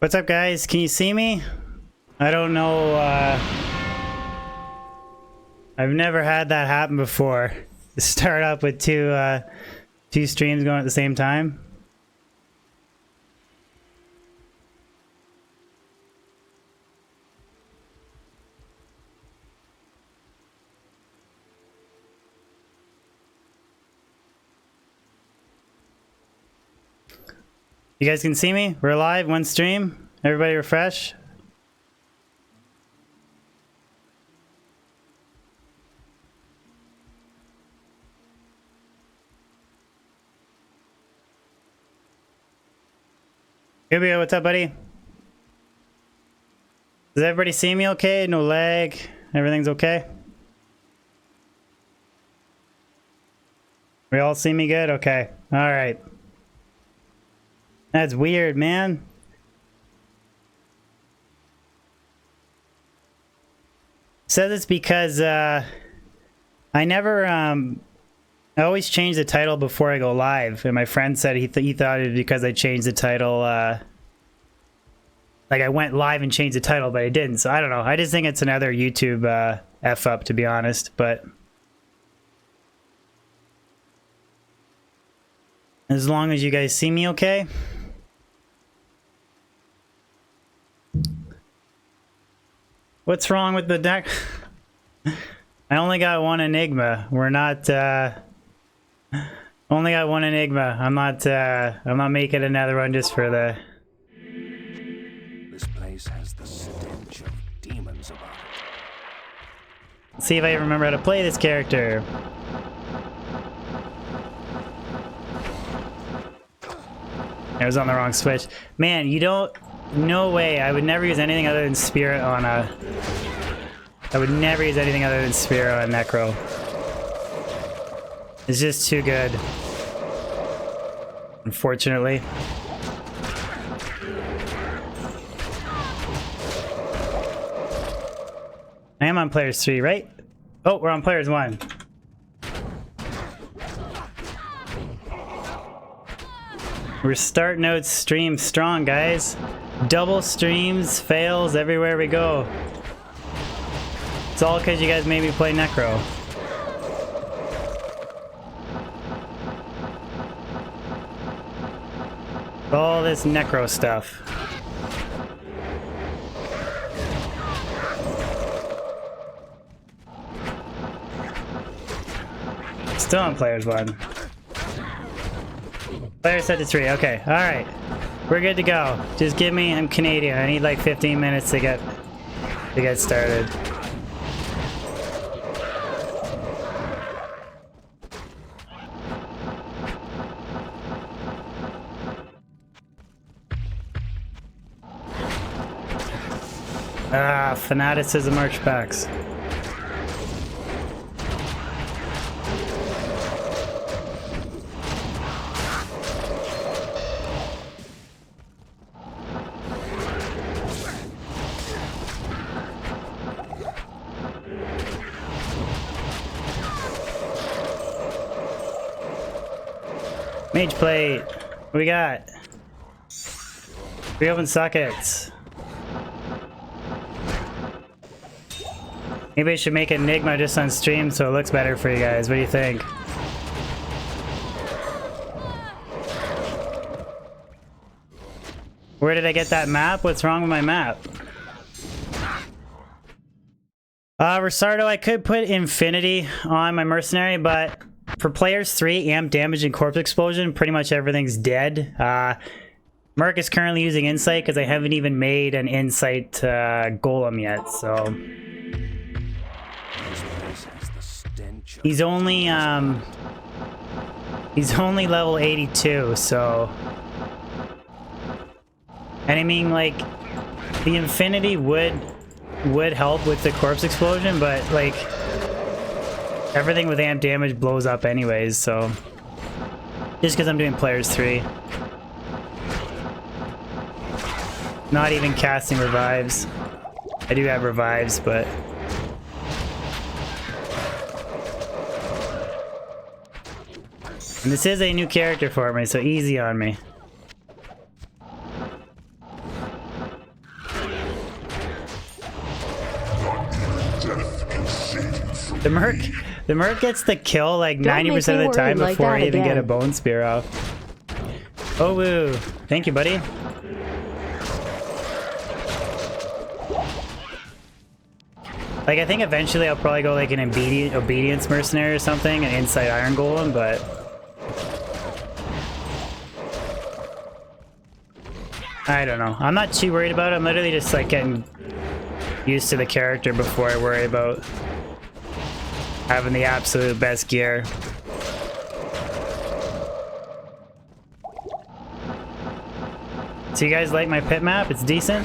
What's up, guys? Can you see me? I don't know, I've never had that happen before. Start up with two streams going at the same time. You guys can see me? We're live, one stream. Everybody refresh. Here we go. What's up, buddy? Does everybody see me okay? No lag? Everything's okay? We all see me good? Okay. All right. That's weird, man. Says it's because I never I always change the title before I go live, and my friend said he thought it was because I changed the title like I went live and changed the title, but I didn't. So I don't know. I just think it's another YouTube F up, to be honest, but as long as you guys see me okay. What's wrong with the deck? I only got one Enigma. We're not only got one Enigma. I'm not making another one just for the... This place has the stench of demons about it. Let's see if I remember how to play this character. I was on the wrong switch. Man, you don't... No way. I would never use anything other than Spirit on a... I would never use anything other than Spirit on a Necro. It's just too good. Unfortunately. I am on players 3, right? Oh, we're on players 1. We're starting out stream strong, guys. Double streams, fails everywhere we go. It's all because you guys made me play Necro. All this Necro stuff. Still on players 1. Player set to 3. Okay, all right. We're good to go. Just give me... I'm Canadian. I need like 15 minutes to get started. Ah, fanaticism archpacks. Mage plate. What we got? Reopen sockets. Maybe I should make Enigma just on stream so it looks better for you guys. What do you think? Where did I get that map? What's wrong with my map? Rosardo, I could put Infinity on my mercenary, but for players 3, amp damage and corpse explosion, pretty much everything's dead. Merc is currently using Insight because I haven't even made an Insight golem yet, so... He's only level 82, so... And I mean, like, the Infinity would help with the corpse explosion, but, like, everything with amp damage blows up anyways, so... Just because I'm doing players 3. Not even casting revives. I do have revives, but... And this is a new character for me, so easy on me. The Merc gets the kill like 90% of the time before I even get a bone spear off. Oh woo! Thank you, buddy. Like, I think eventually I'll probably go like an obedience mercenary or something, an insight iron golem, but I don't know. I'm not too worried about it. I'm literally just like getting used to the character before I worry about having the absolute best gear. So you guys like my pit map? It's decent.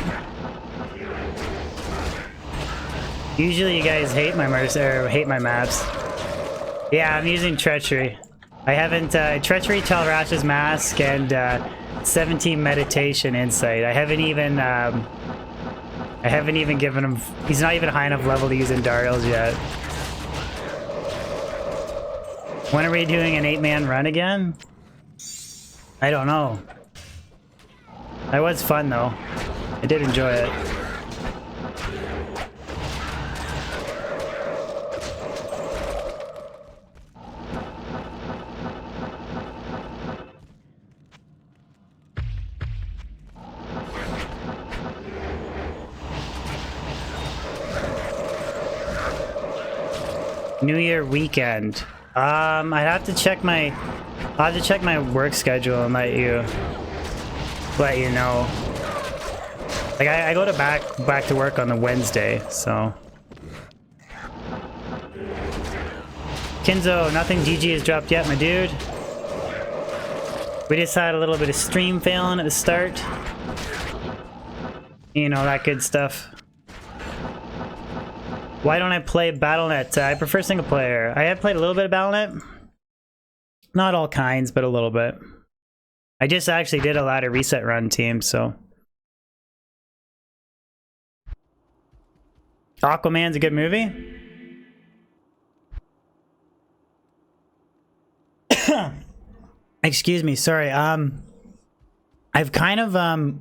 Usually you guys hate my hate my maps. Yeah, I'm using Treachery. I haven't Treachery, Talrash's Mask, and 17 Meditation Insight. I haven't even given him. He's not even high enough level to use Endarials yet. When are we doing an 8-man run again? I don't know. That was fun though. I did enjoy it. New Year weekend. I'd have to check my work schedule and let you know. Like I go to back to work on the Wednesday, so. Kinzo, nothing GG has dropped yet, my dude. We just had a little bit of stream failing at the start. You know, that good stuff. Why don't I play Battle.net? I prefer single player. I have played a little bit of Battle.net. Not all kinds, but a little bit. I just actually did a ladder reset run team, so. Aquaman's a good movie. Excuse me, sorry. I've kind of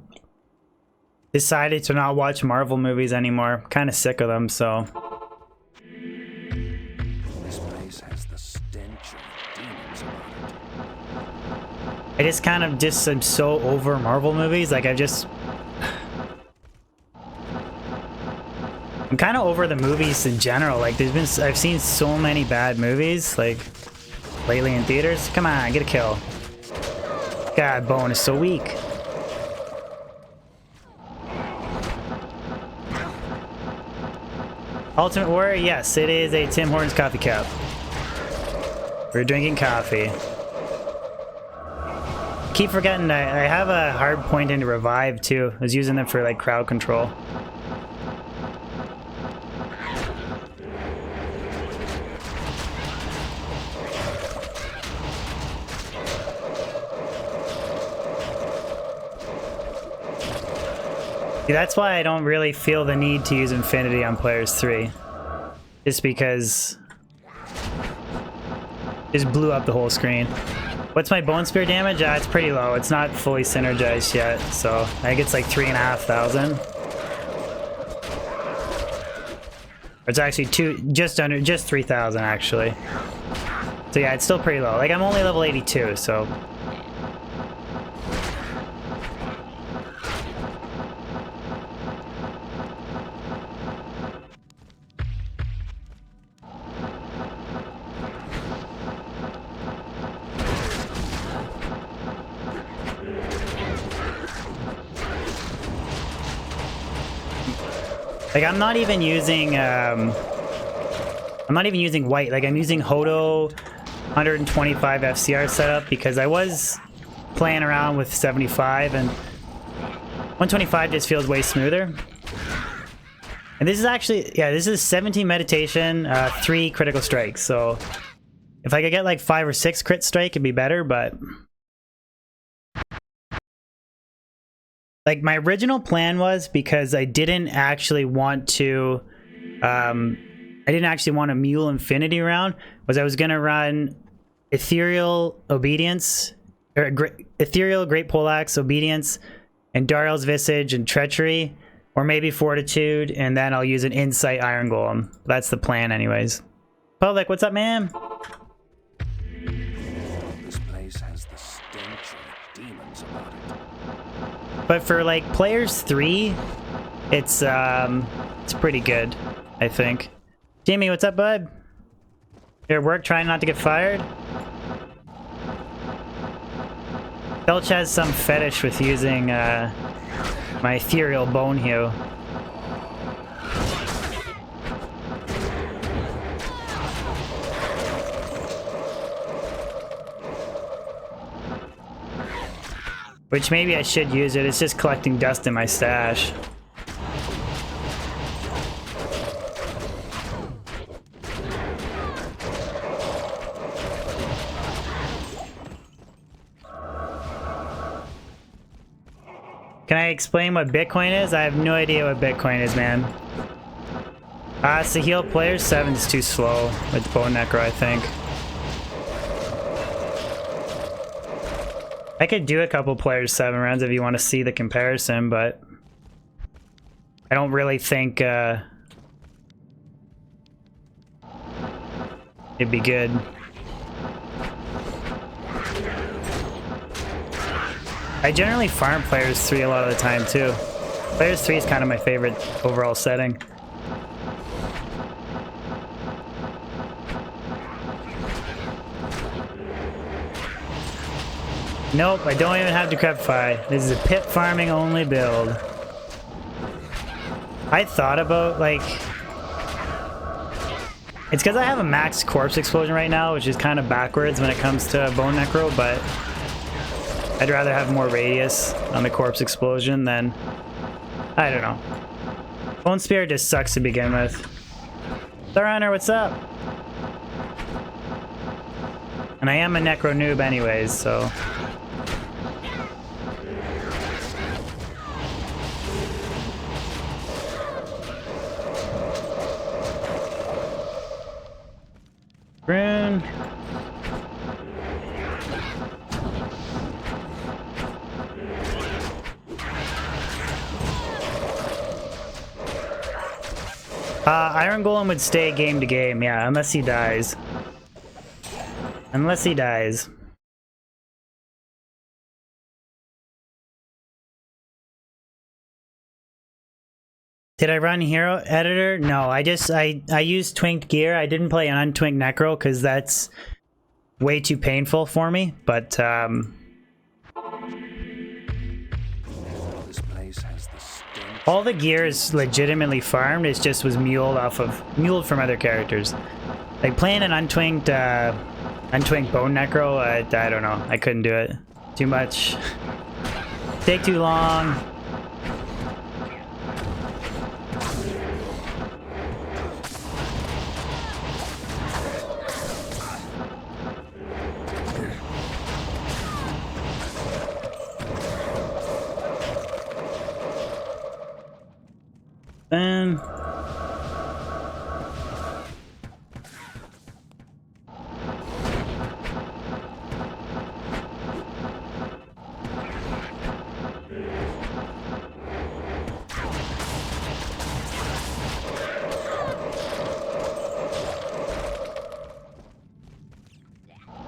decided to not watch Marvel movies anymore. I'm kind of sick of them, so. This place has the stench of demons about it. I just kind of am so over Marvel movies. Like I'm kind of over the movies in general. Like I've seen so many bad movies like lately in theaters. Come on, get a kill. God, Bone is so weak. Ultimate Warrior, yes, it is a Tim Hortons coffee cup. We're drinking coffee. Keep forgetting I have a hard point into revive too. I was using them for like crowd control. See, that's why I don't really feel the need to use Infinity on Players 3. Just because... just blew up the whole screen. What's my Bone Spear damage? It's pretty low. It's not fully synergized yet, so I think it's like 3,500. It's actually just 3,000 actually. So yeah, it's still pretty low. Like I'm only level 82, so... Like I'm not even using white. Like I'm using Hodo 125 FCR setup because I was playing around with 75 and 125 just feels way smoother. And this is actually, yeah, this is 17 meditation, 3 critical strikes. So if I could get like 5 or 6 crit strike, it'd be better, but like my original plan was, because I didn't actually want to mule Infinity around, was I was gonna run Ethereal Obedience, or Ethereal Great Poleaxe, Obedience, and Dariel's Visage and Treachery, or maybe Fortitude, and then I'll use an Insight Iron Golem. That's the plan anyways. Public, what's up, man? This place has the stench of demons about it. But for like players 3, it's pretty good, I think. Jamie, what's up, bud? You're at work trying not to get fired? Belch has some fetish with using my ethereal bone hue. Which maybe I should use it, it's just collecting dust in my stash. Can I explain what Bitcoin is? I have no idea what Bitcoin is, man. Sahil player 7 is too slow with Bone Necro, I think. I could do a couple players 7 rounds if you want to see the comparison, but I don't really think it'd be good. I generally farm players 3 a lot of the time too. Players 3 is kind of my favorite overall setting. Nope, I don't even have Decrepify. This is a pit farming only build. I thought about like... It's because I have a max corpse explosion right now, which is kind of backwards when it comes to Bone Necro, but I'd rather have more radius on the corpse explosion than... I don't know. Bone Spear just sucks to begin with. Star Hunter, what's up? And I am a Necro noob anyways, so... Rune. Iron Golem would stay game to game, yeah, unless he dies. Unless he dies. Did I run Hero Editor? No, I used Twinked Gear. I didn't play an untwinked Necro because that's way too painful for me, but This place has the stench. all the gear is legitimately farmed. It just was muled from other characters. Like playing an untwinked Bone Necro, I don't know. I couldn't do it. Too much. Take too long. Then I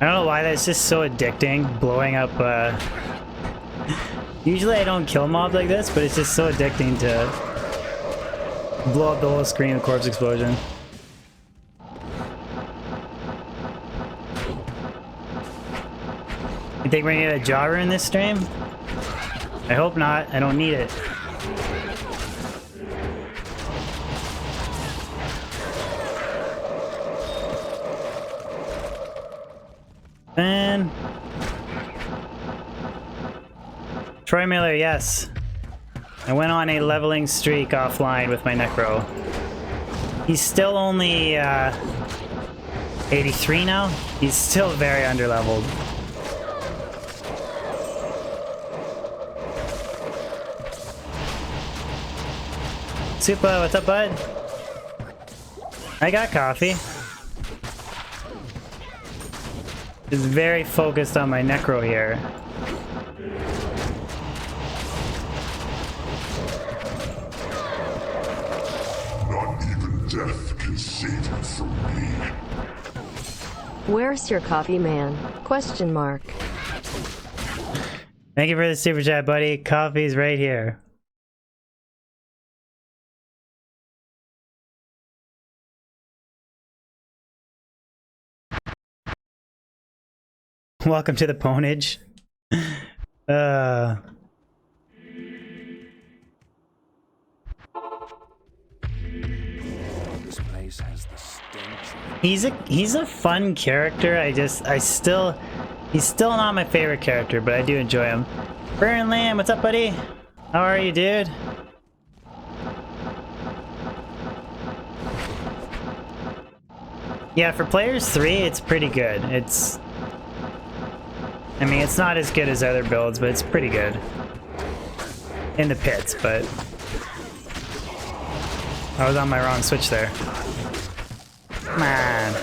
don't know why that's just so addicting, blowing up, usually I don't kill mobs like this, but it's just so addicting to blow up the whole screen with corpse explosion. You think we're gonna get a jobber in this stream? I hope not, I don't need it. And Troy Miller, yes. I went on a leveling streak offline with my Necro. He's still only 83 now. He's still very underleveled. Supa, what's up, bud? I got coffee. Is very focused on my Necro here. Not even death can save you from me. Where's your coffee, man? Question mark. Thank you for the super chat, buddy. Coffee's right here. Welcome to the ponage. This place has the stench of He's a fun character. He's still not my favorite character, but I do enjoy him. Burn Lamb, what's up, buddy? How are you, dude? Yeah, for players 3, it's pretty good. I mean, it's not as good as other builds, but it's pretty good. In the pits, but... I was on my wrong switch there. Come on.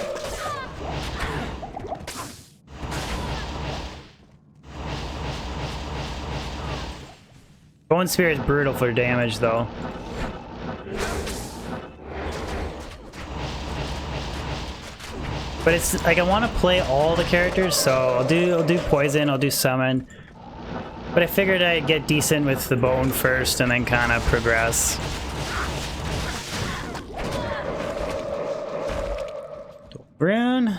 Bone Spear is brutal for damage, though. But it's like I want to play all the characters, so I'll do poison, I'll do summon. But I figured I'd get decent with the bone first and then kind of progress. Rune.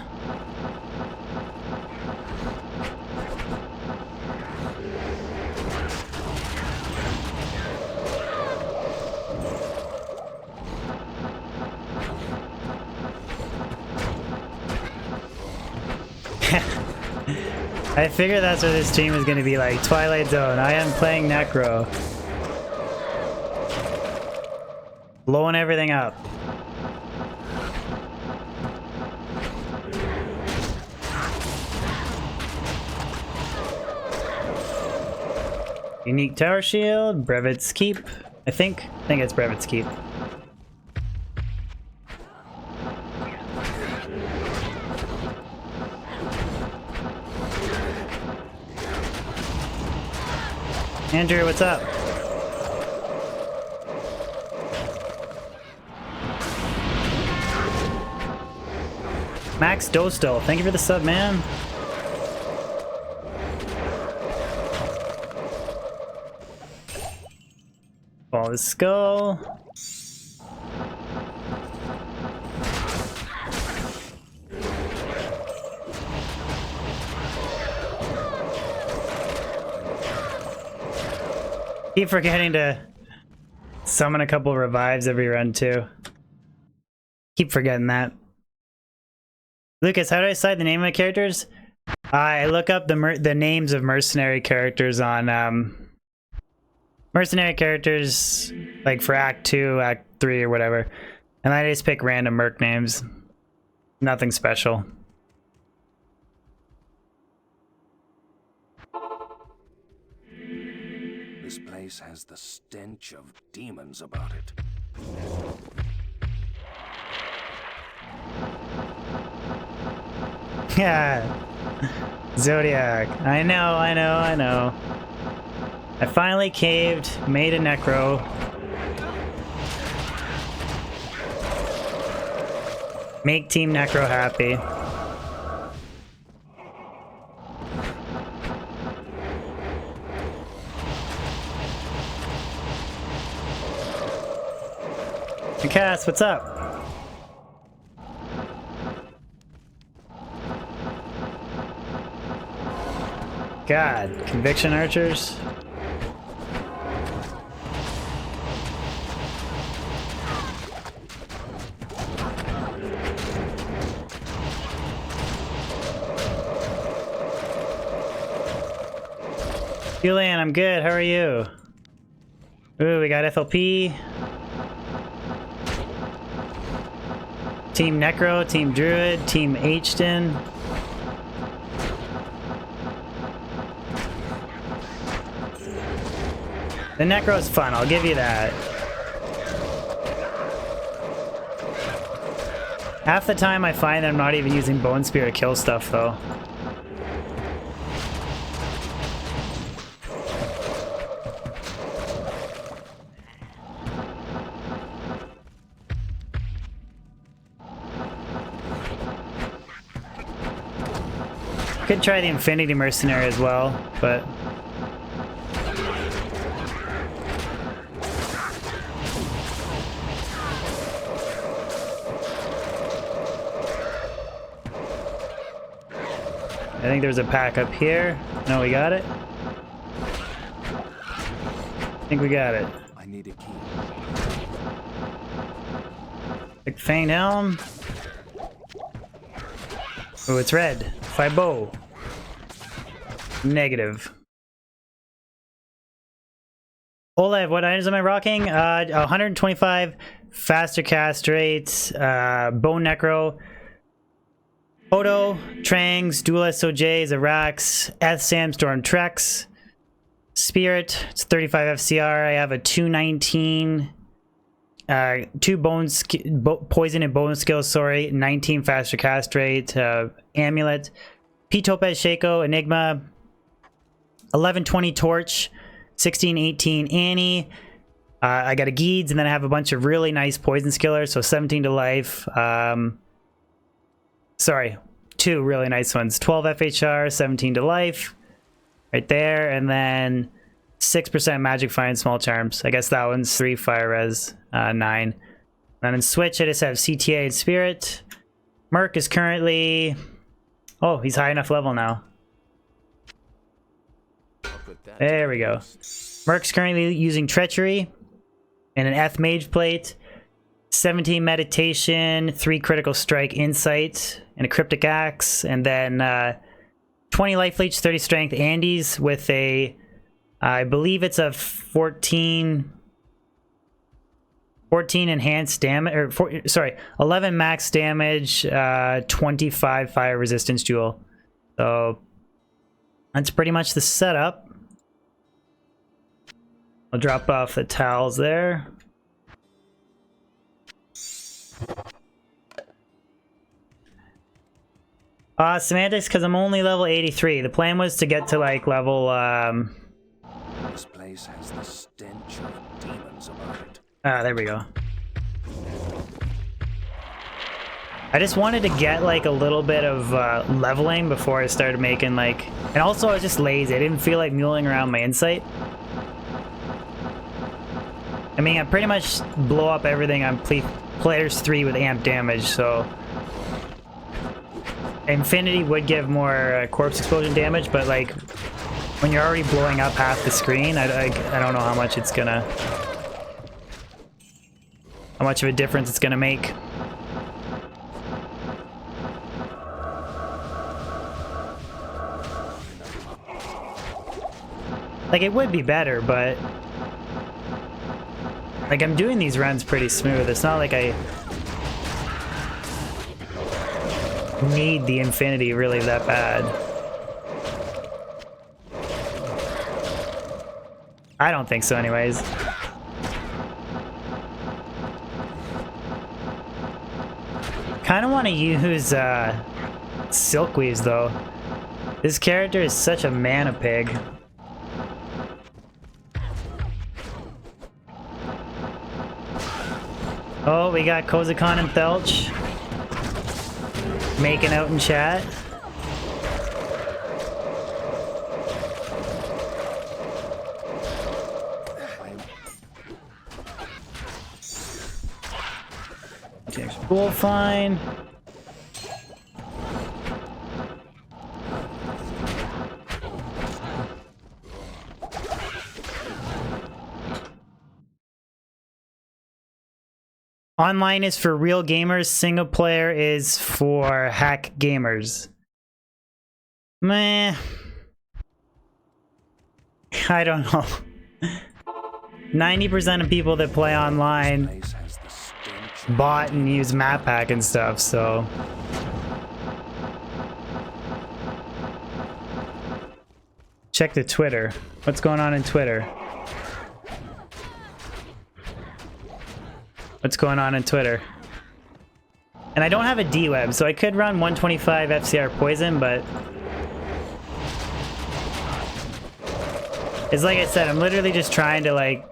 I figured that's what this team is going to be like. Twilight Zone. I am playing Necro. Blowing everything up. Unique Tower Shield. Brevet's Keep. I think it's Brevet's Keep. Andrew, what's up? Max Dostel, thank you for the sub, man. Ball the skull. Keep forgetting to summon a couple revives every run too. Keep forgetting that. Lucas, how do I decide the name of my characters? I look up the names of mercenary characters on mercenary characters like for Act 2, Act 3 or whatever. And I just pick random merc names. Nothing special. this place has the stench of demons about it. Yeah. Zodiac. I know. I finally caved, made a Necro. Make Team Necro happy. Hey Cass, what's up? God, conviction archers? Julian, I'm good. How are you? Ooh, we got FLP. Team Necro, Team Druid, Team Hden. The Necro's fun, I'll give you that. Half the time I find I'm not even using Bone Spear to kill stuff though. Could try the Infinity Mercenary as well, but... I think there's a pack up here. No, we got it. I think we got it. I need a key. Like Fanged Helm. Oh, it's red. Fibo. Negative. Olev, what items am I rocking? 125 faster cast rates, Bone Necro, Odo, Trangs, Dual SOJs, Arax, Eth Sandstorm Trex, Spirit, it's 35 FCR. I have a 219, 2 Poison and Bone Skills, sorry, 19 faster cast rate, Amulet, P Topaz Shaco, Enigma, 1120 Torch, 1618 Annie. I got a Geeds, and then I have a bunch of really nice Poison Skillers, so 17 to life. Sorry, 2 really nice ones. 12 FHR, 17 to life. Right there, and then 6% Magic Find Small Charms. I guess that one's 3 Fire Res, 9. And then in Switch, I just have CTA and Spirit. Merc is currently... Oh, he's high enough level now. There we go. Merc's currently using Treachery and an Eth Mage Plate, 17 Meditation, 3 Critical Strike Insight, and a Cryptic Axe, and then 20 Life Leech, 30 Strength Andes with a, I believe it's a 14 enhanced damage, or sorry, 11 max damage, 25 fire resistance jewel. So that's pretty much the setup. I'll drop off the towels there. Semantics, because I'm only level 83. The plan was to get to like level This place has the stench of demons about it. there we go. I just wanted to get like a little bit of leveling before I started making like, and also I was just lazy. I didn't feel like muling around my insight. I mean, I pretty much blow up everything on players 3 with amp damage, so Infinity would give more corpse explosion damage, but like when you're already blowing up half the screen, I don't know how much it's gonna, how much of a difference it's gonna make. Like it would be better, but like I'm doing these runs pretty smooth. It's not like I need the Infinity really that bad. I don't think so anyways. Kind of want to use Silkweaves though. This character is such a mana pig. Oh, we got Kozakon and Thelch making out in chat. Cool, fine. Online is for real gamers, single player is for hack gamers. Meh. I don't know. 90% of people that play online bot and use map hack and stuff, so. Check the Twitter. What's going on in Twitter? What's going on in Twitter? And I don't have a D-Web, so I could run 125 FCR Poison, but it's like I said, I'm literally just trying to like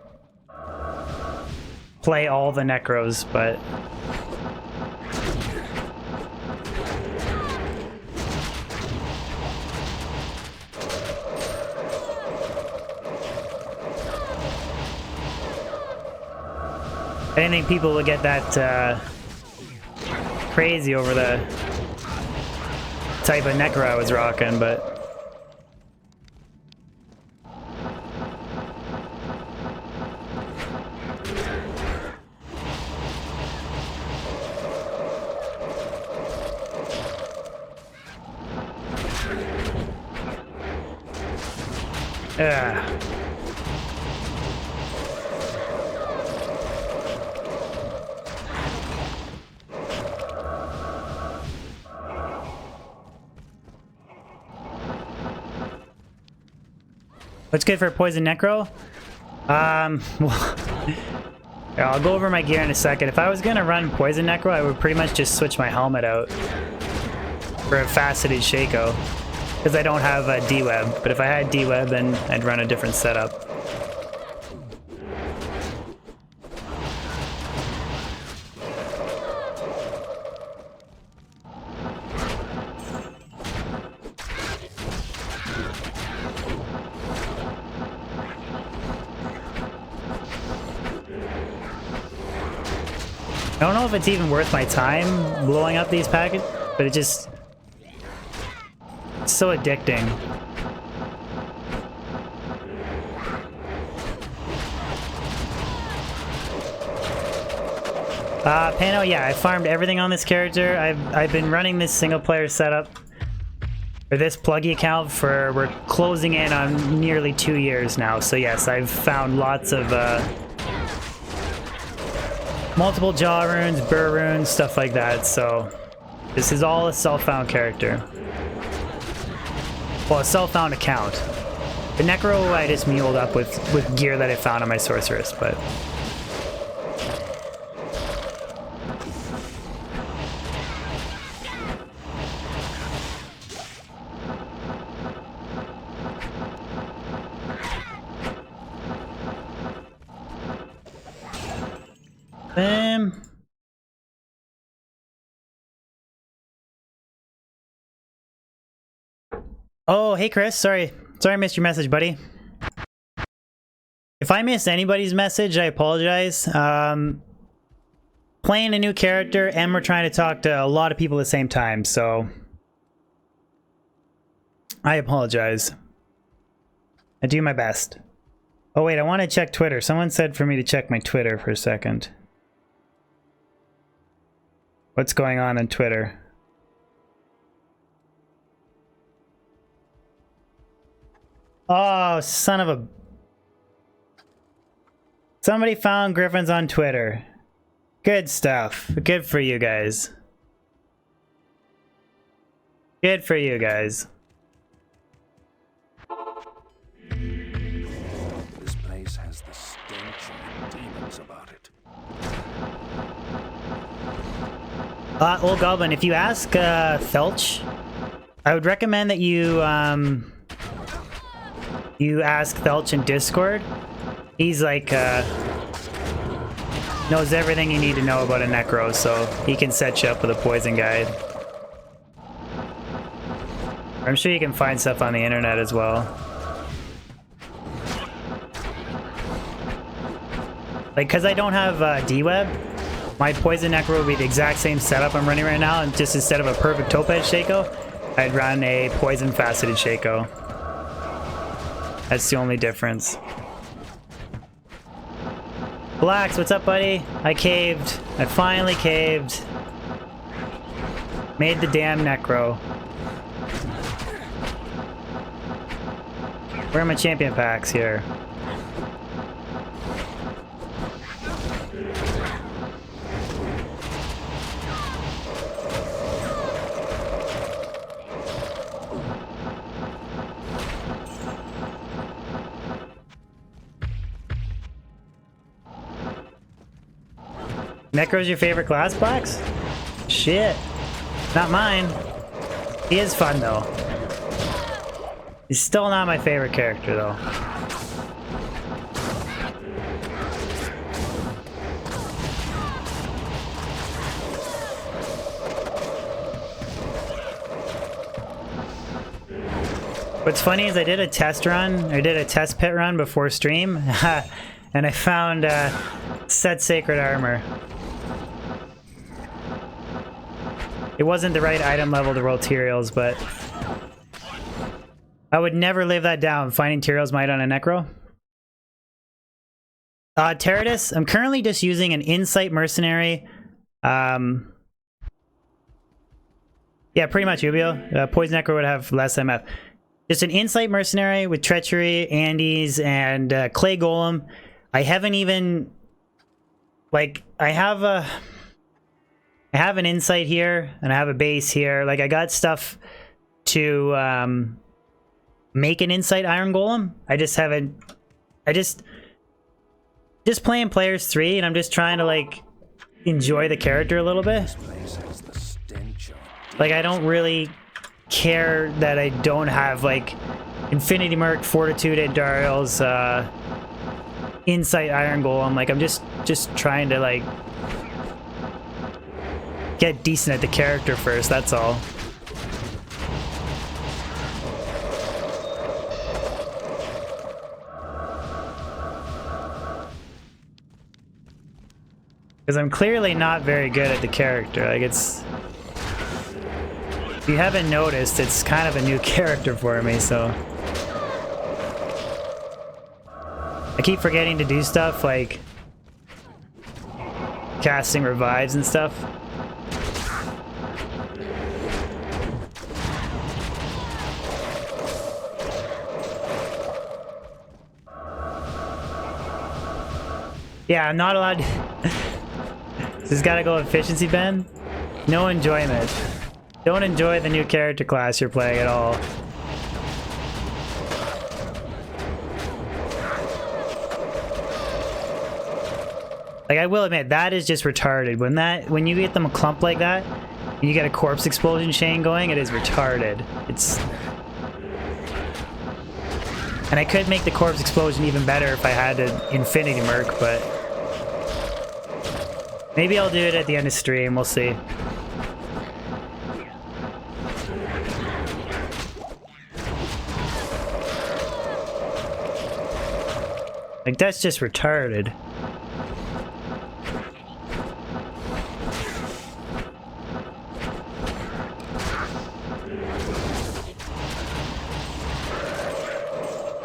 play all the Necros, but I didn't think people would get that crazy over the type of Necro I was rocking, but... What's good for Poison Necro? Well, yeah, I'll go over my gear in a second. If I was gonna run Poison Necro, I would pretty much just switch my helmet out for a faceted Shaco, because I don't have a D-Web. But if I had D-Web, then I'd run a different setup. I don't know if it's even worth my time blowing up these packets, but it just... it's so addicting. Pano, yeah, I farmed everything on this character. I've been running this single player setup for this PlugY account for, we're closing in on nearly 2 years now. So yes, I've found lots of multiple jaw runes, burr runes, stuff like that. So this is all a self-found character. Well, a self-found account. The Necro I just muled up with gear that I found on my sorceress, but... Oh, hey Chris, sorry I missed your message, buddy. If I missed anybody's message, I apologize. Playing a new character, and we're trying to talk to a lot of people at the same time, so... I apologize. I do my best. Oh wait, I want to check Twitter. Someone said for me to check my Twitter for a second. What's going on Twitter? Oh, son of a... Somebody found Griffins on Twitter. Good stuff. Good for you guys. Good for you guys. This place has the stench of demons about it. Old Goblin, if you ask Felch, I would recommend that you ask Felch in Discord. He's like knows everything you need to know about a Necro, so he can set you up with a poison guide. I'm sure you can find stuff on the internet as well. Like, cause I don't have D-Web, my Poison Necro would be the exact same setup I'm running right now, and just instead of a perfect Topaz Shaco, I'd run a Poison Faceted Shaco. That's the only difference. Blax, what's up, buddy? I caved. I finally caved. Made the damn Necro. Where are my champion packs here? Necro's your favorite class, Blax? Shit. Not mine. He is fun, though. He's still not my favorite character, though. What's funny is I did a test run, I did a test pit run before stream, and I found Set sacred armor. It wasn't the right item level to roll Tyraels, but I would never live that down, finding Tyrael's Might on a Necro. Teradus, I'm currently just using an Insight Mercenary. Yeah, pretty much Ubio. Poison Necro would have less MF. Just an Insight Mercenary with Treachery, Andes, and Clay Golem. I haven't even... Like, I have an Insight here, and I have a base here. Like, I got stuff to make an Insight Iron Golem. I just haven't... just playing Players 3, and I'm just trying to, like, enjoy the character a little bit. Like, I don't really care that I don't have, like, Infinity Merc, Fortitude, and Dariel's, Insight Iron Golem. Like, I'm just trying to, like, get decent at the character first, that's all. Because I'm clearly not very good at the character. Like, it's... If you haven't noticed, it's kind of a new character for me, so... I keep forgetting to do stuff like casting revives and stuff. Yeah, I'm not allowed to... This has got to go efficiency, Ben. No enjoyment. Don't enjoy the new character class you're playing at all. Like, I will admit, that is just retarded. When you get them a clump like that, and you get a corpse explosion chain going, it is retarded. It's... And I could make the corpse explosion even better if I had an Infinity Merc, but... Maybe I'll do it at the end of stream, we'll see. Like, that's just retarded.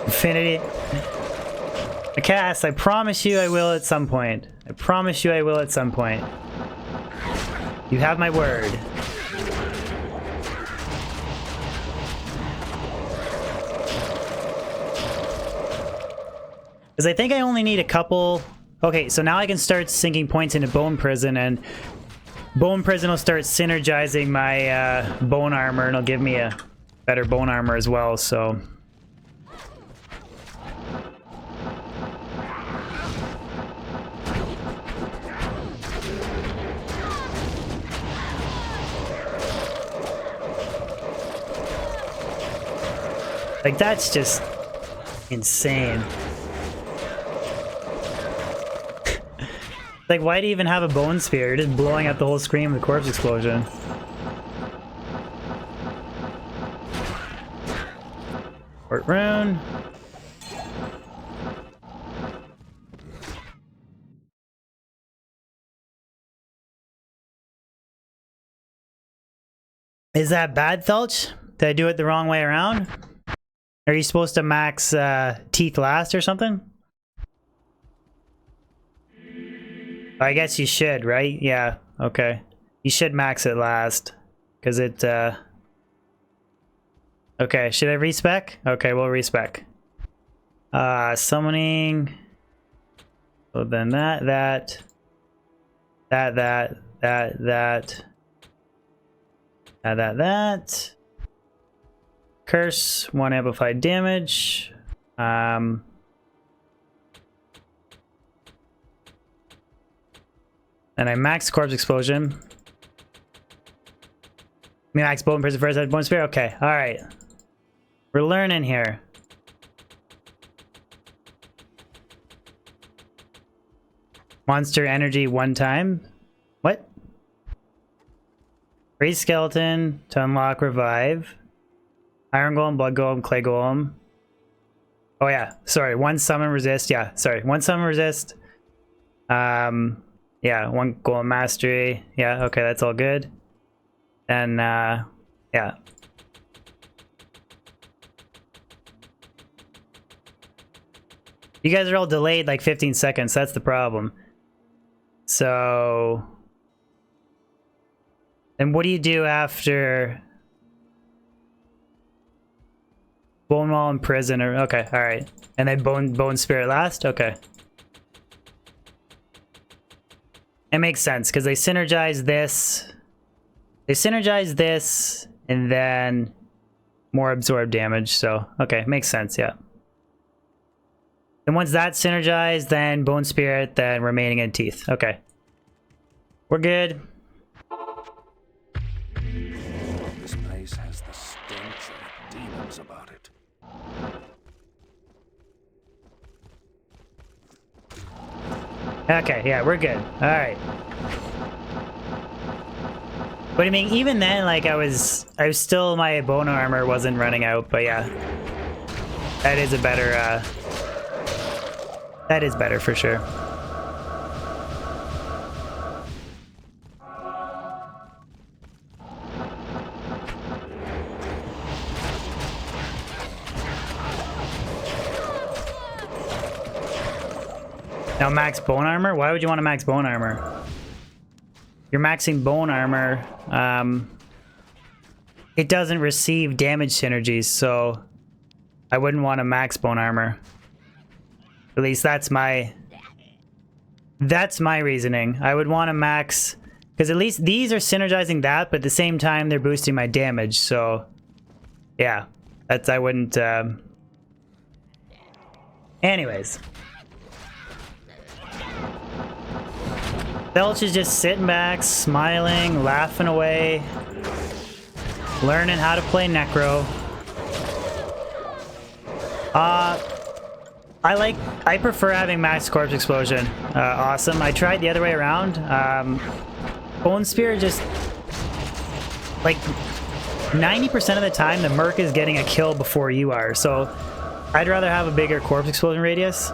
Infinity. Cass, I promise you I will at some point. I promise you I will at some point. You have my word. Because I think I only need a couple... Okay, so now I can start sinking points into Bone Prison, and Bone Prison will start synergizing my bone armor, and it'll give me a better bone armor as well, so... Like, that's just insane. Like, why do you even have a bone spear? You're just blowing up the whole screen with a corpse explosion. Fort Rune. Is that bad, Thelch? Did I do it the wrong way around? Are you supposed to max teeth last or something? I guess you should, right? Yeah, okay. You should max it last. Because it, Okay, should I respec? Okay, we'll respec. Summoning... So then that... Curse, 1 amplified damage. And I max corpse explosion. Max bone prison first, bone spear. Okay, all right. We're learning here. Monster energy 1 time. What? Raise skeleton to unlock revive. Iron Golem, Blood Golem, Clay Golem. Oh yeah, sorry, 1 summon resist. Yeah, sorry, 1 summon resist. Yeah, 1 golden mastery. Yeah, okay, that's all good. And yeah. You guys are all delayed like 15 seconds. That's the problem. So, then what do you do after Bone Wall and Prison? Or okay, all right, and then Bone Spirit last. Okay, it makes sense because they synergize this. They synergize this, and then more absorb damage. So okay, makes sense. Yeah. And once that's synergized, then Bone Spirit, then remaining in Teeth. Okay. We're good. This place has the stench of demons about it. Okay, yeah, we're good. Alright. But I mean, even then, like, I was still, my bone armor wasn't running out, but yeah. That is a better, that is better for sure. Now max bone armor? Why would you want to max bone armor? You're maxing bone armor. It doesn't receive damage synergies, so I wouldn't want to max bone armor. At least that's my reasoning. I would want to max, because at least these are synergizing that, but at the same time they're boosting my damage. So yeah, that's, I wouldn't. Anyways. Belch is just sitting back, smiling, laughing away, learning how to play Necro. I prefer having max corpse explosion. Awesome. I tried the other way around. Bone Spear just, like, 90% of the time the Merc is getting a kill before you are, so I'd rather have a bigger corpse explosion radius.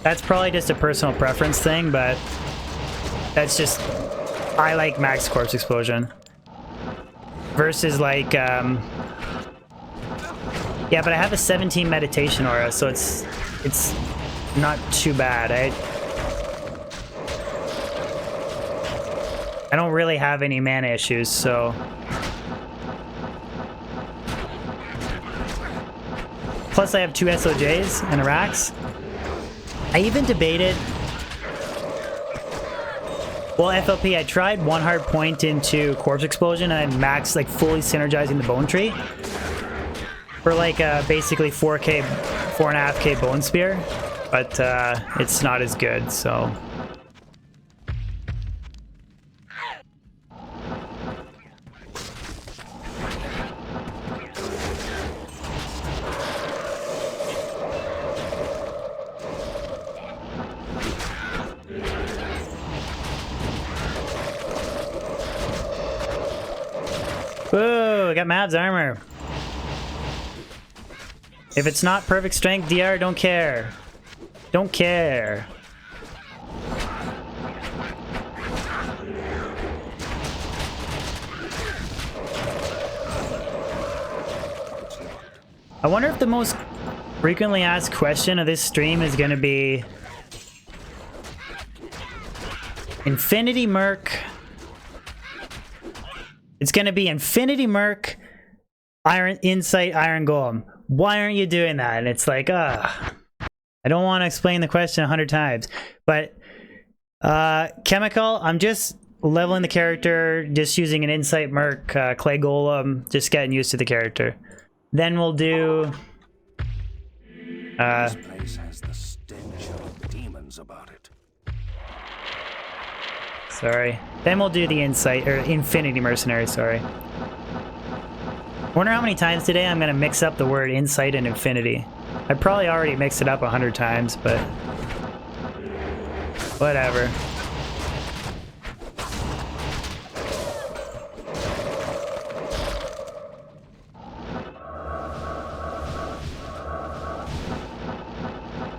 That's probably just a personal preference thing, but that's just, I like max corpse explosion. Versus like, yeah, but I have a 17 meditation aura, so it's not too bad. I don't really have any mana issues, so. Plus I have 2 SOJs and a Rax. I even debated, well, FLP, I tried 1 hard point into Corpse Explosion and I maxed, like, fully synergizing the Bone Tree for, like, basically 4K, 4.5K Bone Spear, but it's not as good, so. Whoa, I got Mav's armor. If it's not perfect strength, DR, don't care. Don't care. I wonder if the most frequently asked question of this stream is going to be Infinity Merc. It's going to be Infinity Merc, Iron Insight, Iron Golem. Why aren't you doing that? And it's like, I don't want to explain the question 100 times. But Chemical, I'm just leveling the character, just using an Insight Merc, Clay Golem, just getting used to the character. Then we'll do... This place has the stench of demons about it. Sorry. Then we'll do the Insight, or Infinity Mercenary, sorry. I wonder how many times today I'm going to mix up the word Insight and Infinity. I probably already mixed it up 100 times, but... whatever.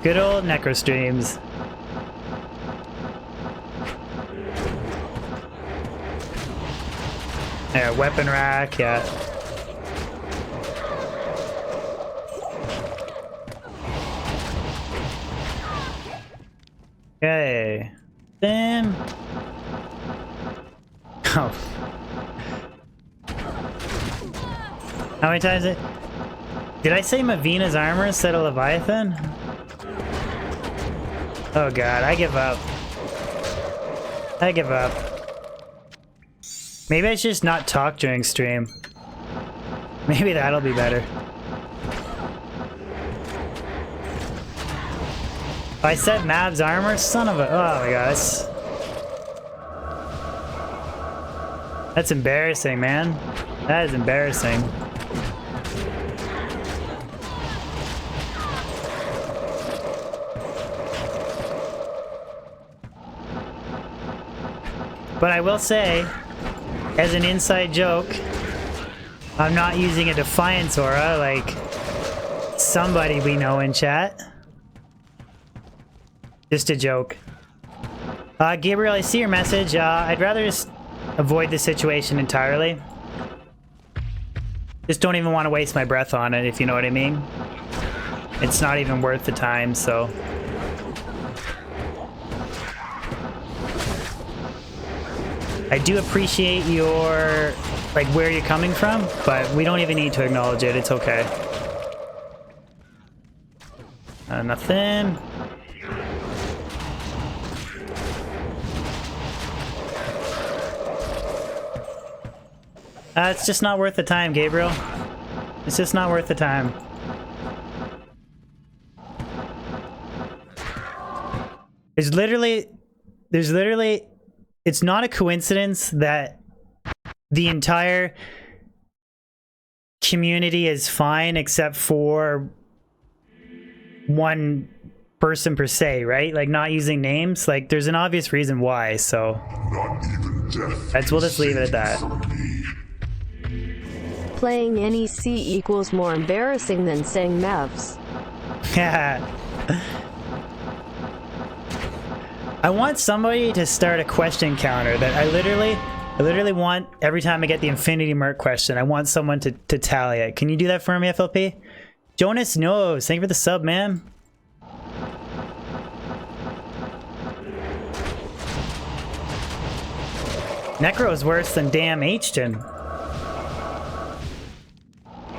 Good old Necro streams. Yeah, weapon rack, yeah. Okay. Then... Oh. How many times did I say Mavina's armor instead of Leviathan? Oh god, I give up. I give up. Maybe I should just not talk during stream. Maybe that'll be better. I said Mav's armor? Son of a... Oh my god, that's embarrassing, man. That is embarrassing. But I will say, as an inside joke, I'm not using a Defiance aura like somebody we know in chat. Just a joke. Gabriel, I see your message. I'd rather just avoid the situation entirely. Just don't even want to waste my breath on it, if you know what I mean. It's not even worth the time, so... I do appreciate your, like, where you're coming from, but we don't even need to acknowledge it. It's okay. Nothing. It's just not worth the time, Gabriel. It's just not worth the time. There's literally, it's not a coincidence that the entire community is fine except for one person per se, right? Like not using names. Like there's an obvious reason why, so we'll just leave it at that. Playing NEC equals more embarrassing than saying Mavs. Yeah. I want somebody to start a question counter that I literally want every time I get the Infinity Merc question, I want someone to tally it. Can you do that for me, FLP? Jonas knows. Thank you for the sub, man. Necro is worse than damn Hton.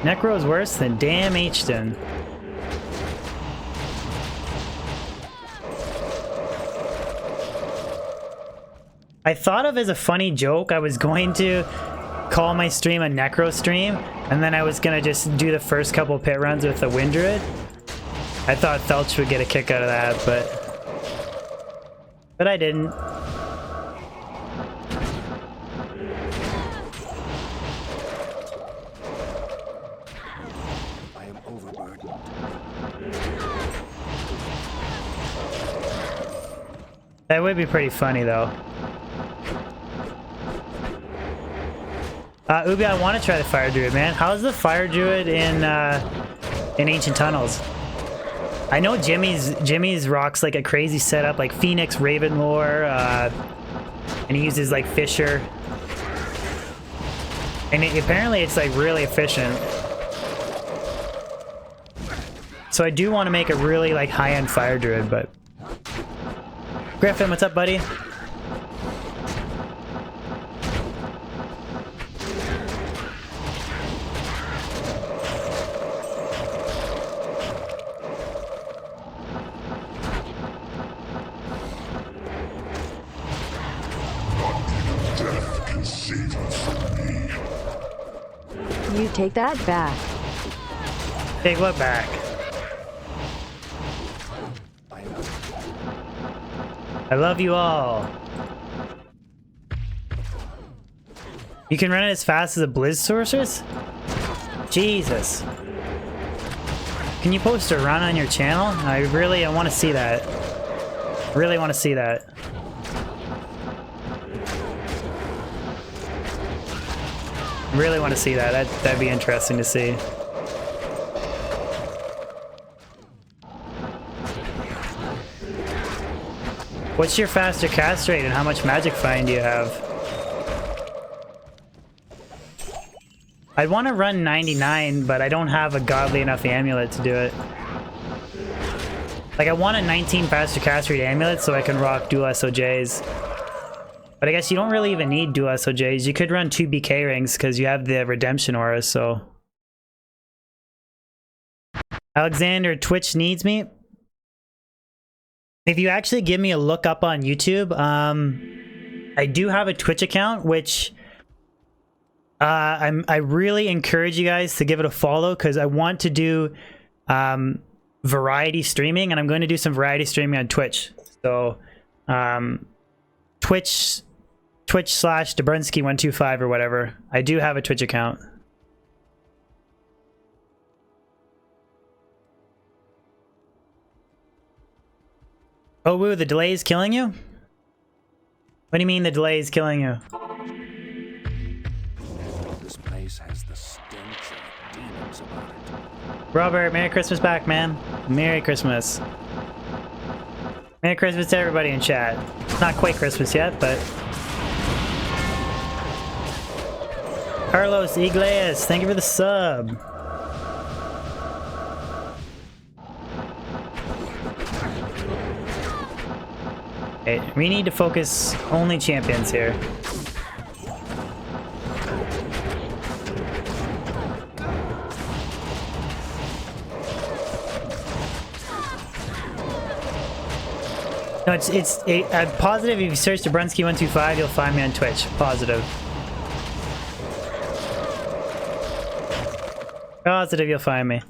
Necro is worse than damn Hton. I thought of as a funny joke, I was going to call my stream a Necro stream, and then I was gonna just do the first couple pit runs with the Wind Druid. I thought Felch would get a kick out of that, but I didn't. I am overburdened. That would be pretty funny, though. Ubi, I want to try the Fire Druid, man. How's the Fire Druid in Ancient Tunnels? I know Jimmy's rocks like a crazy setup, like Phoenix, Raven lore, and he uses like Fisher. And apparently it's like really efficient. So I do want to make a really like high-end Fire Druid, but... Griffin, what's up, buddy? You take that back. Take what back? I love you all. You can run it as fast as a Blizz Sorceress? Jesus. Can you post a run on your channel? I want to see that. Really want to see that. Really want to see that. That'd be interesting to see. What's your faster cast rate and how much magic find do you have? I'd want to run 99, but I don't have a godly enough amulet to do it. Like, I want a 19 faster cast rate amulet so I can rock dual SOJs. But I guess you don't really even need dual SOJs. You could run 2 BK rings because you have the redemption aura, so... Alexander, Twitch needs me. If you actually give me a look up on YouTube, I do have a Twitch account, which I really encourage you guys to give it a follow because I want to do variety streaming, and I'm going to do some variety streaming on Twitch. So Twitch/Dabrunski125 or whatever. I do have a Twitch account. Oh, woo, the delay is killing you? What do you mean the delay is killing you? This place has the stench of demons about it. Robert, Merry Christmas back, man. Merry Christmas. Merry Christmas to everybody in chat. It's not quite Christmas yet, but... Carlos Iglesias, thank you for the sub. Okay, we need to focus only champions here. No, I'm positive if you search Dabrunski125, you'll find me on Twitch. Positive. Positive you'll find me.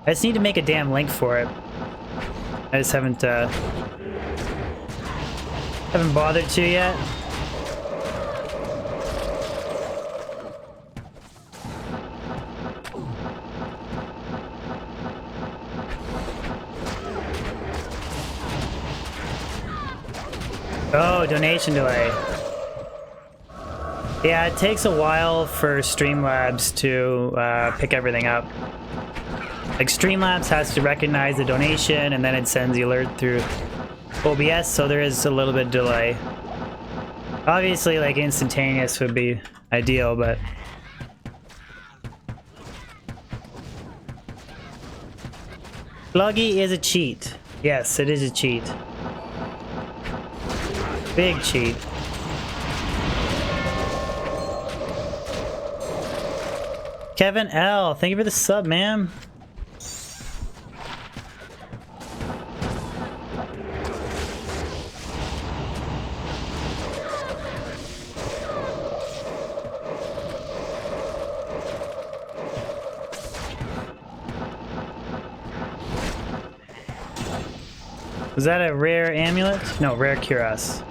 I just need to make a damn link for it. I just haven't bothered to yet. Oh, donation delay. Yeah, it takes a while for Streamlabs to pick everything up. Like, Streamlabs has to recognize the donation and then it sends the alert through OBS, so there is a little bit of delay. Obviously, like, instantaneous would be ideal, but... PlugY is a cheat. Yes, it is a cheat. Big cheat. Kevin L, thank you for the sub, man. Was that a rare amulet? No, rare cuirass.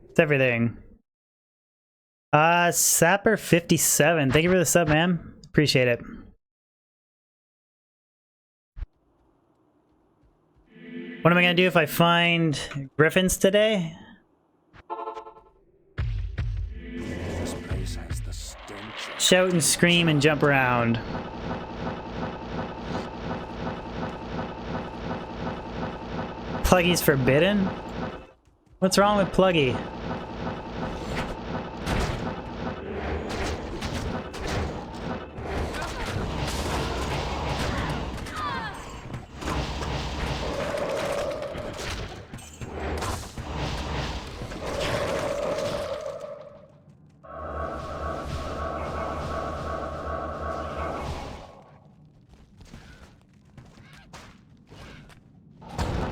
It's everything. Sapper57, thank you for the sub, man. Appreciate it. What am I gonna do if I find griffins today? This place has the stench of... Shout and scream and jump around. PlugY's forbidden? What's wrong with PlugY?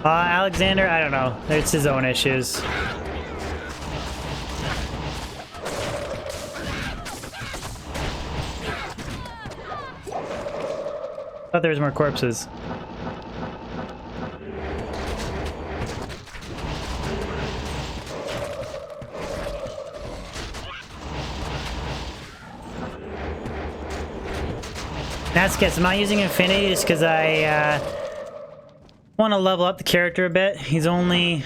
Alexander, I don't know. It's his own issues. Thought there was more corpses. Nascus, I'm not using Infinity just because I want to level up the character a bit. He's only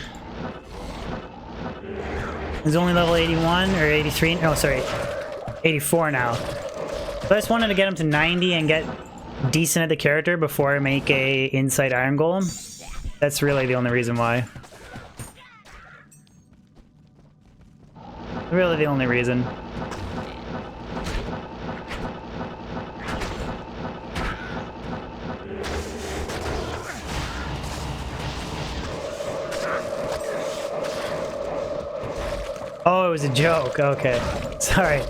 level 81 or 83. No, sorry, 84 now. So I just wanted to get him to 90 and get decent at the character before I make a Insight Iron Golem. That's really the only reason why. Really the only reason. Oh, it was a joke. Okay. Sorry.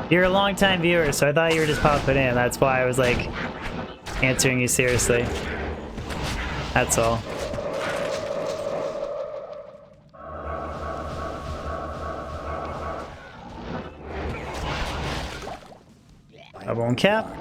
You're a long-time viewer, so I thought you were just popping in. That's why I was like answering you seriously. That's all. A bone cap.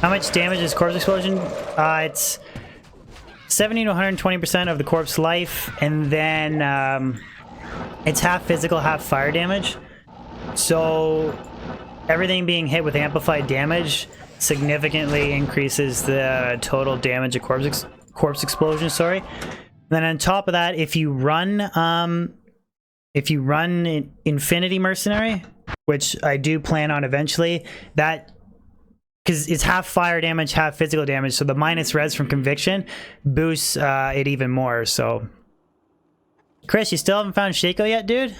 How much damage is corpse explosion? It's 70 to 120% of the corpse life, and then it's half physical, half fire damage. So everything being hit with amplified damage significantly increases the total damage of corpse explosion. Sorry. Then on top of that, if you run Infinity Mercenary, which I do plan on eventually, that. Because it's half fire damage, half physical damage, so the minus res from Conviction boosts it even more, so... Chris, you still haven't found Shaco yet, dude?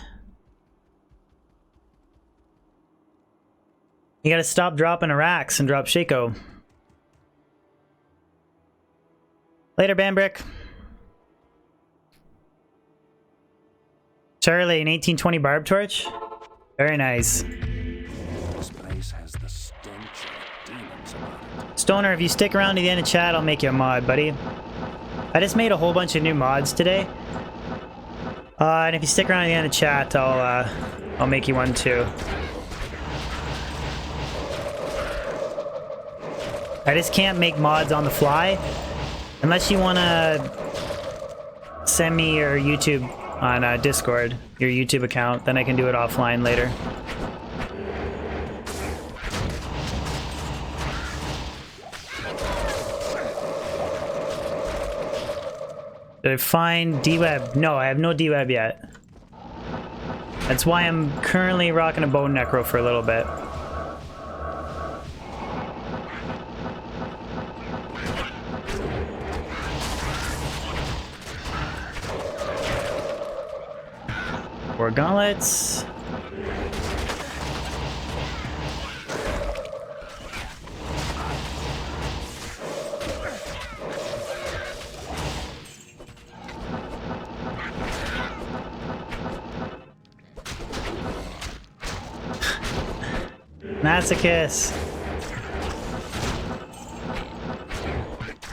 You gotta stop dropping Arax and drop Shaco. Later, Bambrick. Charlie, an 1820 barb torch? Very nice. This place has the stench of demons about it. Stoner, if you stick around to the end of chat, I'll make you a mod, buddy. I just made a whole bunch of new mods today. And if you stick around to the end of chat, I'll make you one too. I just can't make mods on the fly. Unless you want to send me your YouTube on Discord, your YouTube account, then I can do it offline later. Did I find D-Web? No, I have no D-Web yet. That's why I'm currently rocking a Bone Necro for a little bit. Four gauntlets. Masochist.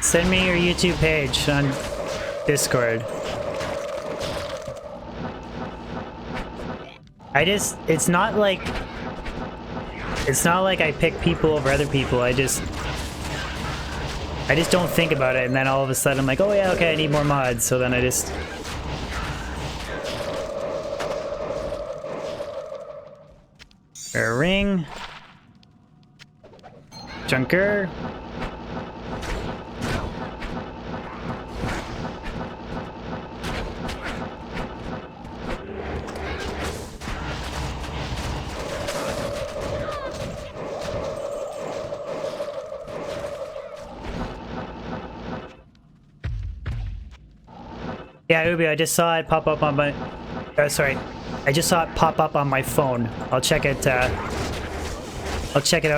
Send me your YouTube page on Discord. It's not like I pick people over other people. I just don't think about it, and then all of a sudden I'm like, oh yeah, okay, I need more mods. So then I just... A ring. Junker. Yeah, Ubi, I just saw it pop up on my... sorry. I just saw it pop up on my phone. I'll check it out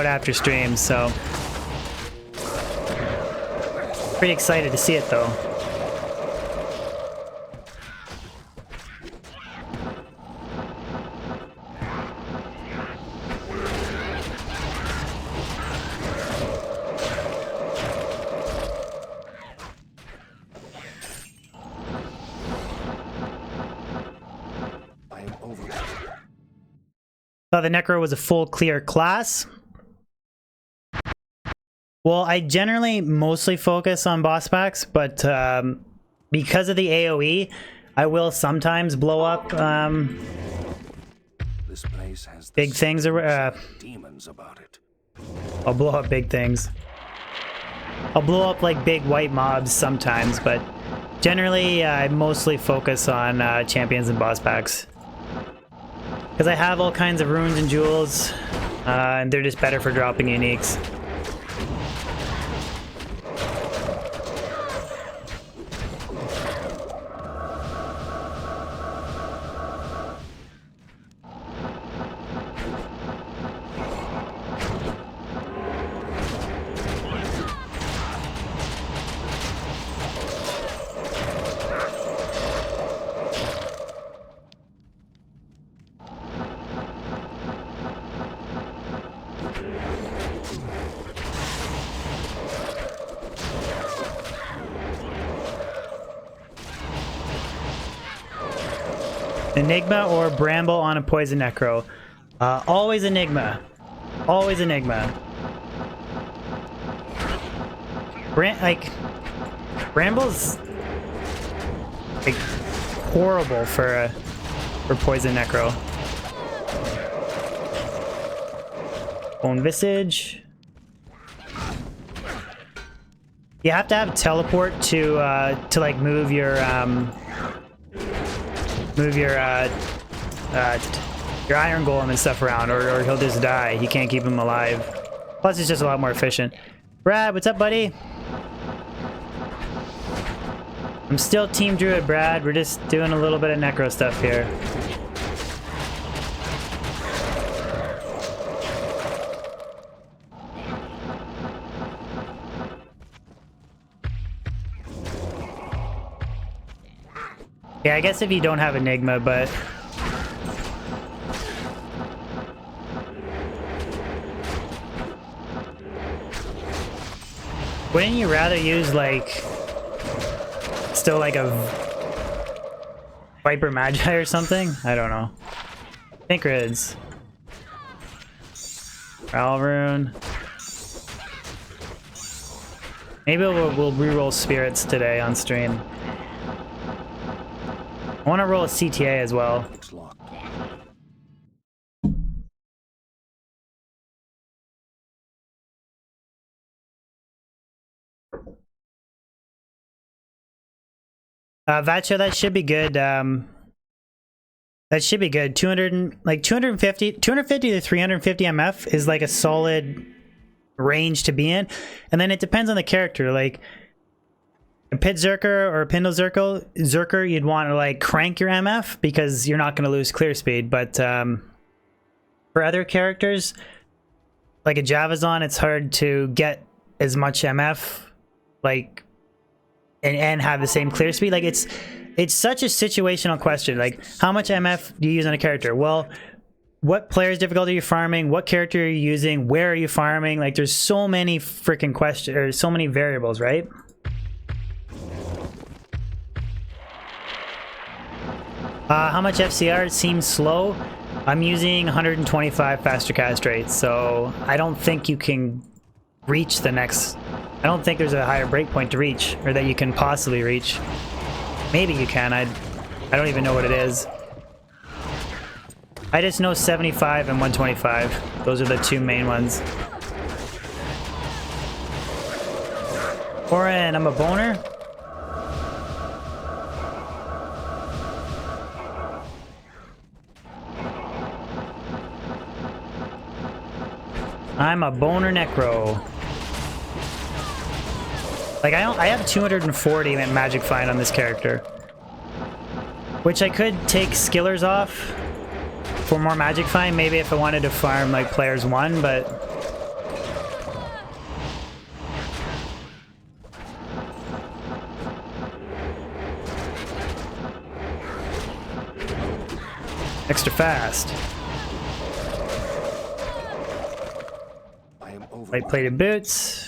after stream, so... Pretty excited to see it, though. Thought the Necro was a full clear class. Well, I generally mostly focus on boss packs, but because of the AoE, I will sometimes blow up This place has big things. demons about it. I'll blow up big things. I'll blow up like big white mobs sometimes, but generally I mostly focus on champions and boss packs. Because I have all kinds of runes and jewels, and they're just better for dropping uniques. Enigma or Bramble on a Poison Necro? Always Enigma. Always Enigma. Bramble's like horrible for Poison Necro. Bone Visage. You have to have teleport to like move your iron golem and stuff around, or he'll just die. You can't keep him alive. Plus, it's just a lot more efficient. Brad, what's up, buddy? I'm still Team Druid, Brad. We're just doing a little bit of Necro stuff here. Yeah, I guess if you don't have Enigma, but... wouldn't you rather use, like... still like a... Viper Magi or something? I don't know. Think Rids. Rune. Maybe we'll reroll Spirits today on stream. I want to roll a CTA as well. It's locked. Vacha, that should be good. That should be good. 250 to 350 MF is like a solid range to be in. And then it depends on the character. Like a Pit Zerker or a Pindle Zerker, you'd want to like crank your MF because you're not going to lose clear speed. But for other characters, like a Javazon, it's hard to get as much MF, like, and have the same clear speed. Like it's such a situational question. Like, how much MF do you use on a character? Well, what player's difficulty are you farming? What character are you using? Where are you farming? Like, there's so many freaking questions, or so many variables, right? How much FCR? It seems slow. I'm using 125 faster cast rates, so I don't think you can reach the next... I don't think there's a higher breakpoint to reach, or that you can possibly reach. Maybe you can. I don't even know what it is. I just know 75 and 125. Those are the two main ones. Oren, I'm a boner. I'm a boner necro. Like, I have 240 magic find on this character, which I could take skillers off for more magic find, maybe if I wanted to farm like players 1, but extra fast. Light plated boots.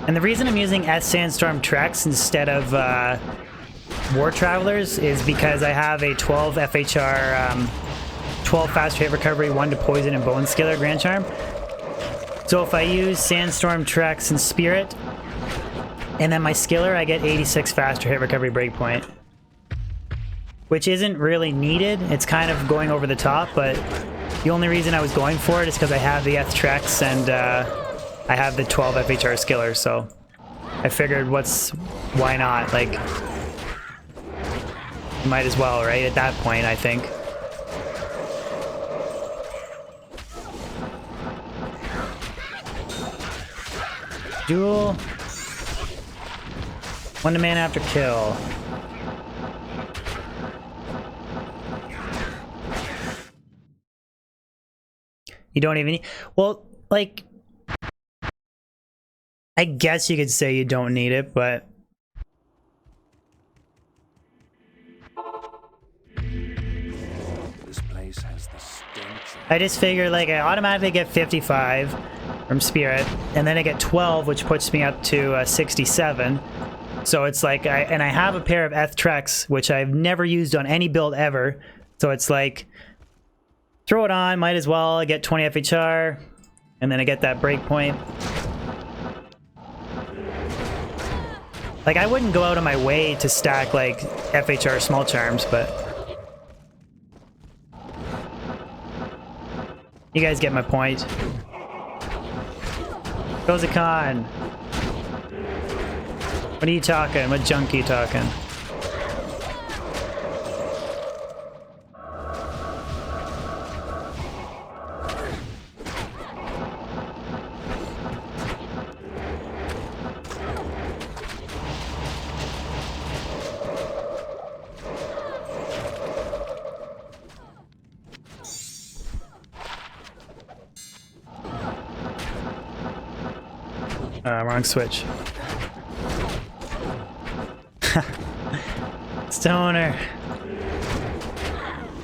And the reason I'm using S Sandstorm Treks instead of War Travelers is because I have a 12 FHR, 12 fast hit recovery, 1 to poison and bone skiller Grand Charm. So if I use Sandstorm, Trex, and Spirit, and then my Skiller, I get 86 faster hit recovery breakpoint. Which isn't really needed. It's kind of going over the top, but the only reason I was going for it is because I have the Trex and I have the 12 FHR Skiller, so I figured why not? Like, might as well, right? At that point, I think. Duel. 1 to man after kill. You don't even need... Well, like... I guess you could say you don't need it, but... This place has the stench of... I just figure, like, I automatically get 55 from Spirit, and then I get 12, which puts me up to 67. So it's like... And I have a pair of Trex, which I've never used on any build ever. So it's like... Throw it on, might as well. I get 20 FHR, and then I get that breakpoint. Like, I wouldn't go out of my way to stack, like, FHR small charms, but... You guys get my point. Kozakon! What are you talking? What junk are you talking? Wrong switch. Stoner.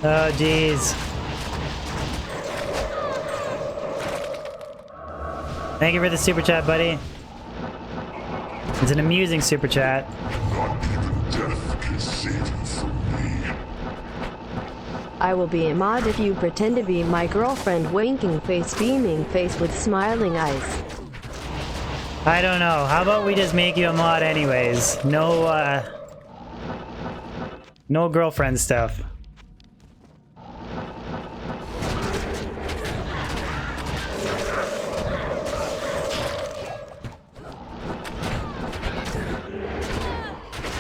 Oh, jeez. Thank you for the super chat, buddy. It's an amusing super chat. Not even death can save you from me. I will be a mod if you pretend to be my girlfriend. Winking face, beaming face with smiling eyes. I don't know. How about we just make you a mod anyways? No, no girlfriend stuff.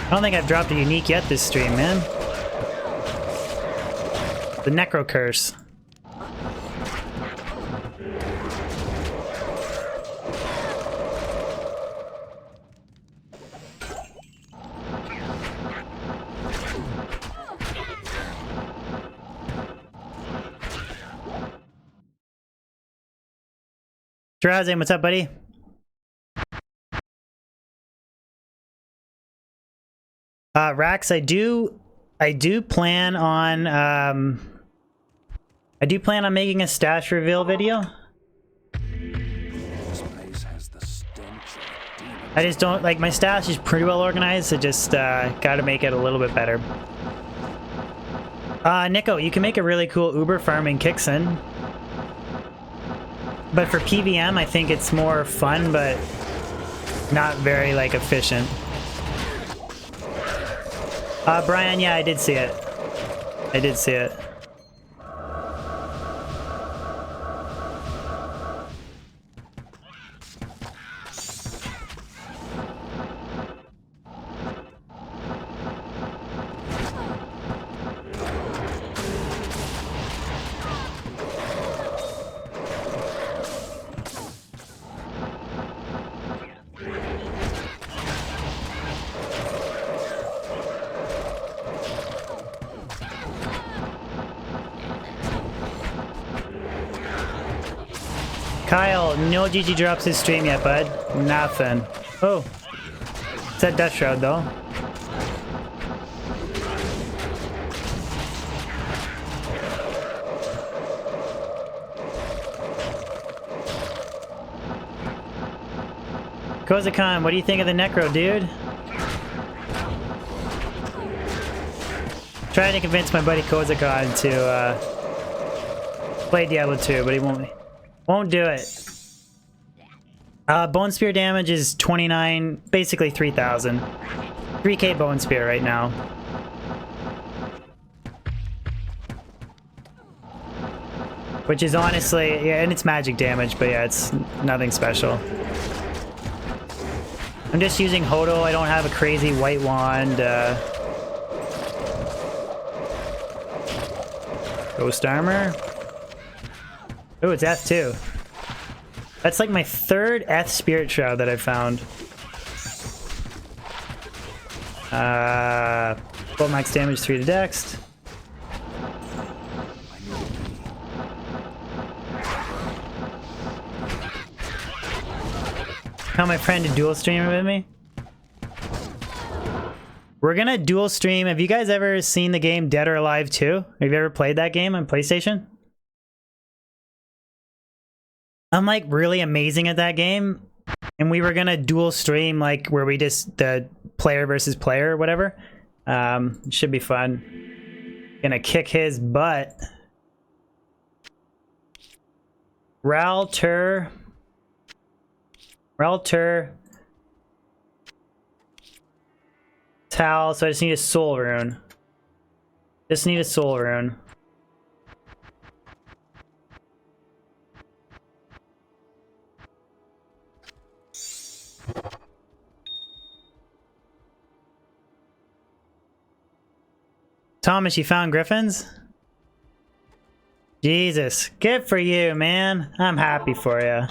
I don't think I've dropped a unique yet this stream, man. The Necro Curse. Drazim, what's up, buddy? Rax, I do plan on making a stash reveal video. This place has the stench of demons. I just don't like my stash is pretty well organized, so just gotta make it a little bit better. Nico, you can make a really cool Uber farm in Kixen. But for PVM, I think it's more fun, but not very, like, efficient. Brian, yeah, I did see it. I did see it. Kyle, no GG drops his stream yet, bud. Nothing. Oh. Said Death Shroud, though. Kozakon, what do you think of the Necro, dude? Trying to convince my buddy Kozakon to play Diablo 2, but he won't do it. Bone Spear damage is 29, basically 3,000. 3k Bone Spear right now. Which is honestly, yeah, and it's magic damage, but yeah, it's nothing special. I'm just using Hodo. I don't have a crazy white wand. Ghost armor. Oh, it's Eth too. That's like my third Eth Spirit Shroud that I found. Full max damage, 3 to Dex. Tell my friend to dual stream with me. We're gonna dual stream. Have you guys ever seen the game Dead or Alive 2? Have you ever played that game on PlayStation? I'm like really amazing at that game. And we were gonna dual stream, like where we just, the player versus player or whatever. It should be fun. Gonna kick his butt. Ralter. Tal, so I just need a soul rune. Just need a soul rune. Thomas, you found griffins? Jesus, good for you, man. I'm happy for you.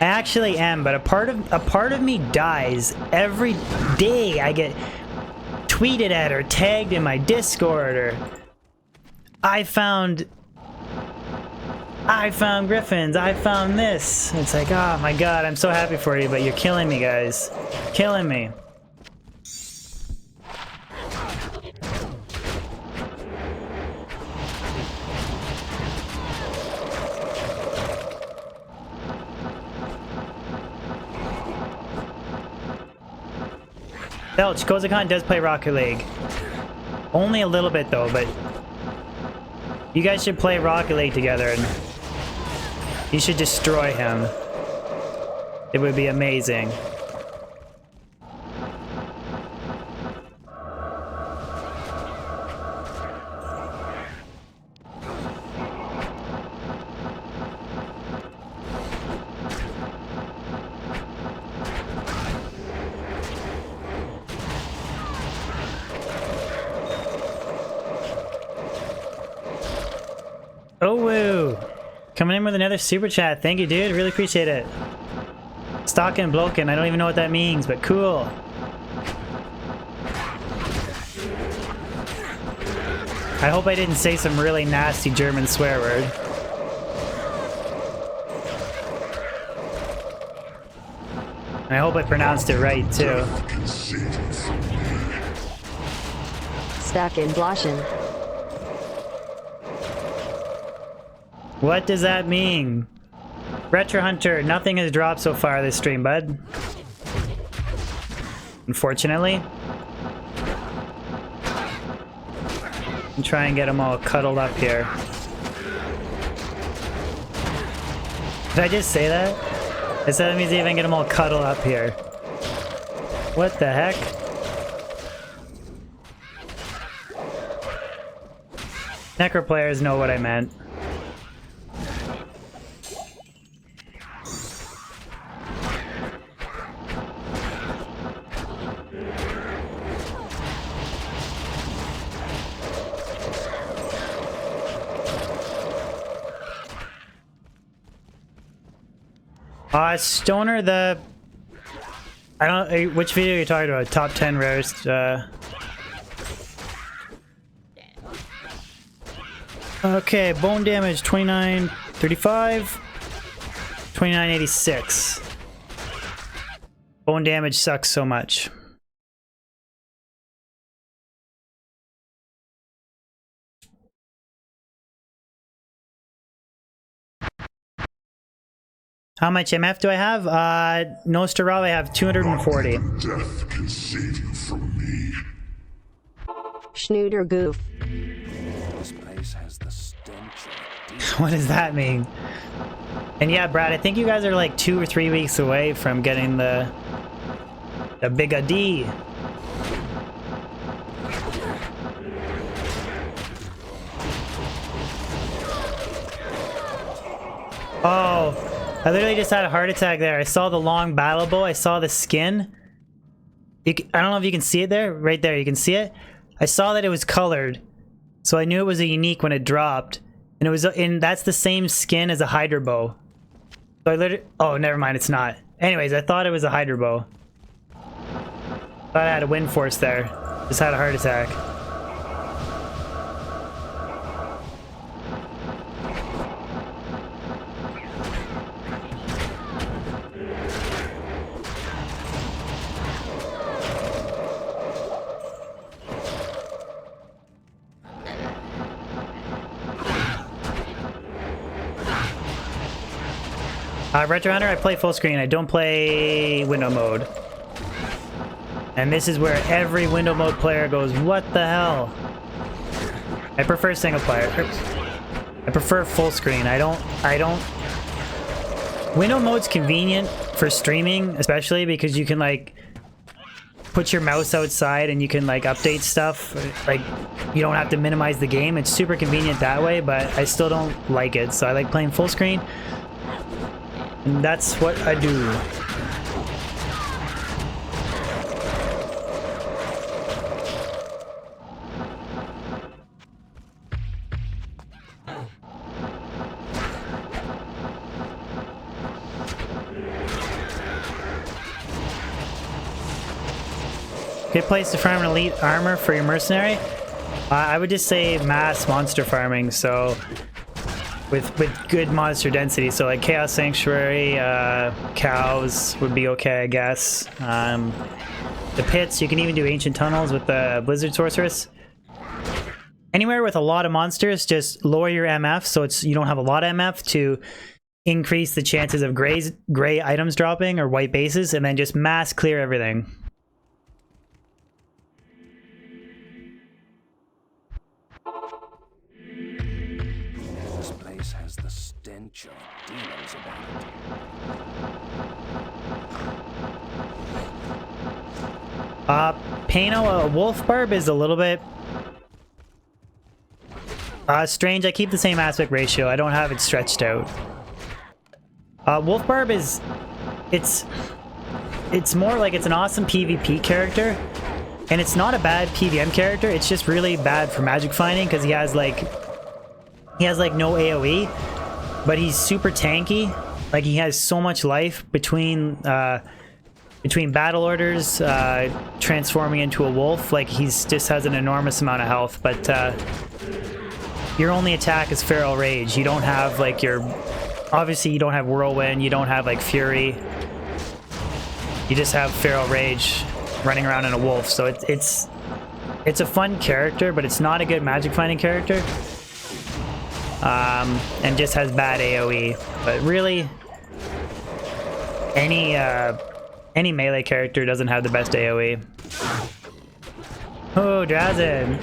I actually am, but a part of me dies every day. I get tweeted at or tagged in my Discord, or I found griffins, I found this. It's like, oh my god, I'm so happy for you, but you're killing me, guys. Killing me. Belch, Kozakan does play Rocket League. Only a little bit though, but you guys should play Rocket League together and you should destroy him. It would be amazing. Oh, woo! Coming in with another super chat. Thank you, dude. Really appreciate it. Stalking Bloken. I don't even know what that means, but cool. I hope I didn't say some really nasty German swear word. I hope I pronounced it right, too. Stacking Blaschen. What does that mean? Retro Hunter, nothing has dropped so far this stream, bud. Unfortunately. And try and get them all cuddled up here. Did I just say that? I said that means even get them all cuddled up here. What the heck? Necro players know what I meant. Stoner, the... I don't... Which video are you talking about? Top 10 rarest, Okay, bone damage, 2935. 2986. Bone damage sucks so much. How much MF do I have? Nostra, I have 240. Death can save you from me. Schnooder goof. This place has the stench What does that mean? And yeah, Brad, I think you guys are like 2 or 3 weeks away from getting the big D. Oh, I literally just had a heart attack there. I saw the long battle bow. I saw the skin. I don't know if you can see it there. Right there, you can see it. I saw that it was colored, so I knew it was a unique when it dropped. And it was, and that's the same skin as a Hydra bow. So I literally, oh, never mind, it's not. Anyways, I thought it was a Hydra bow. Thought I had a wind force there. Just had a heart attack. Retro Hunter, I play full screen. I don't play window mode. And this is where every window mode player goes, what the hell? I prefer single player. I prefer full screen. I don't... Window mode's convenient for streaming, especially because you can like put your mouse outside and you can like update stuff. Like you don't have to minimize the game. It's super convenient that way, but I still don't like it. So I like playing full screen. And that's what I do. Good place to farm an elite armor for your mercenary? I would just say mass monster farming, so with good monster density, so like Chaos Sanctuary, cows would be okay, I guess. The pits, you can even do ancient tunnels with the Blizzard Sorceress. Anywhere with a lot of monsters, just lower your MF so you don't have a lot of MF to increase the chances of gray items dropping or white bases, and then just mass clear everything. Has the stench of demons about it. Pano, Wolf Barb is a little bit strange. I keep the same aspect ratio. I don't have it stretched out. Wolf Barb is... It's more like it's an awesome PvP character. And it's not a bad PvM character. It's just really bad for magic finding because he has like no AoE, but he's super tanky. Like he has so much life between battle orders, transforming into a wolf. Like he's just has an enormous amount of health, but your only attack is Feral Rage. You don't have like obviously you don't have Whirlwind, you don't have like Fury. You just have Feral Rage running around in a wolf. So it's a fun character, but it's not a good magic finding character. And just has bad AoE. But really, any melee character doesn't have the best AoE. Oh, Drazen!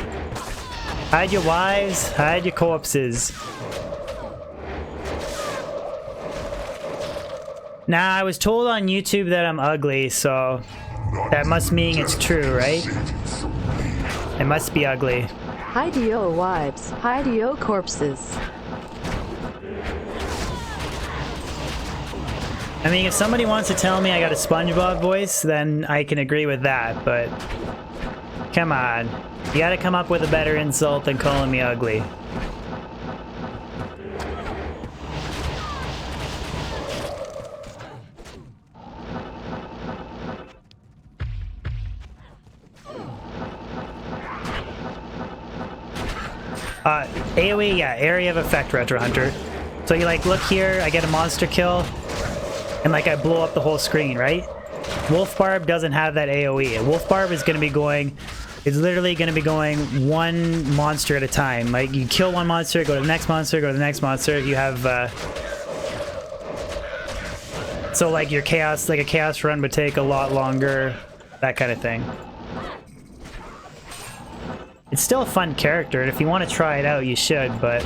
Hide your wives, hide your corpses. Now, I was told on YouTube that I'm ugly, so that must mean it's true, right? It must be ugly. Hide your wives, hide your corpses. I mean, if somebody wants to tell me I got a SpongeBob voice, then I can agree with that, but come on. You gotta come up with a better insult than calling me ugly. AoE, yeah, area of effect, Retro Hunter. So you like, look here, I get a monster kill, and like I blow up the whole screen, right? Wolf Barb doesn't have that AoE. Wolf Barb is going to be going, it's literally going to be going one monster at a time. Like you kill one monster, go to the next monster, go to the next monster. You have, so like your chaos, like a chaos run would take a lot longer, that kind of thing. It's still a fun character, and if you want to try it out, you should, but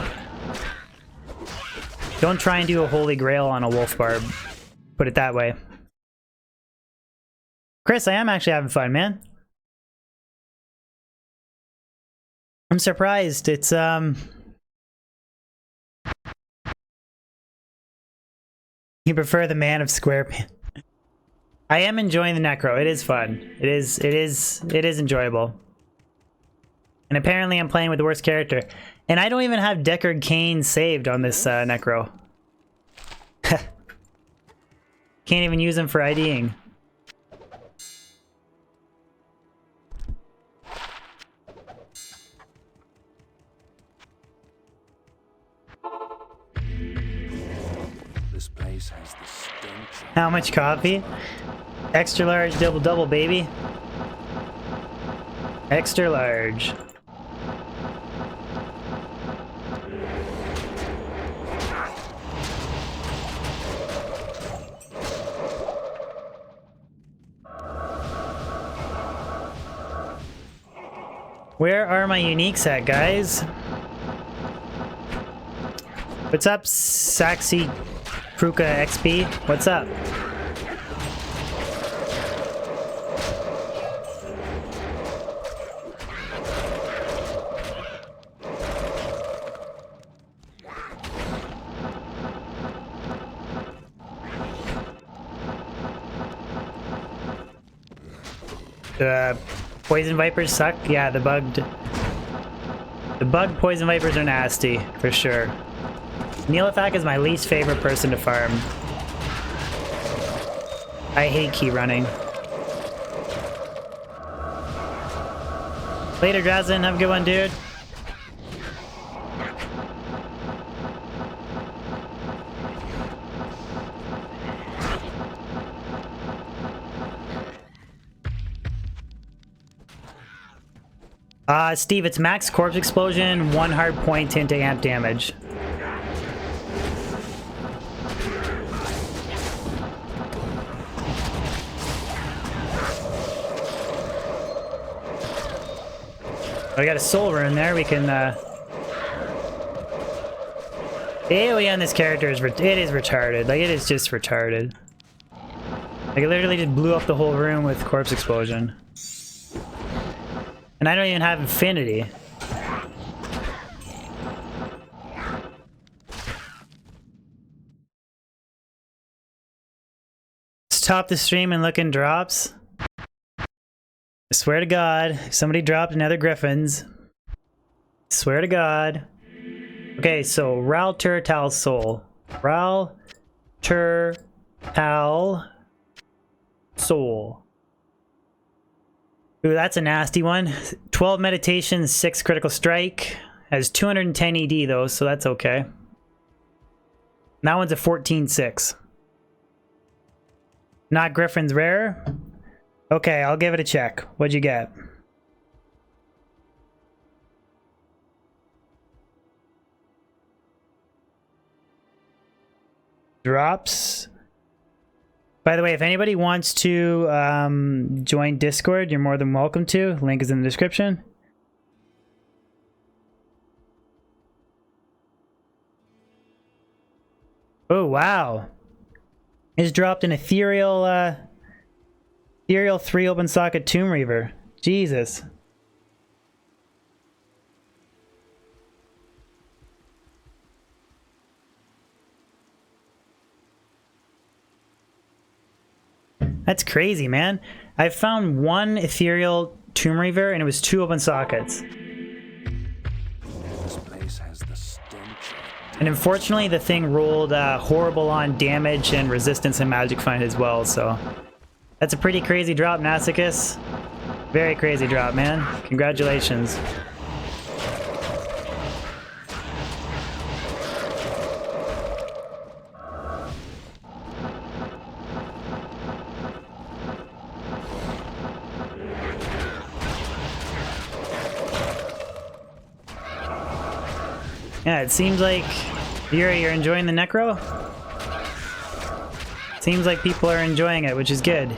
Don't try and do a holy grail on a wolf barb. Put it that way. Chris, I am actually having fun, man. I'm surprised. It's You prefer the man of square pan. I am enjoying the Necro. It is fun. It is enjoyable. And apparently I'm playing with the worst character. And I don't even have Deckard Cain saved on this Necro. Can't even use him for IDing. This place has the stench of How much coffee? Extra large, double, double, baby. Extra large. Where are my uniques at, guys? What's up, Saxy Kruka XP? What's up? Poison vipers suck? Yeah, the bugged poison vipers are nasty, for sure. Neelithak is my least favorite person to farm. I hate key running. Later, Drazen. Have a good one, dude. Steve, it's max corpse explosion, 1 hard point into amp damage. I got a soul rune there. We can. The AoE on this character is retarded. Like, it is just retarded. Like, it literally just blew up the whole room with corpse explosion. And I don't even have infinity. Stop the stream and look in drops. I swear to God, if somebody dropped another Griffins. Swear to God. Okay, so Ral Turtal Soul. Ral Turtal Soul. Ooh, that's a nasty one. 12 meditation, 6 critical strike. Has 210 ED though, so that's okay. And that one's a 14-6. Not Griffin's rare? Okay, I'll give it a check. What'd you get? Drops. By the way, if anybody wants to join Discord, you're more than welcome to. Link is in the description. Oh, wow. It's dropped an ethereal 3 open socket Tomb Reaver. Jesus. That's crazy, man. I found 1 ethereal Tomb Reaver and it was 2 open sockets. this place has the stench of And unfortunately, the thing rolled horrible on damage and resistance and magic find as well, so... That's a pretty crazy drop, Nasicus. Very crazy drop, man. Congratulations. Yeah, it seems like you're enjoying the Necro. Seems like people are enjoying it, which is good.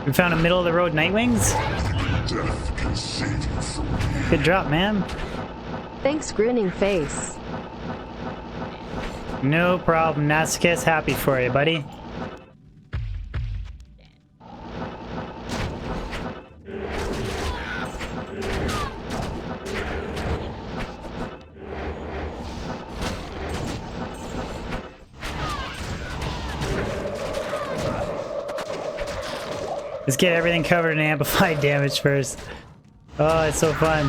We found a middle of the road Nightwings. Death can save you from me. Good drop, man. Thanks, grinning face. No problem. Nascus, happy for you, buddy. Let's get everything covered in amplified damage first. Oh, it's so fun.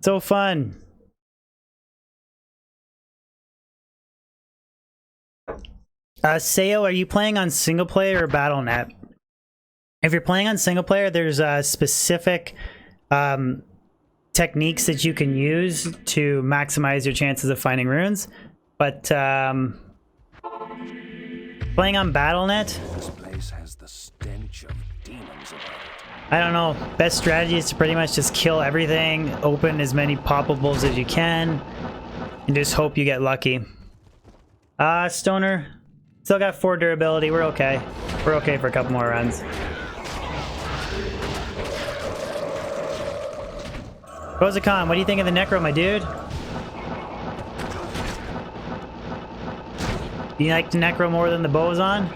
So fun. Sayo, are you playing on single player or BattleNet? If you're playing on single player, there's specific techniques that you can use to maximize your chances of finding runes. But playing on BattleNet, This place has the stench of demons about it. I don't know. Best strategy is to pretty much just kill everything, open as many poppables as you can, and just hope you get lucky. Stoner, still got 4 durability. We're okay. We're okay for a couple more runs. Rozacon, what do you think of the Necro, my dude? You like the Necro more than the Boson?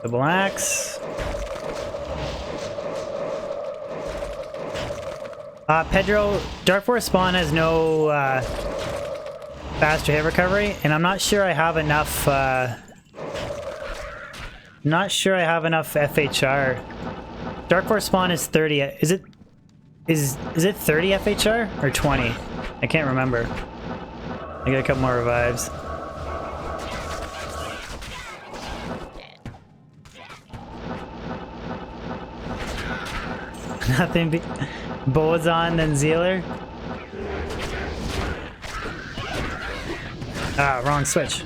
Double axe. Pedro, Dark Force spawn has no faster hit recovery, and I'm not sure I have enough. Not sure I have enough FHR. Dark Force spawn is 30. Is it 30 FHR or 20? I can't remember. I got a couple more revives. Nothing. Boson then Zealer. Ah, wrong switch.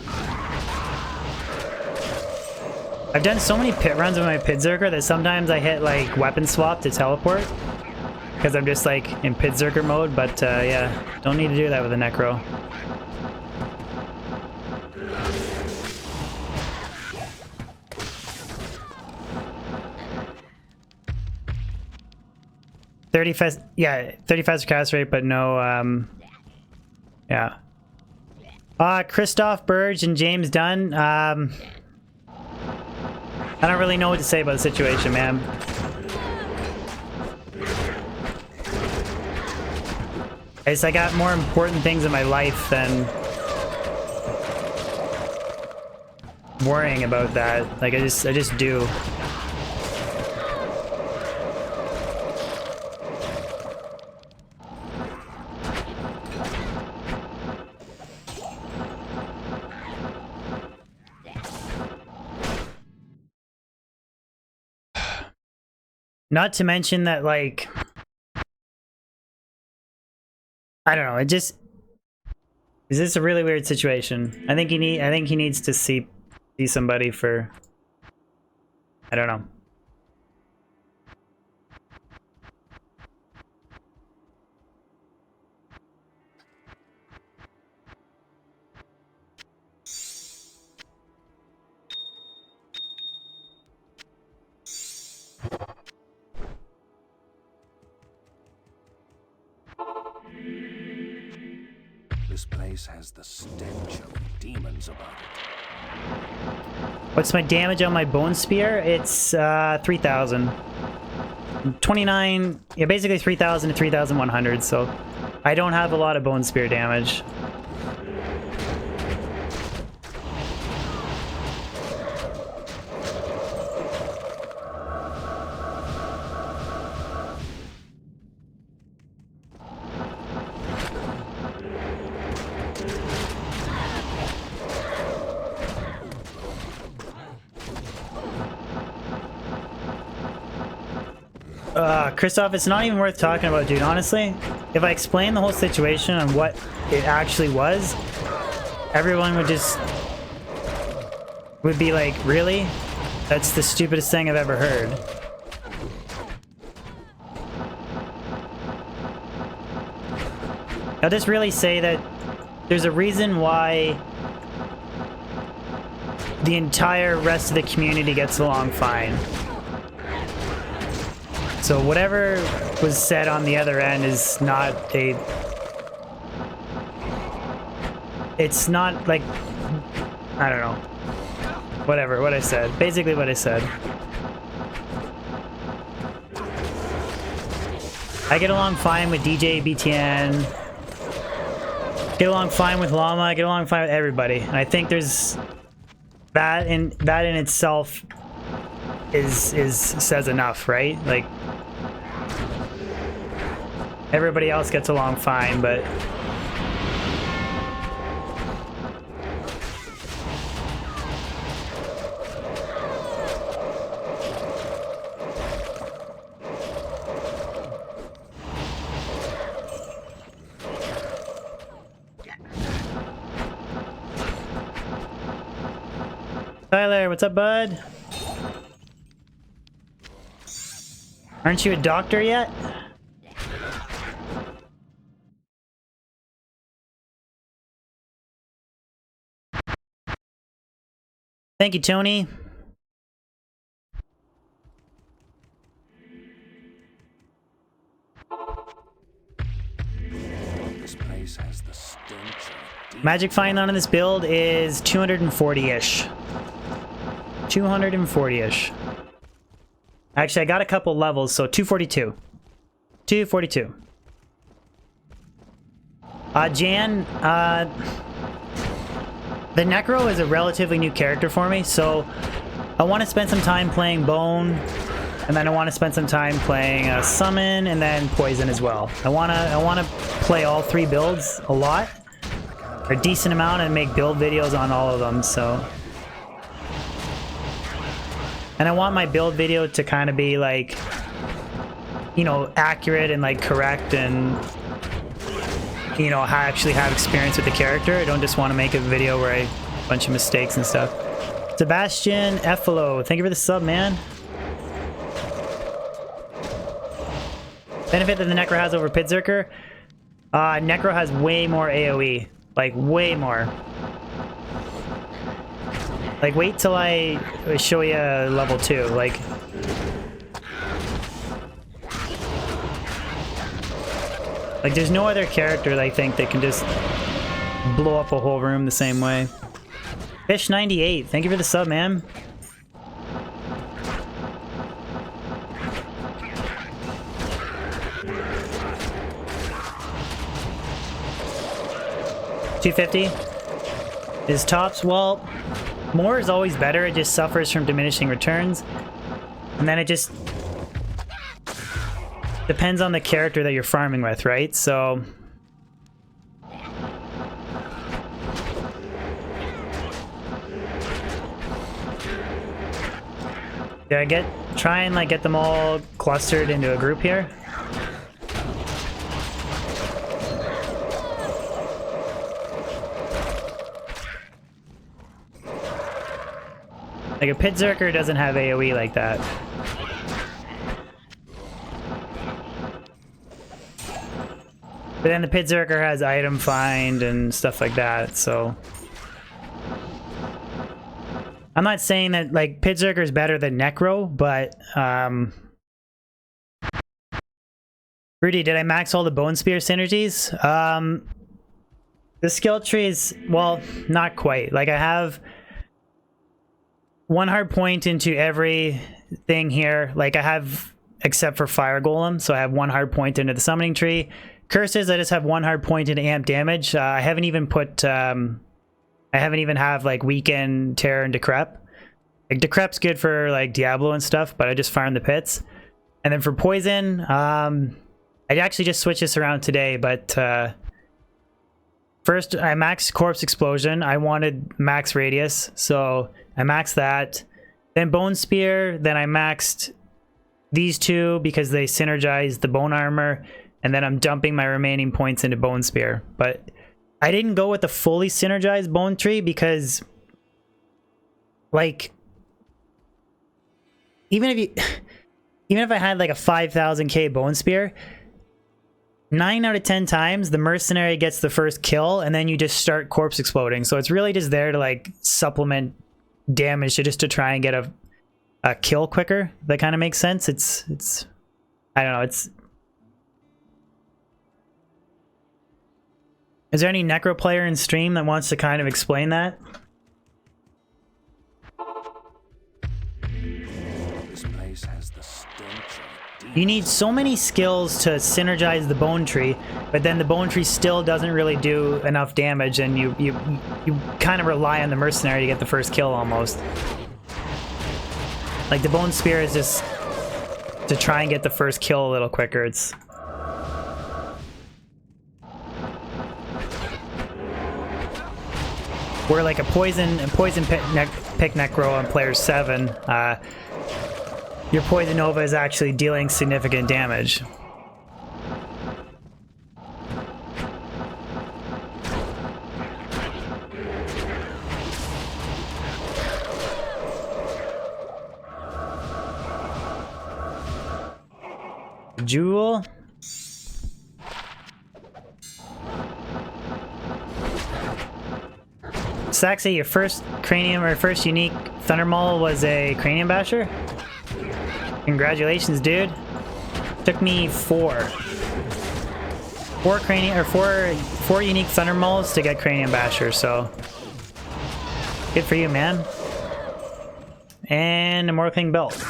I've done so many pit runs with my Pit Zerker that sometimes I hit like weapon swap to teleport because I'm just like in Pit Zerker mode, but yeah, don't need to do that with a Necro. Yeah, 30 faster cast rate, but no, yeah. Christoph Burge and James Dunn, I don't really know what to say about the situation, man. I got more important things in my life than worrying about that. Like, I just do. Not to mention that, like, I don't know. It just is this a really weird situation. I think he needs to see somebody for. I don't know. This place has the stench of demons about it. What's my damage on my Bone Spear? It's 3,000. 29, yeah, basically 3,000 to 3,100, so I don't have a lot of Bone Spear damage. Christoph, it's not even worth talking about, dude. Honestly, if I explain the whole situation on what it actually was, everyone would be like, really? That's the stupidest thing I've ever heard. I'll just really say that there's a reason why the entire rest of the community gets along fine. So whatever was said on the other end is not a... It's not like... I don't know. Whatever, what I said. Basically what I said. I get along fine with DJ, BTN. Get along fine with Llama. I get along fine with everybody. And I think there's... That in itself says enough, right? Like... Everybody else gets along fine, but... Tyler, what's up, bud? Aren't you a doctor yet? Thank you, Tony. This place has the stench of Magic find on this build is 240-ish. 240-ish. Actually, I got a couple levels, so 242. 242. Jan, the Necro is a relatively new character for me, so I want to spend some time playing Bone, and then I want to spend some time playing Summon, and then Poison as well. I wanna play all three builds a lot, or a decent amount, and make build videos on all of them. So, and I want my build video to kind of be like, you know, accurate and like correct, and you know, I actually have experience with the character. I don't just want to make a video where I a bunch of mistakes and stuff. Sebastian Effalo, thank you for the sub, man. Benefit that the Necro has over Pitzerker. Necro has way more AoE. Like, way more. Like, wait till I show you level 2. Like... Like, there's no other character, I think, that can just blow up a whole room the same way. Fish98, thank you for the sub, man. $250 is tops. Well, more is always better. It just suffers from diminishing returns. And then it just... depends on the character that you're farming with, right? So... did I try and like get them all clustered into a group here? Like a Pitzerker doesn't have AoE like that. But then the Pitzerker has item find and stuff like that, so... I'm not saying that, like, Pitzerker is better than Necro, but, Rudy, did I max all the Bone Spear synergies? The skill tree is, well, not quite. Like, I have one hard point into every thing here. Like, I have, except for Fire Golem, so I have one hard point into the summoning tree. Curses, I just have one hard point into amp damage. I haven't even put, I haven't even have like Weaken, Terror, and Decrep. Like Decrep's good for like Diablo and stuff, but I just farm the pits. And then for Poison, I actually just switched this around today, but first I maxed Corpse Explosion. I wanted max radius, so I maxed that. Then Bone Spear, then I maxed these two because they synergize the bone armor, and then I'm dumping my remaining points into bone spear. But I didn't go with the fully synergized bone tree because, like, even if I had like a 5,000k bone spear, 9 out of 10 times the mercenary gets the first kill and then you just start corpse exploding. So it's really just there to like supplement damage to try and get a kill quicker. That kind of makes sense. It's I don't know, it's... Is there any Necro player in stream that wants to kind of explain that? This place has the stench of demons. You need so many skills to synergize the bone tree, but then the bone tree still doesn't really do enough damage, and you kind of rely on the mercenary to get the first kill almost. Like the bone spear is just to try and get the first kill a little quicker. It's where like a poison pick necro on player 7, your Poison Nova is actually dealing significant damage. Jewel. Saxy, your first cranium or first unique Thunder Maul was a cranium basher? Congratulations, dude. Took me four unique Thunder Mauls to get cranium basher, so good for you, man. And a Mortal King belt.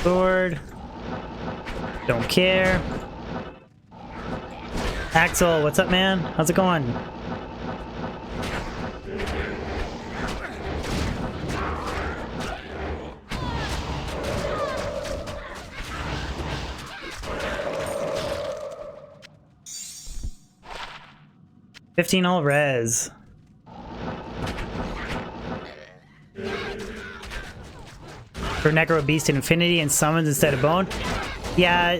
Sword. Don't care. Axel, what's up, man? How's it going? $15 all res. For Necro Beast Infinity and summons instead of bone. Yeah,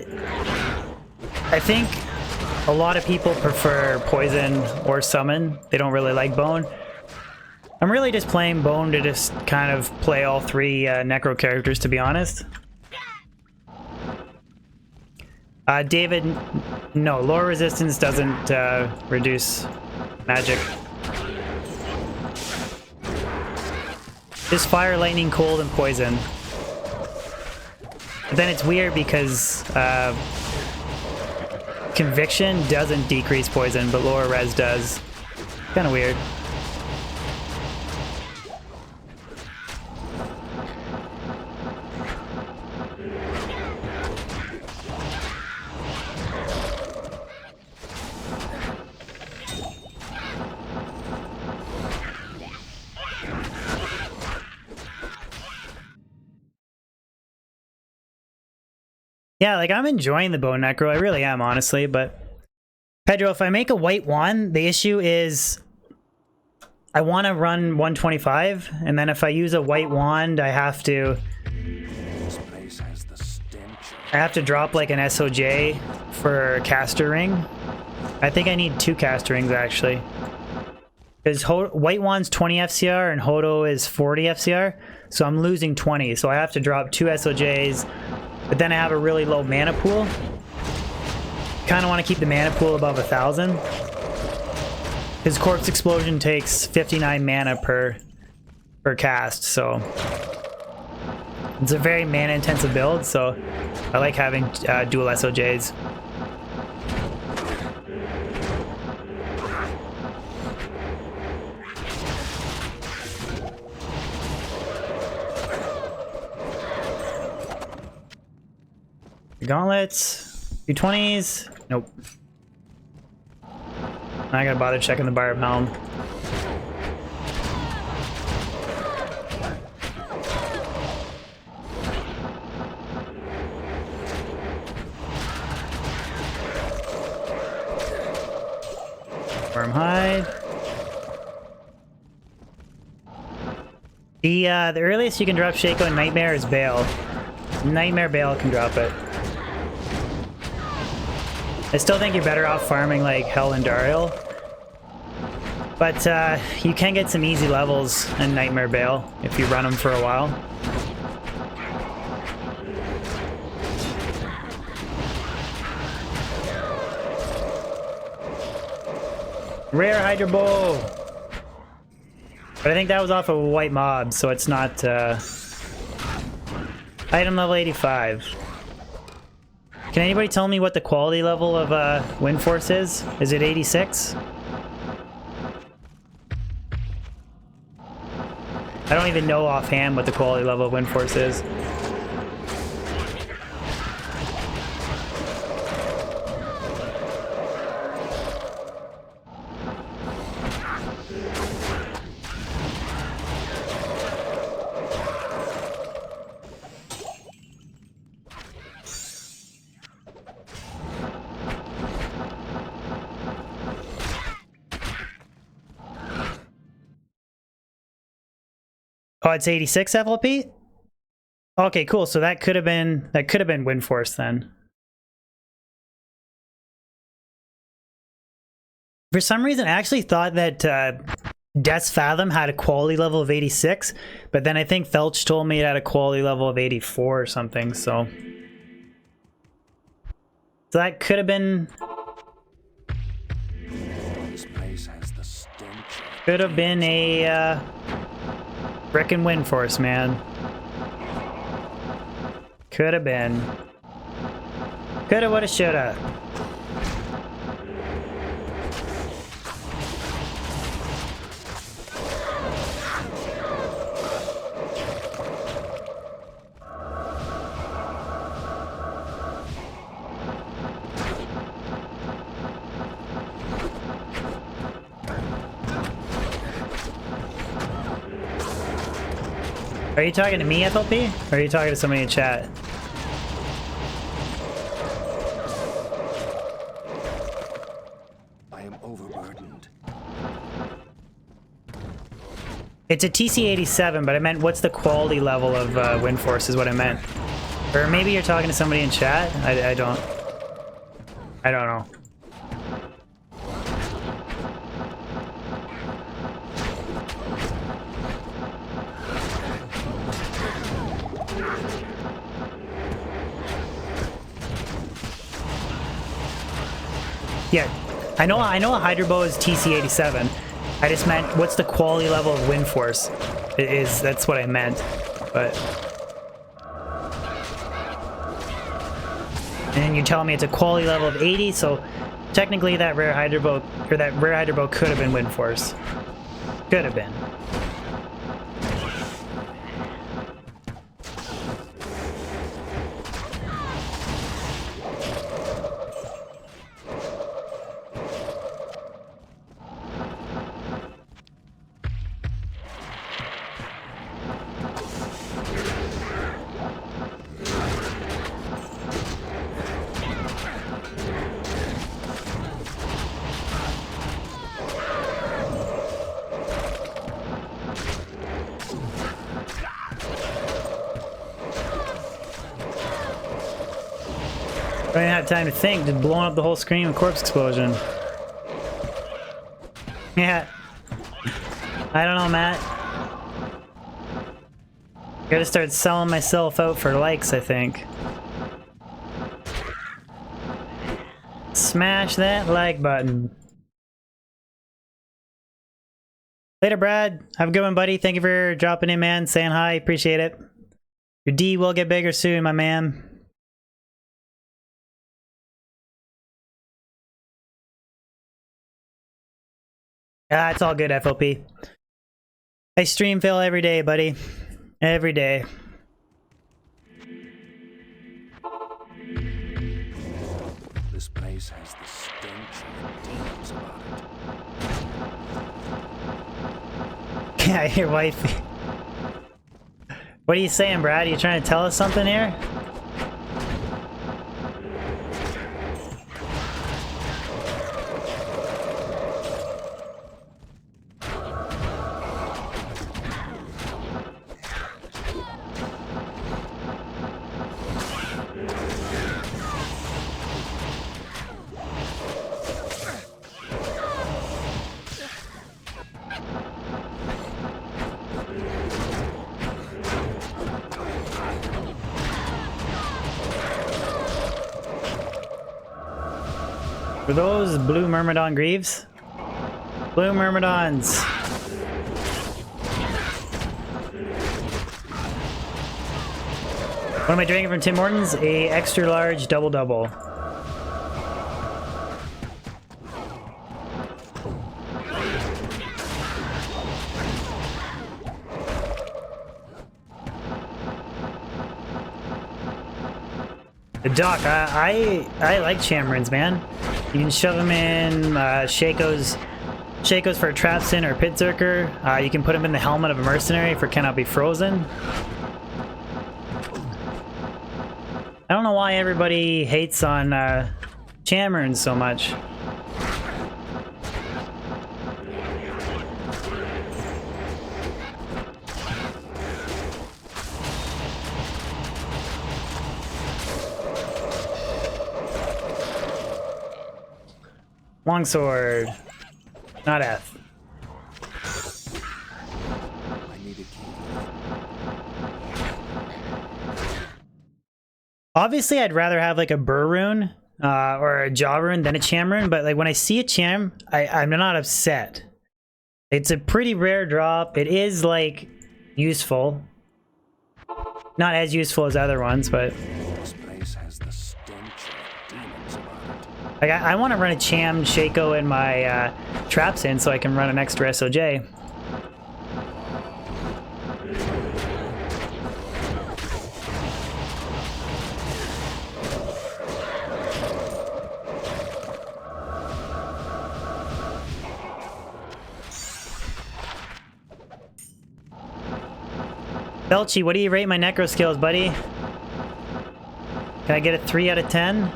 I think a lot of people prefer poison or summon. They don't really like bone. I'm really just playing bone to just kind of play all three Necro characters, to be honest. David, no, lore resistance doesn't reduce magic. Just fire, lightning, cold, and poison. But then it's weird because Conviction doesn't decrease poison, but lower res does. Kind of weird. Yeah, like I'm enjoying the Bone Necro. I really am, honestly, but Pedro, if I make a white wand, the issue is I want to run 125, and then if I use a white wand, I have to drop like an SOJ for caster ring. I think I need 2 caster rings actually. Because white wand's 20 FCR and Hodo is 40 FCR, so I'm losing 20. So I have to drop 2 SOJs, but then I have a really low mana pool. Kind of want to keep the mana pool above 1,000. His Corpse Explosion takes 59 mana per cast, so it's a very mana intensive build, so I like having dual SOJs. Gauntlets, 220s, nope. I gotta bother checking the Bar of Helm. Storm hide. The earliest you can drop Shaco and Nightmare is Bale. Nightmare Bale can drop it. I still think you're better off farming like Hell and Dariel. But you can get some easy levels in Nightmare Bale if you run them for a while. Rare Hydra Bow! But I think that was off of a white mob, so it's not item level 85. Can anybody tell me what the quality level of Windforce is? Is it 86? I don't even know offhand what the quality level of Windforce is. Oh, it's 86 FLP? Okay, cool. So that could have been Windforce then. For some reason, I actually thought that Death's Fathom had a quality level of 86, but then I think Felch told me it had a quality level of 84 or something, so that could have been... This place has the stench. Could have been a frickin' Windforce, man. Could have been. Coulda, woulda, shoulda. Are you talking to me, FLP? Or are you talking to somebody in chat? I am overburdened. It's a TC-87, but I meant what's the quality level of Windforce is what I meant. Or maybe you're talking to somebody in chat? I don't know. Yeah, I know a Hydra Bow is TC-87. I just meant what's the quality level of Windforce? That's what I meant. But and then you tell me it's a quality level of 80, so technically that rare Hydra Bow could have been Windforce. Could have been. I didn't have time to think, just blowing up the whole screen with corpse explosion. Yeah. I don't know, Matt. Gotta start selling myself out for likes, I think. Smash that like button. Later, Brad. Have a good one, buddy. Thank you for dropping in, man. Saying hi. Appreciate it. Your D will get bigger soon, my man. It's all good, FLP. I stream fail every day, buddy. Every day. This place has the stench of demons about it. Yeah, your wife. What are you saying, Brad? Are you trying to tell us something here? Were those blue Myrmidon Greaves? Blue Myrmidons! What am I drinking from Tim Hortons? A extra large double-double. The Doc, I like Chamberins, man. You can shove them in Shakos for a Trapsin or a Pit Zerker. You can put them in the helmet of a mercenary for cannot be frozen. I don't know why everybody hates on Chamberins so much. Longsword. Not F. I need a key. Obviously, I'd rather have like a Burr Rune or a Jaw Rune than a Cham Rune, but like when I see a Cham, I'm not upset. It's a pretty rare drop. It is like useful. Not as useful as other ones, but This place has the stench of demons about it. like I want to run a Cham Shaco in my traps in so I can run an extra SOJ. Belchy, what do you rate my Necro skills, buddy? Can I get a 3 out of 10?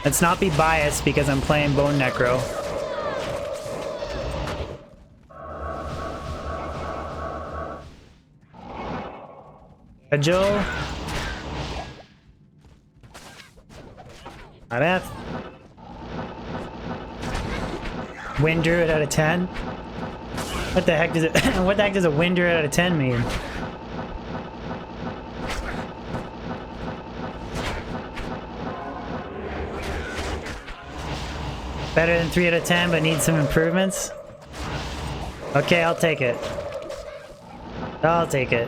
Let's not be biased because I'm playing Bone Necro. A Joe. Not F. Wind Druid out of 10? What the heck does it what the heck does a Wind Druid out of 10 mean? Better than 3 out of 10, but needs some improvements? Okay, I'll take it. I'll take it.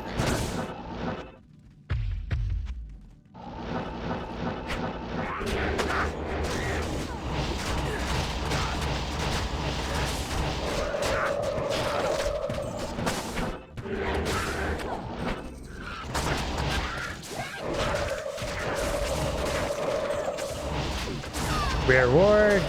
Rare ward.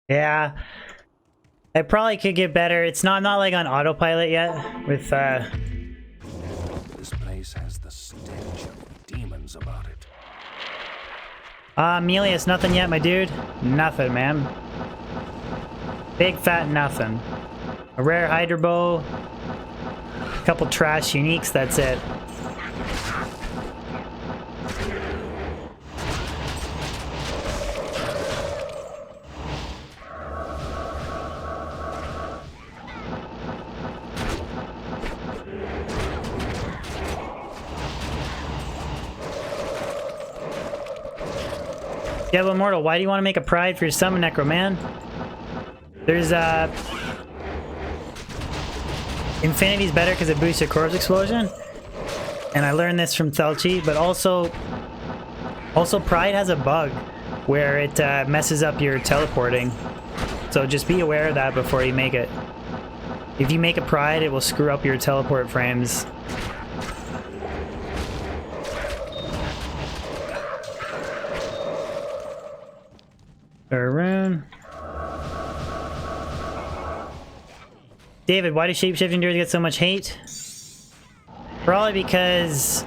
Yeah. I probably could get better. It's not, I'm not like on autopilot yet with This place has the stench of demons about it. Melius, nothing yet, my dude. Nothing, man. Big fat nothing. A rare Hydra Bow. A couple trash uniques, that's it. Diablo Immortal, why do you want to make a pride for your summon Necro, man? There's Infinity's better because it boosts your corpse explosion. And I learned this from Thelchi, but also Pride has a bug where it messes up your teleporting. So just be aware of that before you make it. If you make a Pride, it will screw up your teleport frames. Rune. David, why do shapeshifting druids get so much hate? Probably because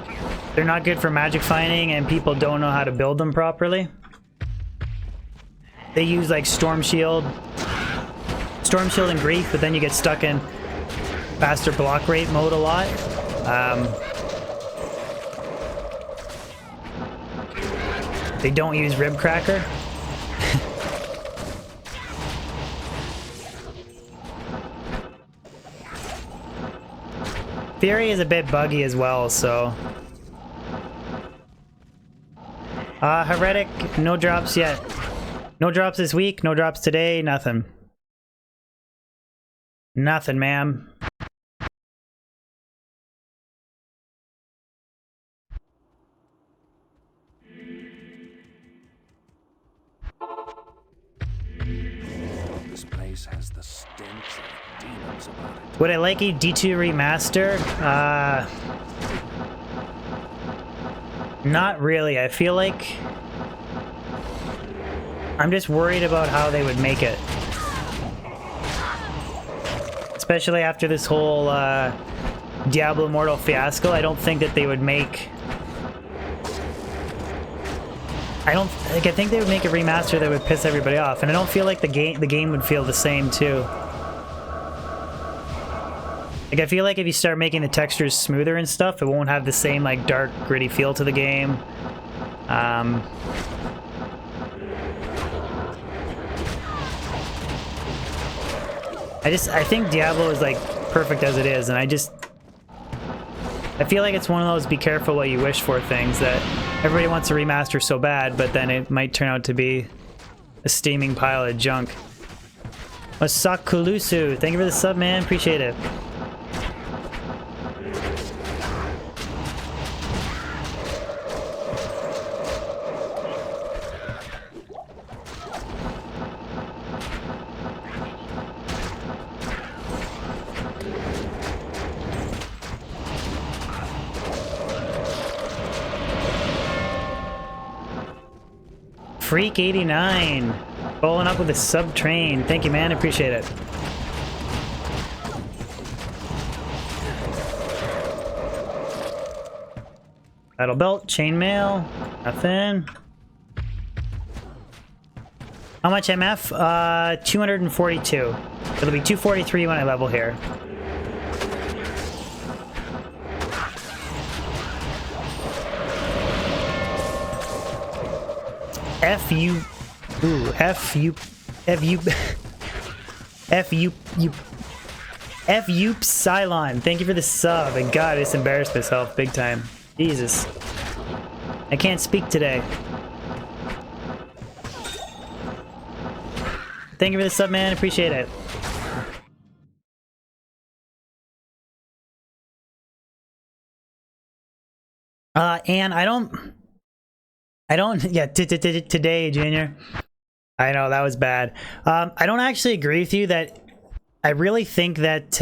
they're not good for magic finding and people don't know how to build them properly. They use like Storm Shield Storm Shield and Grief, but then you get stuck in faster block rate mode a lot. They don't use Rib Cracker. Fury is a bit buggy as well, so... Heretic, no drops yet. No drops this week, no drops today, nothing. Nothing, ma'am. This place has the stench of demons about it. Would I like a D2 remaster? Not really. I feel like I'm just worried about how they would make it. Especially after this whole Diablo Immortal fiasco, I don't think that they would make... I think they would make a remaster that would piss everybody off, and I don't feel like the game would feel the same too. Like, I feel like if you start making the textures smoother and stuff, it won't have the same, like, dark, gritty feel to the game. I think Diablo is, like, perfect as it is, and I feel like it's one of those be careful what you wish for things that everybody wants to remaster so bad, but then it might turn out to be a steaming pile of junk. Masakulusu, thank you for the sub, man. Appreciate it. Freak89, rolling up with a sub train. Thank you, man. Appreciate it. Battle belt, chainmail, nothing. How much MF? 242. It'll be 243 when I level here. Cylon, thank you for the sub, and God, I just embarrassed myself big time. Jesus. I can't speak today. Thank you for the sub, man, appreciate it. And I don't, yeah, today, Junior. I know, that was bad. I don't actually agree with you that I really think that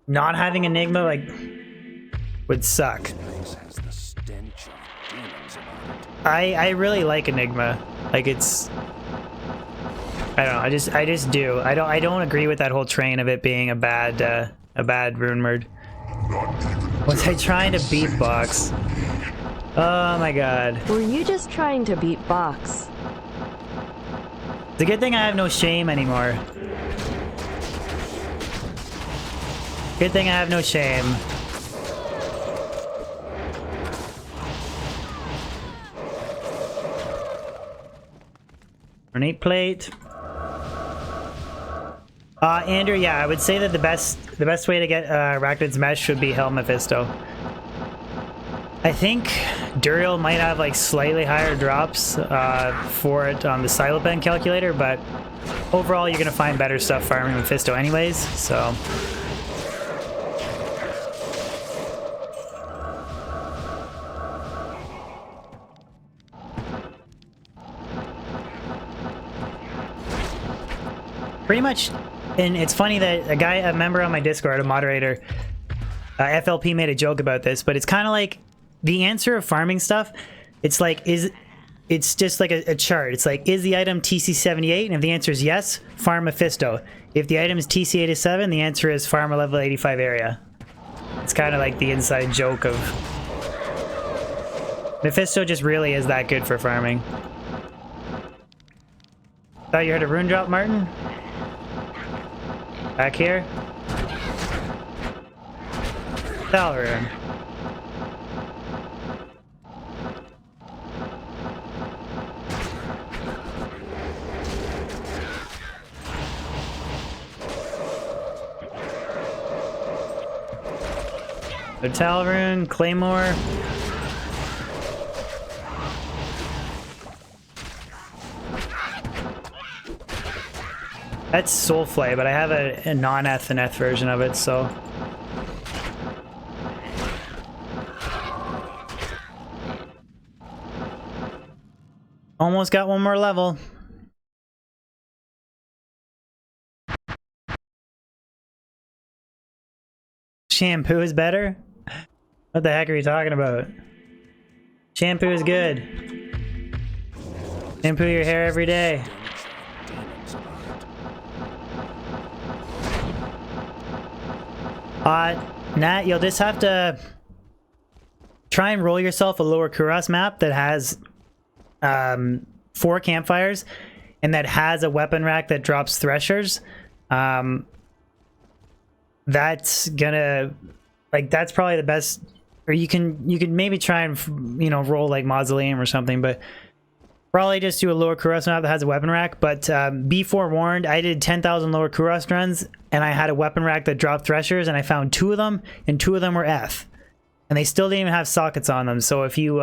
not having Enigma, like, would suck. I really like Enigma. Like, it's... I don't know, I just do. I don't agree with that whole train of it being a bad rune merd. Was I trying to beatbox? Oh my god. Were you just trying to beatbox? It's a good thing I have no shame anymore. Good thing I have no shame. Ornate plate. Andrew, yeah, I would say that the best way to get Arachnid's Mesh would be Hell Mephisto. I think Duriel might have like slightly higher drops for it on the Silopen calculator, but overall you're gonna find better stuff farming Mephisto anyways, so. Pretty much, and it's funny that a member on my Discord, a moderator, FLP made a joke about this, but it's kind of like the answer of farming stuff. It's like, it's just like a chart. It's like, is the item TC78? And if the answer is yes, farm Mephisto. If the item is TC87, the answer is farm a level 85 area. It's kind of like the inside joke of Mephisto just really is that good for farming. Thought you heard a rune drop, Martin? Back here? Spell rune. Hotel rune, Claymore. That's Soulflay, but I have a non-eth and eth version of it, so. Almost got one more level. Shampoo is better? What the heck are you talking about? Shampoo is good. Shampoo your hair every day. Nat, you'll just have to try and roll yourself a lower Kuras map that has 4 campfires and that has a weapon rack that drops threshers. That's gonna, like, that's probably the best. Or you can maybe try and, you know, roll like Mausoleum or something, but probably just do a lower Kuras map that has a weapon rack. But be forewarned, I did 10,000 lower Kuras runs, and I had a weapon rack that dropped threshers, and I found 2 of them, and 2 of them were F. And they still didn't even have sockets on them. So if you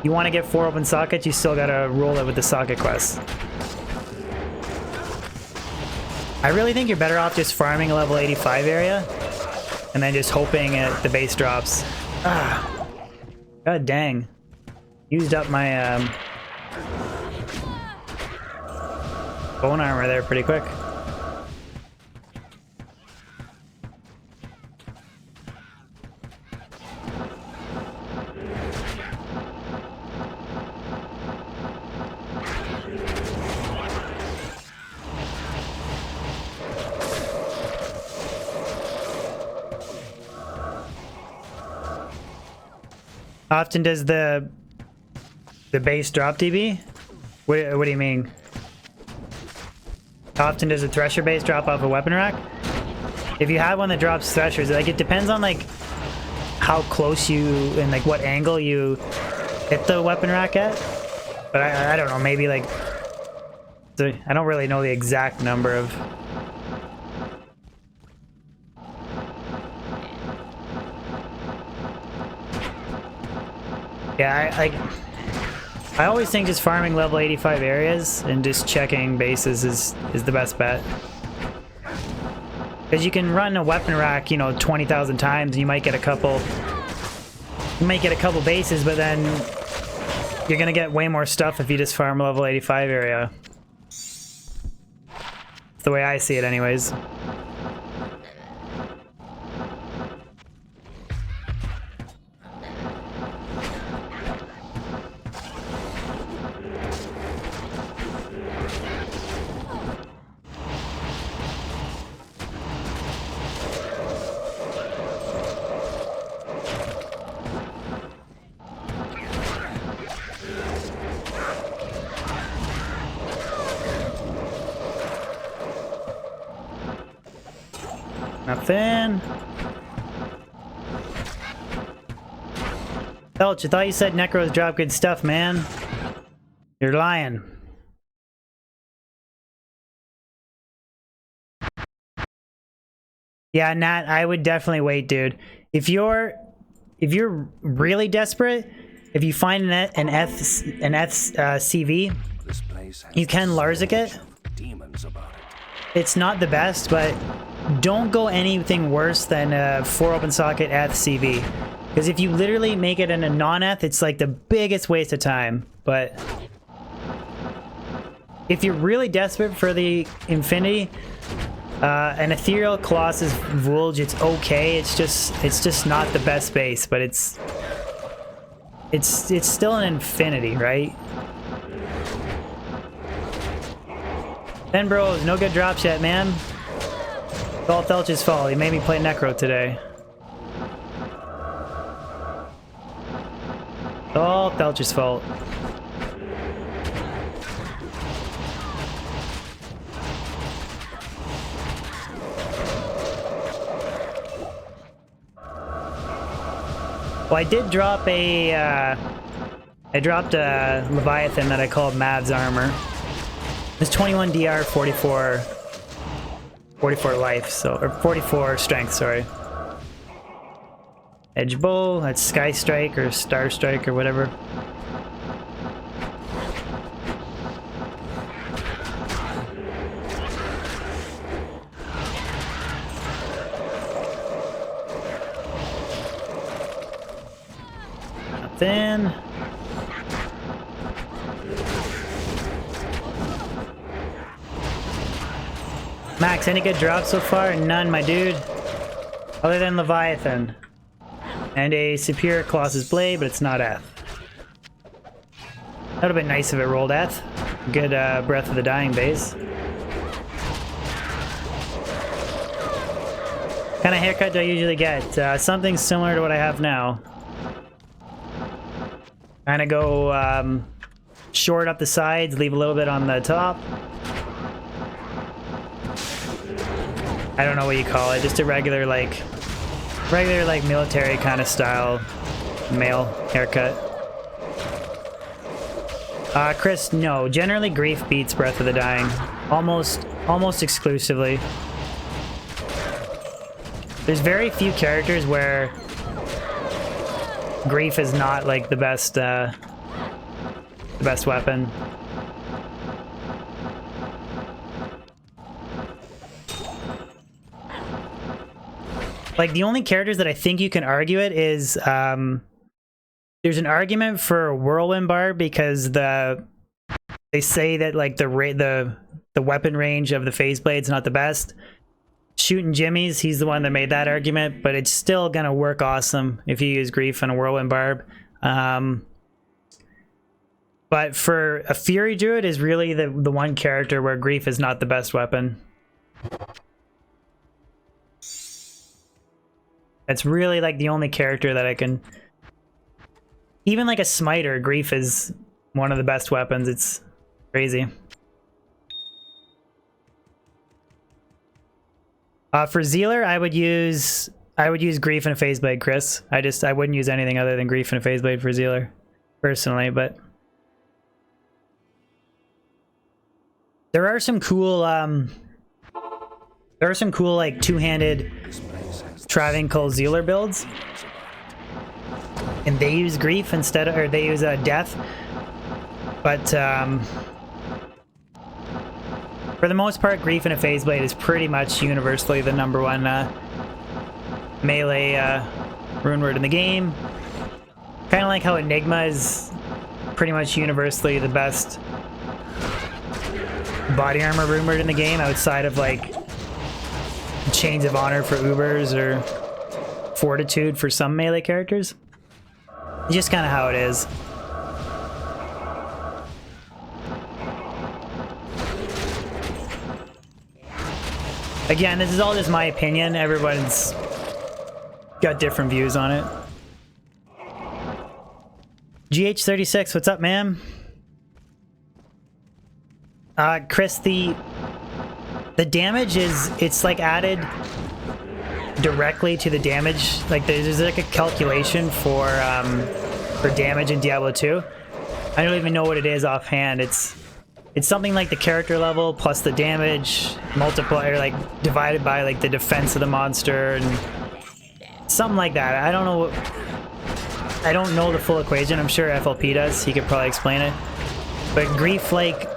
you want to get 4 open sockets, you still gotta roll it with the socket quest. I really think you're better off just farming a level 85 area, and then just hoping the base drops. Ah, god dang. Used up my bone armor there pretty quick. How often does the base drop DB? What do you mean? How often does a thresher base drop off a weapon rack? If you have one that drops threshers, like, it depends on like how close you and like what angle you hit the weapon rack at. But I don't know, maybe like, I don't really know the exact number of. Yeah, I always think just farming level 85 areas and just checking bases is the best bet. Because you can run a weapon rack, you know, 20,000 times, and you might get a couple bases, but then you're gonna get way more stuff if you just farm level 85 area. That's the way I see it anyways. Nothing. Belch, I thought you said Necros drop good stuff, man. You're lying. Yeah, Nat, I would definitely wait, dude. If you're really desperate, if you find an CV, you can Larzik it. It's not the best, but don't go anything worse than a 4 open socket eth CV. Because if you literally make it in a non-eth, it's like the biggest waste of time. But if you're really desperate for the Infinity, an Ethereal Colossus Vulge, it's okay. It's just not the best base, but it's still an Infinity, right? Ben Bros, no good drops yet, man. It's all Felch's fault. He made me play Necro today. It's all Felch's fault. Well, I did drop a, I dropped a Leviathan that I called Mav's Armor. It's 21 DR, 44 life, so, or 44 strength, sorry. Edge Bow, that's Sky Strike or Star Strike or whatever. Nothing. Max, any good drops so far? None, my dude. Other than Leviathan. And a Superior Colossus Blade, but it's not F. That would have been nice if it rolled F. Good Breath of the Dying base. What kind of haircut do I usually get? Something similar to what I have now. Kind of go short up the sides, leave a little bit on the top. I don't know what you call it, just a regular like military kind of style male haircut. Chris, no. Generally Grief beats Breath of the Dying. Almost exclusively. There's very few characters where Grief is not like the best weapon. Like, the only characters that I think you can argue it is, there's an argument for Whirlwind Barb because they say that, like, the weapon range of the Phase Blade's not the best. Shooting Jimmy's, he's the one that made that argument, but it's still gonna work awesome if you use Grief and a Whirlwind Barb. But for a Fury Druid is really the one character where Grief is not the best weapon. It's really like the only character that I can... Even like a Smiter, Grief is one of the best weapons. It's crazy. For Zealer, I would use Grief and a Phase Blade, Chris. I wouldn't use anything other than Grief and a Phase Blade for Zealer, personally, but... There are some cool like two-handed Travancore Zealer builds, and they use Grief instead of, or they use Death, but for the most part, Grief and a Phase Blade is pretty much universally the #1 melee rune word in the game. Kind of like how Enigma is pretty much universally the best body armor rune word in the game, outside of like Chains of Honor for Ubers or Fortitude for some melee characters. It's just kind of how it is. Again, this is all just my opinion. Everyone's got different views on it. GH36, what's up, man? Chris, the damage it's like added directly to the damage. Like there's like a calculation for damage in Diablo 2. I don't even know what it is offhand. It's something like the character level plus the damage multiplier, like divided by like the defense of the monster and something like that. I don't know the full equation. I'm sure FLP does. He could probably explain it. But Grief like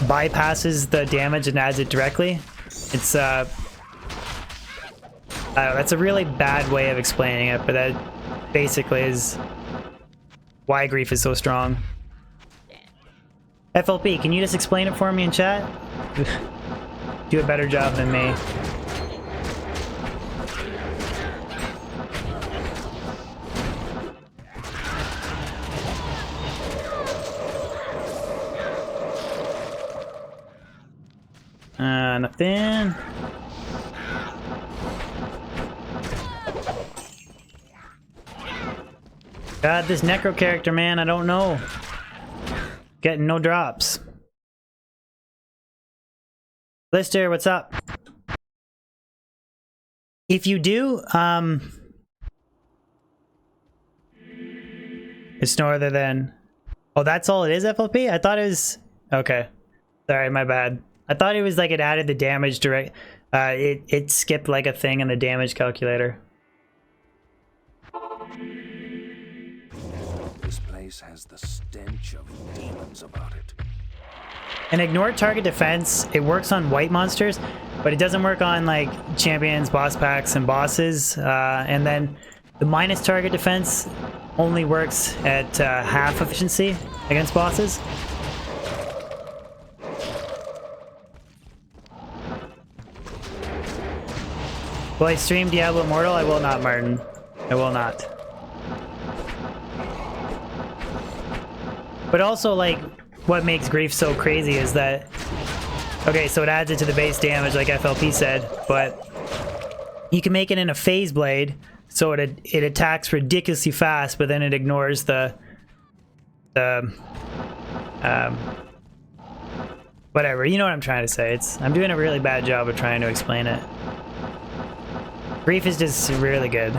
bypasses the damage and adds it directly. It's that's a really bad way of explaining it, but that basically is why Grief is so strong. FLP, can you just explain it for me in chat? Do a better job than me. Nothing. God, this Necro character, man, I don't know. Getting no drops. Blister, what's up? If you do, It's no other than... Oh, that's all it is, FLP? I thought it was... Okay. Sorry, my bad. I thought it was like it added the damage direct... it skipped like a thing in the damage calculator. This place has the stench of demons about it. And ignore target defense, it works on white monsters, but it doesn't work on like champions, boss packs, and bosses. And then the minus target defense only works at half efficiency against bosses. Will I stream Diablo Immortal? I will not, Martin. I will not. But also, like, what makes Grief so crazy is that... Okay, so it adds it to the base damage, like FLP said, but you can make it in a phase blade, so it attacks ridiculously fast, but then it ignores the whatever. You know what I'm trying to say. I'm doing a really bad job of trying to explain it. Grief is just really good.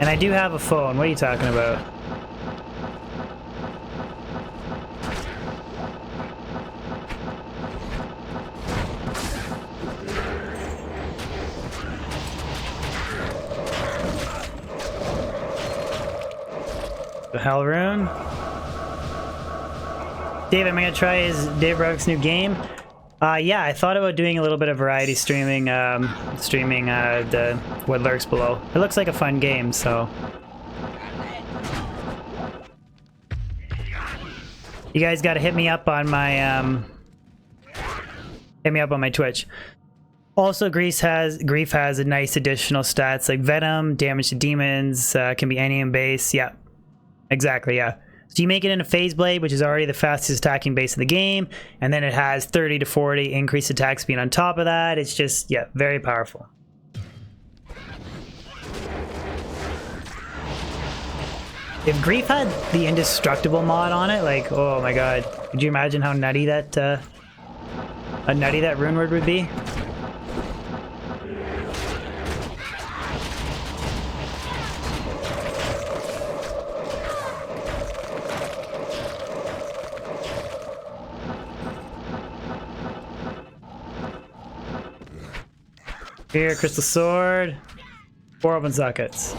And I do have a phone. What are you talking about? The hell, Rune? David, am I gonna try his Dave Rock's new game? Yeah, I thought about doing a little bit of variety streaming, the what lurks below. It looks like a fun game, so. You guys gotta hit me up on my, Twitch. Also, Grief has a nice additional stats like Venom, damage to demons, can be any base. Yeah, exactly, yeah. So you make it in a phase blade, which is already the fastest attacking base of the game, and then it has 30 to 40 increased attack speed on top of that. It's just, yeah, very powerful. If Grief had the indestructible mod on it, like, oh my god, could you imagine how nutty that rune word would be? Here, crystal sword, 4 open sockets.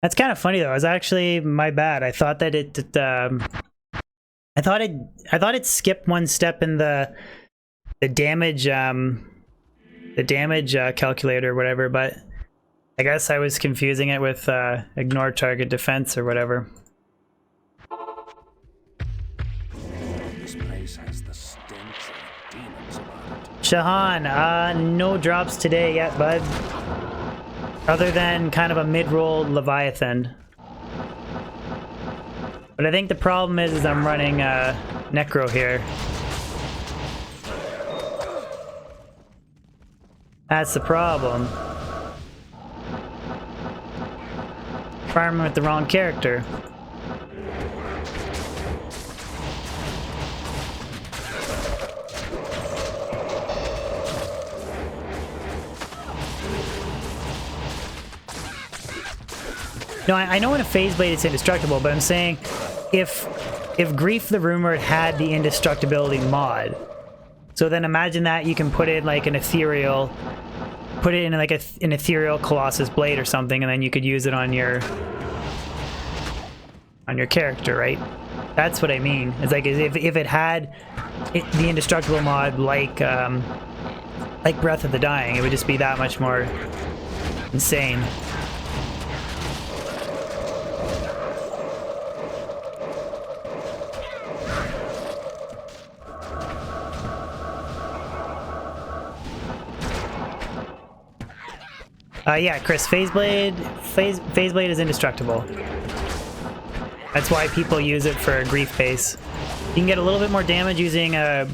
That's kind of funny though. It was actually my bad. I thought that I thought it skipped one step in the damage calculator or whatever, but I guess I was confusing it with ignore target defense or whatever. Shahan, no drops today yet, bud. Other than kind of a mid-roll Leviathan. But I think the problem is I'm running Necro here. That's the problem. Farming with the wrong character. No, I know in a phase blade it's indestructible, but I'm saying if Grief the Rumored had the indestructibility mod, so then imagine that you can put it like an ethereal, put it in like an ethereal Colossus blade or something, and then you could use it on your character, right? That's what I mean. It's like if it had the indestructible mod like Breath of the Dying, it would just be that much more insane. Yeah, Chris, phase blade is indestructible. That's why people use it for a Grief base. You can get a little bit more damage using a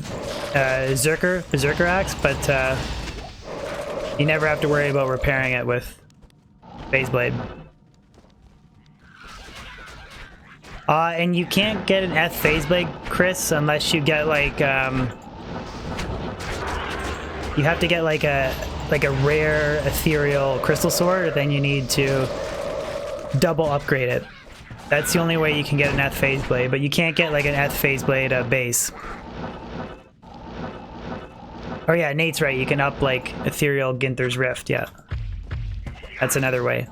Berserker axe, but you never have to worry about repairing it with phase blade. And you can't get an F phase blade, Chris, unless you get like You have to get like a rare ethereal crystal sword, or then you need to double upgrade it. That's the only way you can get an Eth phase blade, but you can't get like an Eth phase blade base. Oh yeah, Nate's right. You can up like ethereal Ginther's Rift. Yeah, that's another way.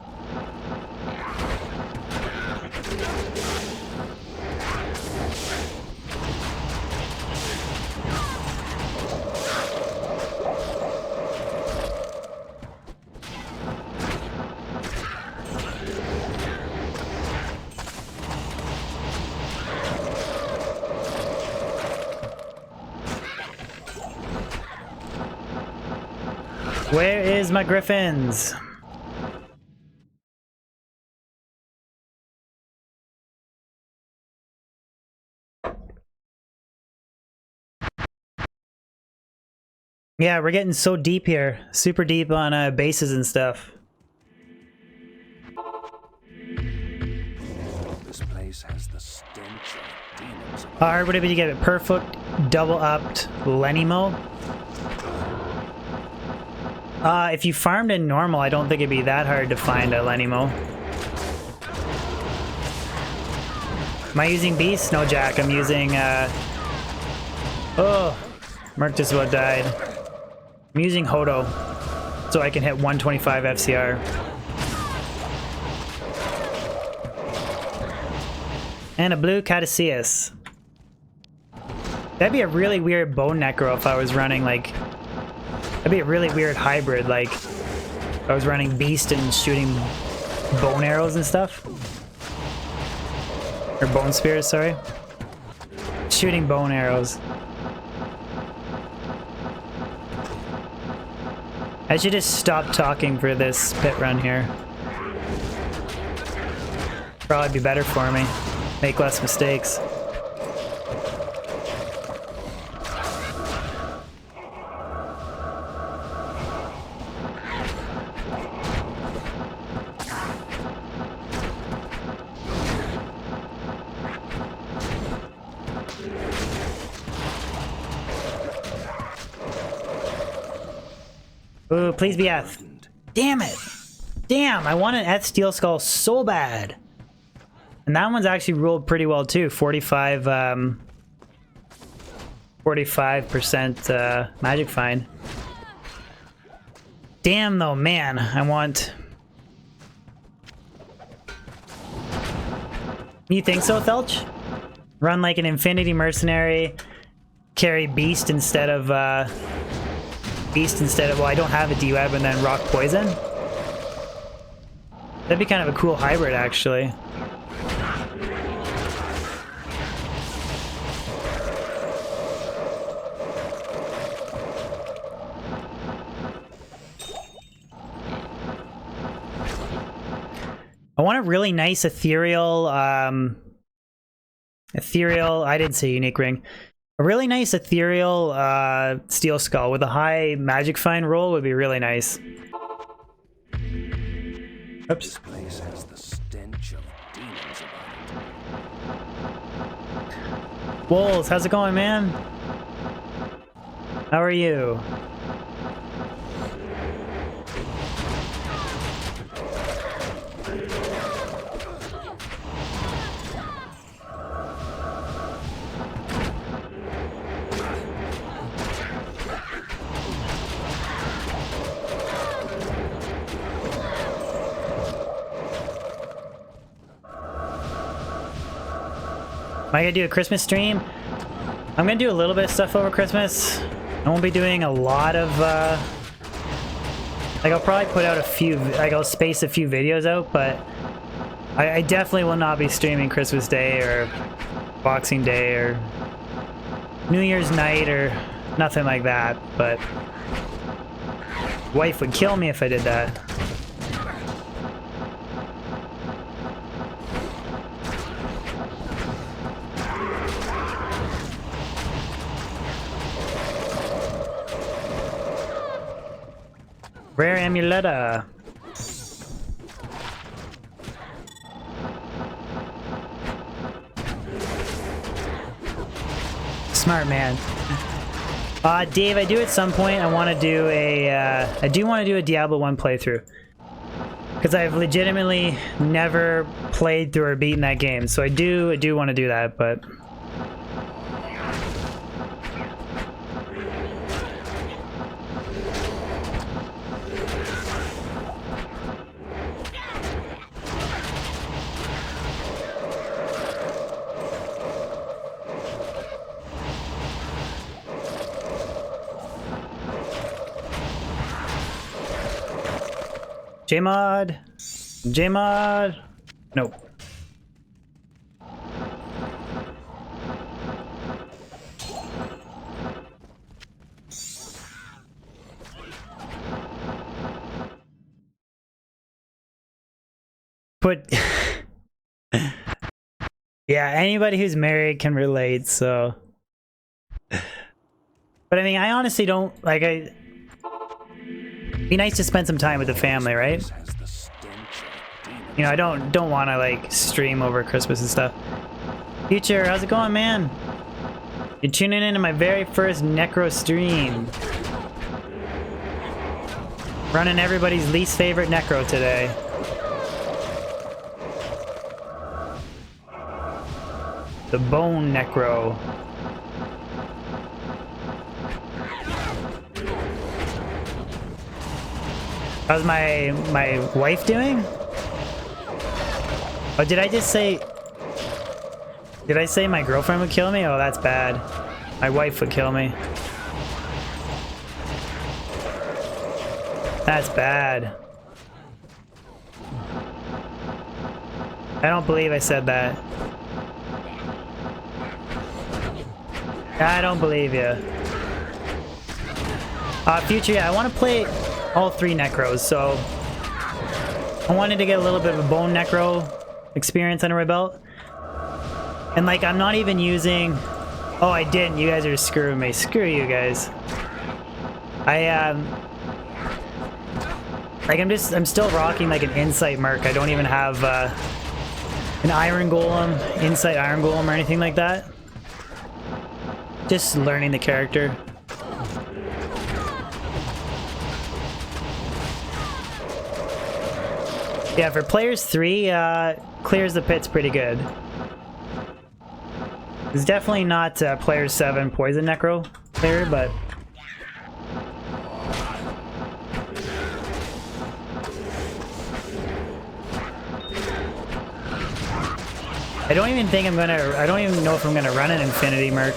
Where is my griffins? Yeah, we're getting so deep here. Super deep on bases and stuff. This place has the stench of demons. Hard would it be to get it perfect, double upped Lenimo? If you farmed in normal, I don't think it'd be that hard to find a Lenimo. Am I using Beast? No, Jack. I'm using, oh, Merc just about died. I'm using Hodo, so I can hit 125 FCR. And a blue Caduceus. That'd be a really weird Bone Necro if I was running, like... That'd be a really weird hybrid, like... If I was running Beast and shooting bone arrows and stuff. Or bone spears, sorry. Shooting bone arrows. I should just stop talking for this pit run here. Probably be better for me. Make less mistakes. Ooh, please be Eth. Damn it! Damn, I want an Eth Steel Skull so bad. And that one's actually rolled pretty well too. 45% magic find. Damn though, man, I want... You think so, Thelch? Run like an Infinity Mercenary, carry Beast instead of, well, I don't have a D-Web, and then Rock Poison? That'd be kind of a cool hybrid, actually. I want a really nice ethereal, I didn't say unique ring. A really nice ethereal steel skull with a high magic find roll would be really nice. Oops. This place has the stench of demons about it. Wolves, how's it going, man? How are you? Am I gonna do a Christmas stream? I'm gonna do a little bit of stuff over Christmas. I won't be doing a lot of, like, I'll probably put out a few, like, I'll space a few videos out, but I definitely will not be streaming Christmas Day or Boxing Day or New Year's night or nothing like that, but wife would kill me if I did that. Rare Amuletta. Smart man. Dave, I do at some point. I want to do a. I do want to do a Diablo 1 playthrough because I've legitimately never played through or beaten that game. So I do want to do that, but. Jmod! Jmod! Nope. Put... Yeah, anybody who's married can relate, so... But I mean, I honestly don't... Like, I... Be nice to spend some time with the family, right? You know, I don't want to like stream over Christmas and stuff. Future, how's it going, man? You're tuning in to my very first Necro stream. Running everybody's least favorite Necro today. The Bone Necro. How's my wife doing? Oh, did I just say... Did I say my girlfriend would kill me? Oh, that's bad. My wife would kill me. That's bad. I don't believe I said that. I don't believe you. Future, yeah, I want to play all 3 Necros, so I wanted to get a little bit of a Bone Necro experience under my belt. And like, I'm not even using... Oh, I didn't. You guys are screwing me. Screw you guys. Like, I'm still rocking like an Insight Merc. I don't even have an Iron Golem, Insight Iron Golem or anything like that. Just learning the character. Yeah, for players 3, clears the pits pretty good. It's definitely not player 7 Poison Necro clear, but... I don't even know if I'm gonna run an Infinity Merc.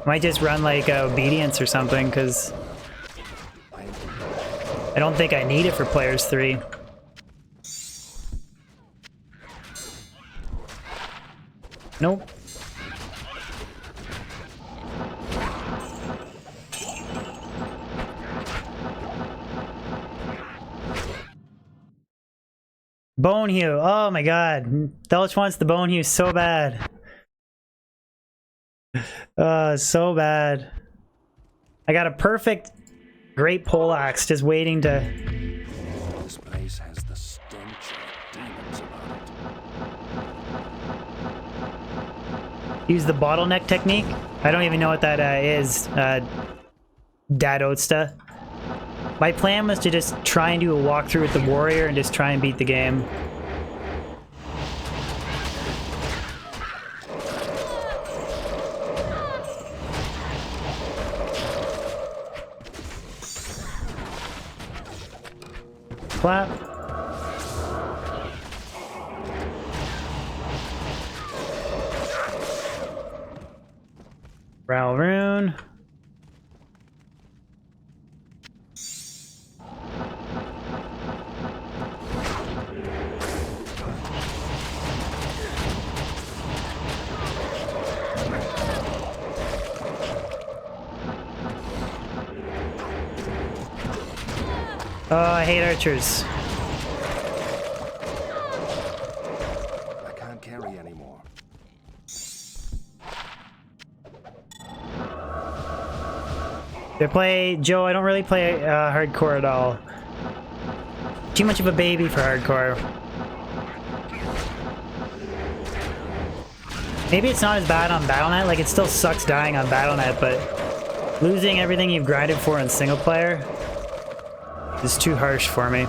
Might just run like Obedience or something, because I don't think I need it for players 3. Nope. Bone Hue. Oh my god. Delch wants the Bone Hue so bad. So bad. I got a perfect great poleaxe just waiting to... This place has the stench of demons about it. Use the bottleneck technique. I don't even know what that is. Dad Oatsta. My plan was to just try and do a walkthrough with the warrior and just try and beat the game. Clap. Rune. Oh, I hate archers. I can't carry anymore. I play Joe. I don't really play hardcore at all. Too much of a baby for hardcore. Maybe it's not as bad on Battle.net. Like, it still sucks dying on Battle.net, but Losing everything you've grinded for in single player is too harsh for me.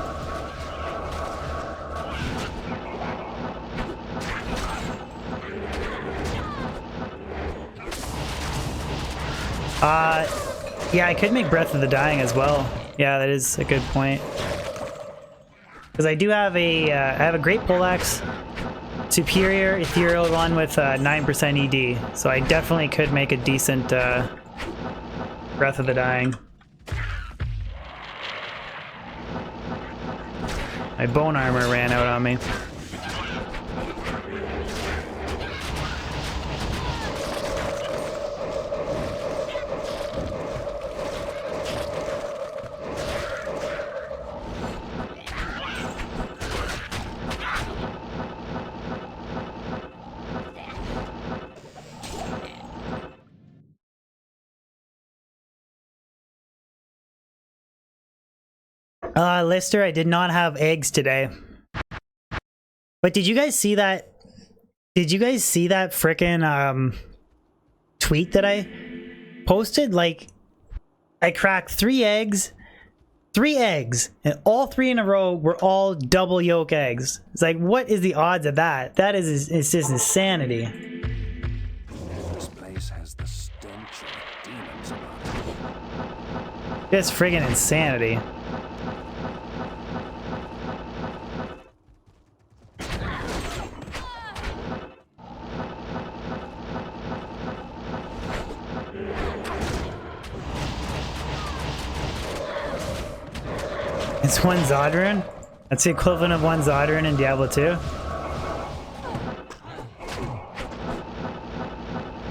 Yeah, I could make Breath of the Dying as well. Yeah, that is a good point. Because I do have a, I have a Great Poleaxe, Superior Ethereal one with 9% ED, so I definitely could make a decent Breath of the Dying. My bone armor ran out on me. Lister, I did not have eggs today. But did you guys see that? Did you guys see that frickin' tweet that I posted? Like, I cracked 3 eggs, and all 3 in a row were all double yolk eggs. It's like, what is the odds of that? That is, it's just insanity. This place has the stench of demons about it. Just friggin' insanity. It's 1 Zodrun? That's the equivalent of 1 Zodrun in Diablo 2?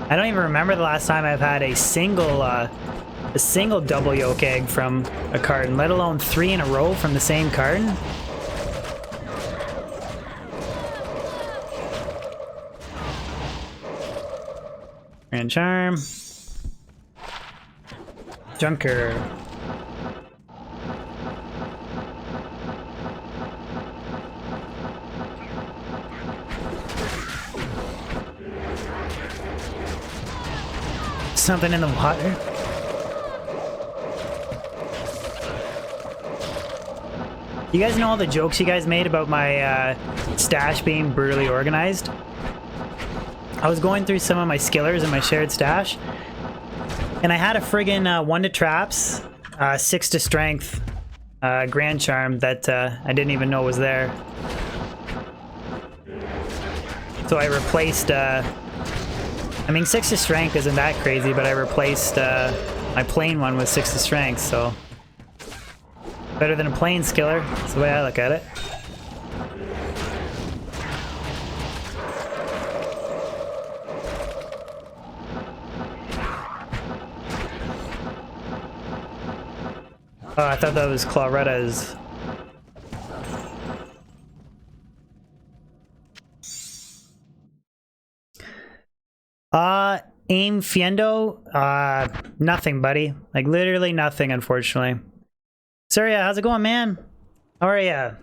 I don't even remember the last time I've had a single double yolk egg from a carton, let alone 3 in a row from the same carton. Grand Charm. Junker. Something in the water. You guys know all the jokes you guys made about my stash being brutally organized? I was going through some of my skillers in my shared stash, and I had a friggin' 1 to traps, 6 to strength, Grand Charm that I didn't even know was there. So I replaced, I mean, 6 to strength isn't that crazy, but I replaced my plain one with 6 to strength, so better than a plain skiller. That's the way I look at it. Oh, I thought that was Claretta's. Aim Fiendo? Nothing, buddy. Like, literally nothing, unfortunately. Surya, how's it going, man? How are ya?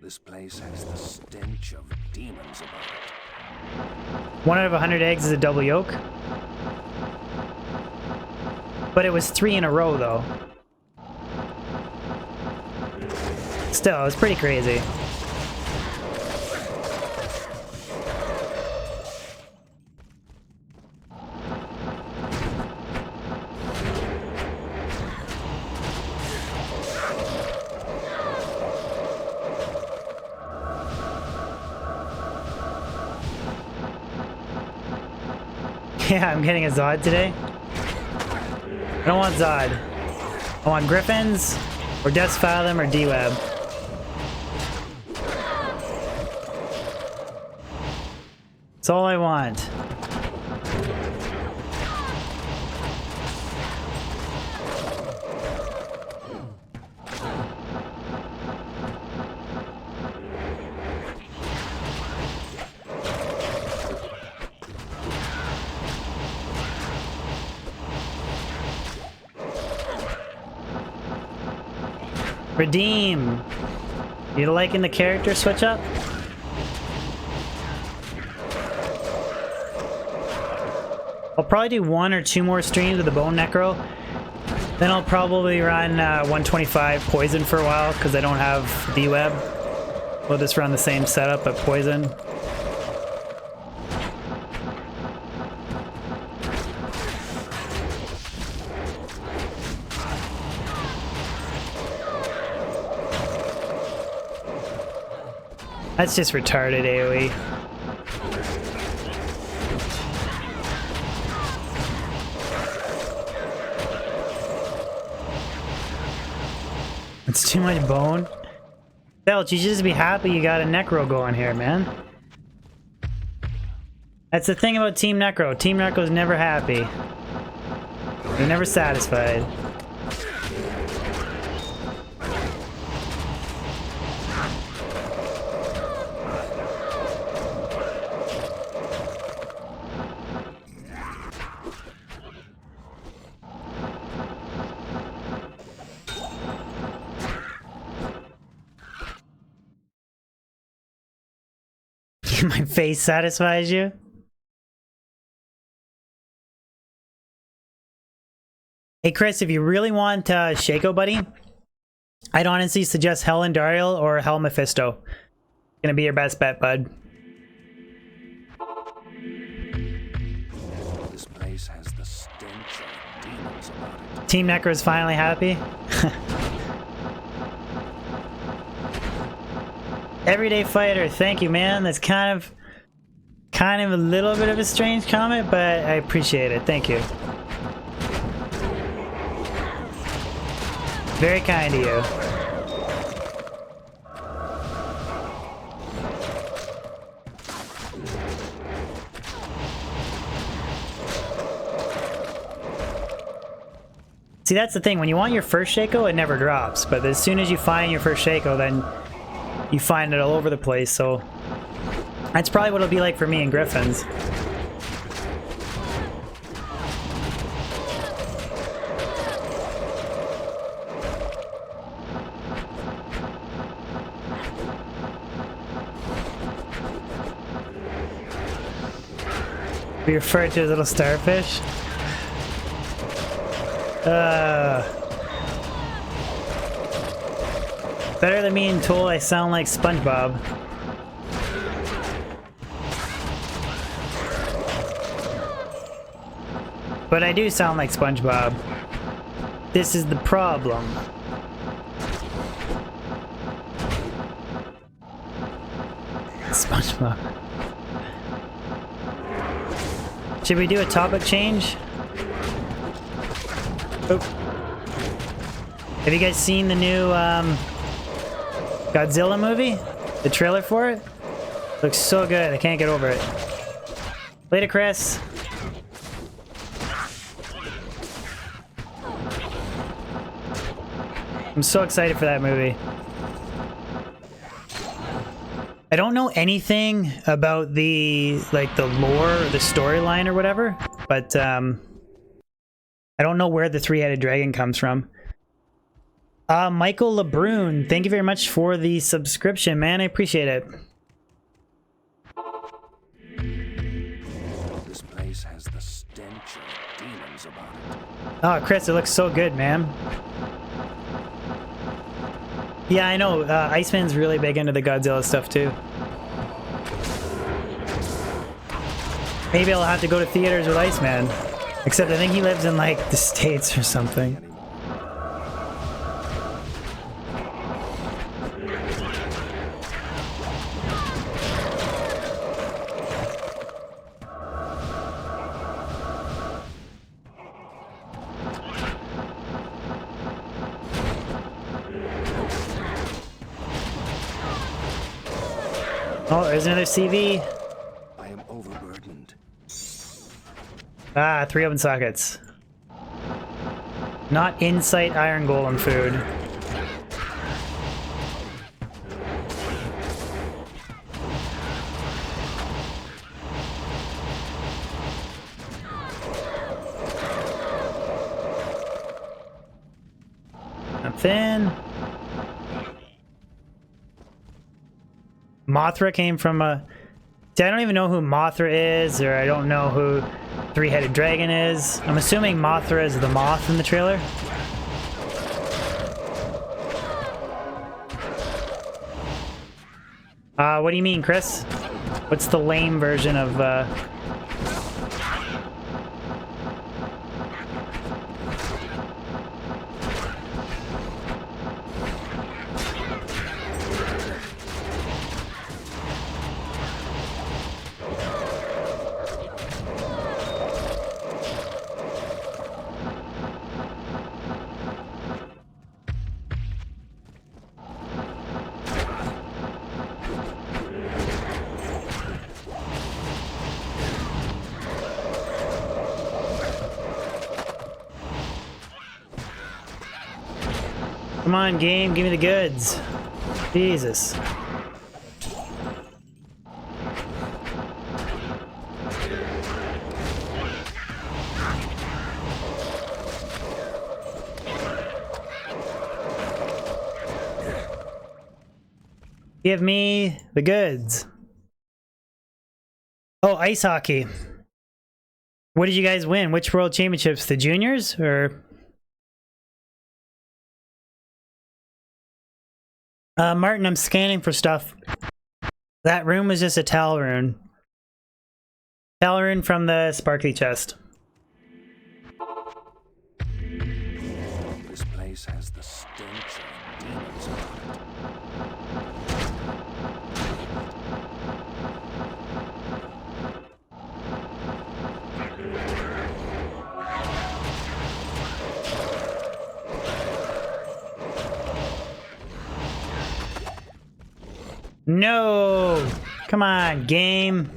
This place has the stench of demons about it. 1 out of 100 eggs is a double yolk. But it was 3 in a row, though. Still, it's pretty crazy. Yeah, I'm getting a Zod today. I don't want Zod. I want Griffins, or Death's Fathom, or D-Web. That's all I want. Redeem. You liking the character switch up? I'll probably do 1 or 2 more streams with the Bone Necro. Then I'll probably run 125 Poison for a while because I don't have D-Web. We'll just run the same setup but Poison. That's just retarded AoE. It's too much bone. Belch, you should just be happy you got a Necro going here, man. That's the thing about Team Necro. Team Necro's never happy. They're never satisfied. My face satisfies you? Hey Chris, if you really want Shaco Buddy, I'd honestly suggest Hell Andariel or Hell Mephisto. Gonna be your best bet, bud. This place has the stench of demons about it. Team Necro is finally happy. Everyday fighter, thank you, man. That's kind of a little bit of a strange comment, but I appreciate it. Thank you. Very kind of you. See, that's the thing. When you want your first Shaco, it never drops. But as soon as you find your first Shaco, then you find it all over the place. So that's probably what it'll be like for me and Griffins. We refer to as little starfish. Better than being told I sound like SpongeBob. But I do sound like SpongeBob. This is the problem. SpongeBob. Should we do a topic change? Oh. Have you guys seen the new Godzilla movie? The trailer for it? Looks so good, I can't get over it. Later, Chris. I'm so excited for that movie. I don't know anything about the lore or the storyline or whatever, but I don't know where the three-headed dragon comes from. Michael LeBrun, thank you very much for the subscription, man. I appreciate it. This place has the stench of demons about it. Oh, Chris, it looks so good, man. Yeah, I know. Iceman's really big into the Godzilla stuff, too. Maybe I'll have to go to theaters with Iceman. Except I think he lives in, like, the States or something. Oh, there's another CV. I am overburdened. Ah, 3 oven sockets. Not Insight Iron Golem food. Nothing. Mothra came from a... See, I don't even know who Mothra is, or I don't know who three-headed dragon is. I'm assuming Mothra is the moth in the trailer. What do you mean, Chris? What's the lame version of, Come on, game, give me the goods. Jesus. Give me the goods. Oh, ice hockey. What did you guys win? Which world championships? The juniors or? Martin, I'm scanning for stuff. That rune was just a Tal rune. Tal rune from the sparkly chest. This place has the stench of demons about it. No! Come on, game.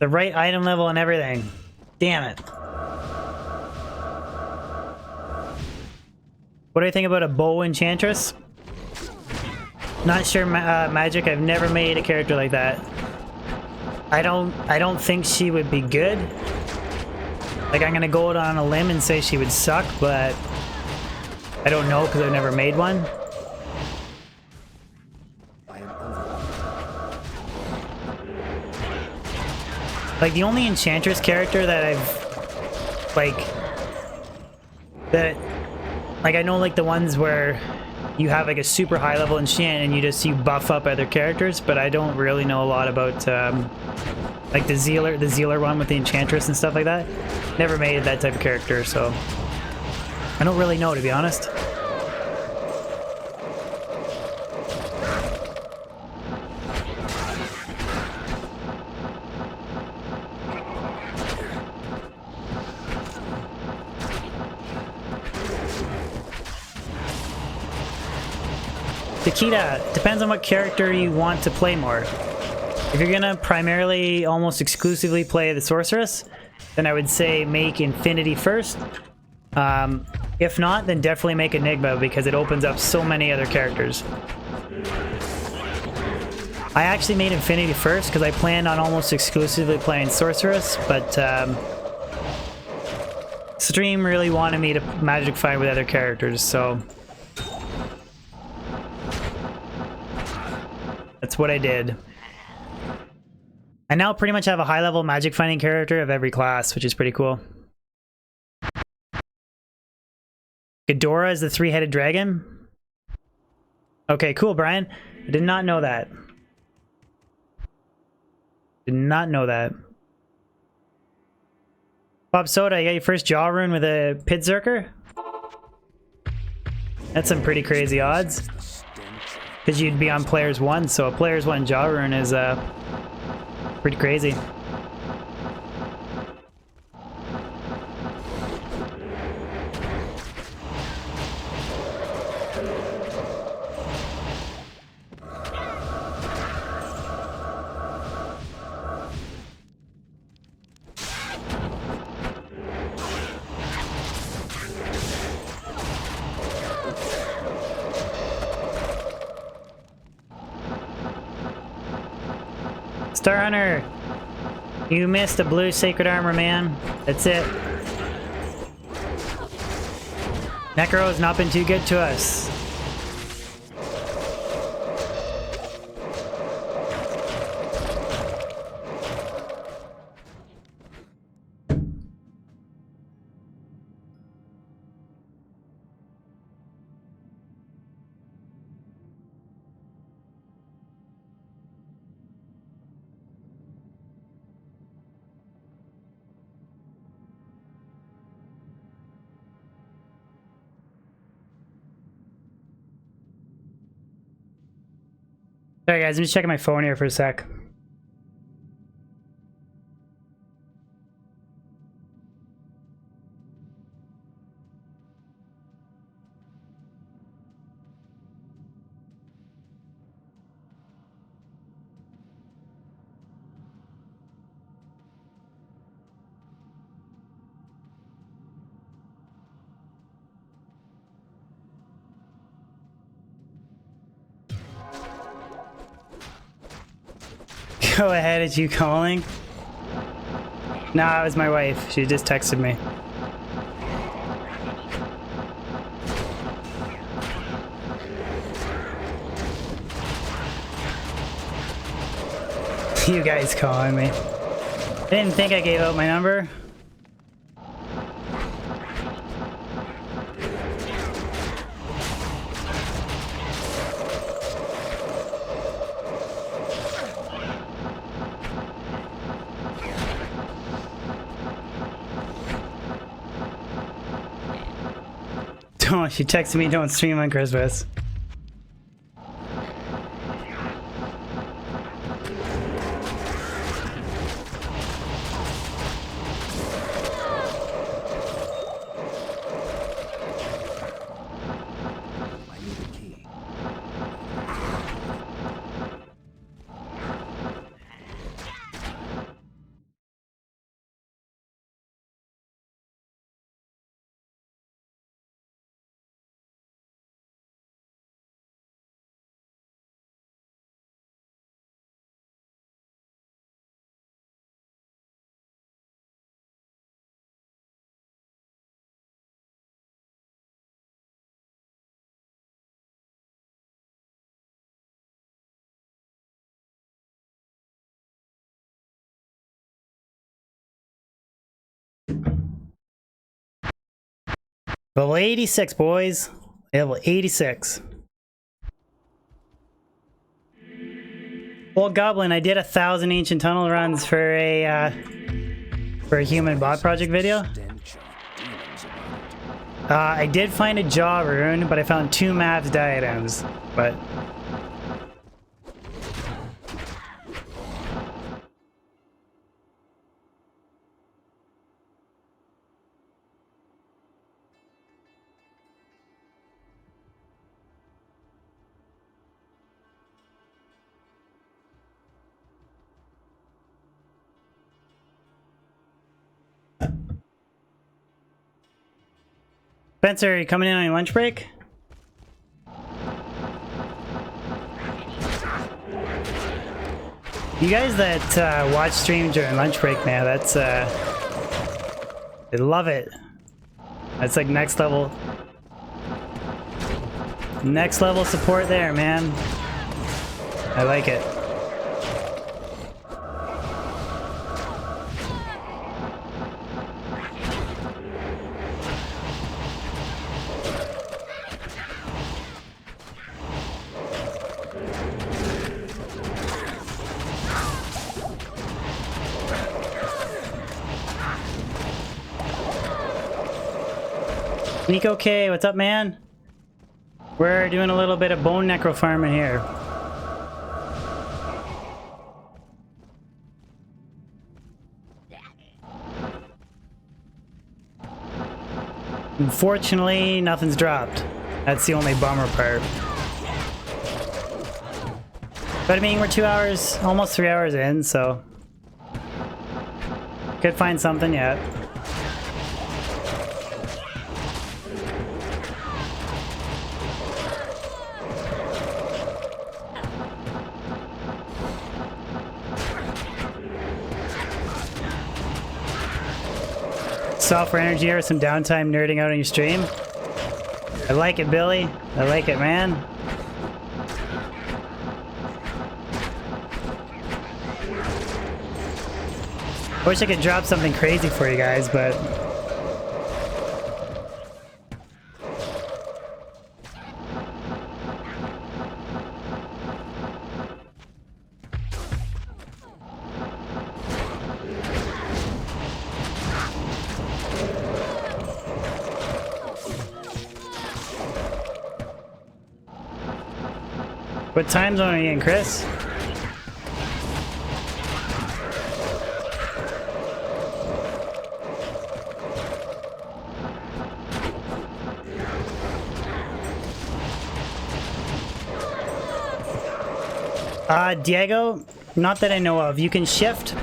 The right item level and everything. Damn it. What do I think about a bow enchantress? Not sure, Magic. I've never made a character like that. I don't think she would be good. Like, I'm gonna go out on a limb and say she would suck, but I don't know because I've never made one. Like, the only Enchantress character that I've, like, I know, like, the ones where you have, like, a super high level enchant and you buff up other characters, but I don't really know a lot about, like, the Zealer one with the Enchantress and stuff like that. Never made that type of character, so I don't really know, to be honest. Takeda, depends on what character you want to play more. If you're gonna primarily, almost exclusively play the Sorceress, then I would say make Infinity first. If not, then definitely make Enigma because it opens up so many other characters. I actually made Infinity first because I planned on almost exclusively playing Sorceress, but stream really wanted me to magic fight with other characters, so that's what I did. I now pretty much have a high-level magic fighting character of every class, which is pretty cool. Ghidorah is the three-headed dragon? Okay, cool, Brian. I did not know that. Did not know that. Bob Soda, you got your first jaw rune with a Pidzerker? That's some pretty crazy odds. Because you'd be on Players 1, so a Players 1 jaw rune is pretty crazy. Star Hunter, you missed a blue sacred armor, man. That's it. Necro has not been too good to us. Sorry guys, I'm just checking my phone here for a sec. Go ahead, it's you calling? Nah, it was my wife. She just texted me. You guys calling me. I didn't think I gave out my number. She texted me, don't stream on Christmas. Level 86, boys. Level 86. Old Goblin, I did 1,000 ancient tunnel runs for a human bot project video. I did find a jaw rune, but I found 2 maps diadems. But Spencer, are you coming in on your lunch break? You guys that watch stream during lunch break, man, that's I love it. That's like next level support there, man. I like it. Nico K, what's up, man? We're doing a little bit of Bone Necro farming here. Unfortunately, nothing's dropped. That's the only bummer part. But I mean, we're 2 hours, almost 3 hours in, so could find something yet. Software energy or some downtime nerding out on your stream. I like it, Billy. I like it, man. I wish I could drop something crazy for you guys, but What time zone are you in, Chris? Diego, not that I know of. You can shift.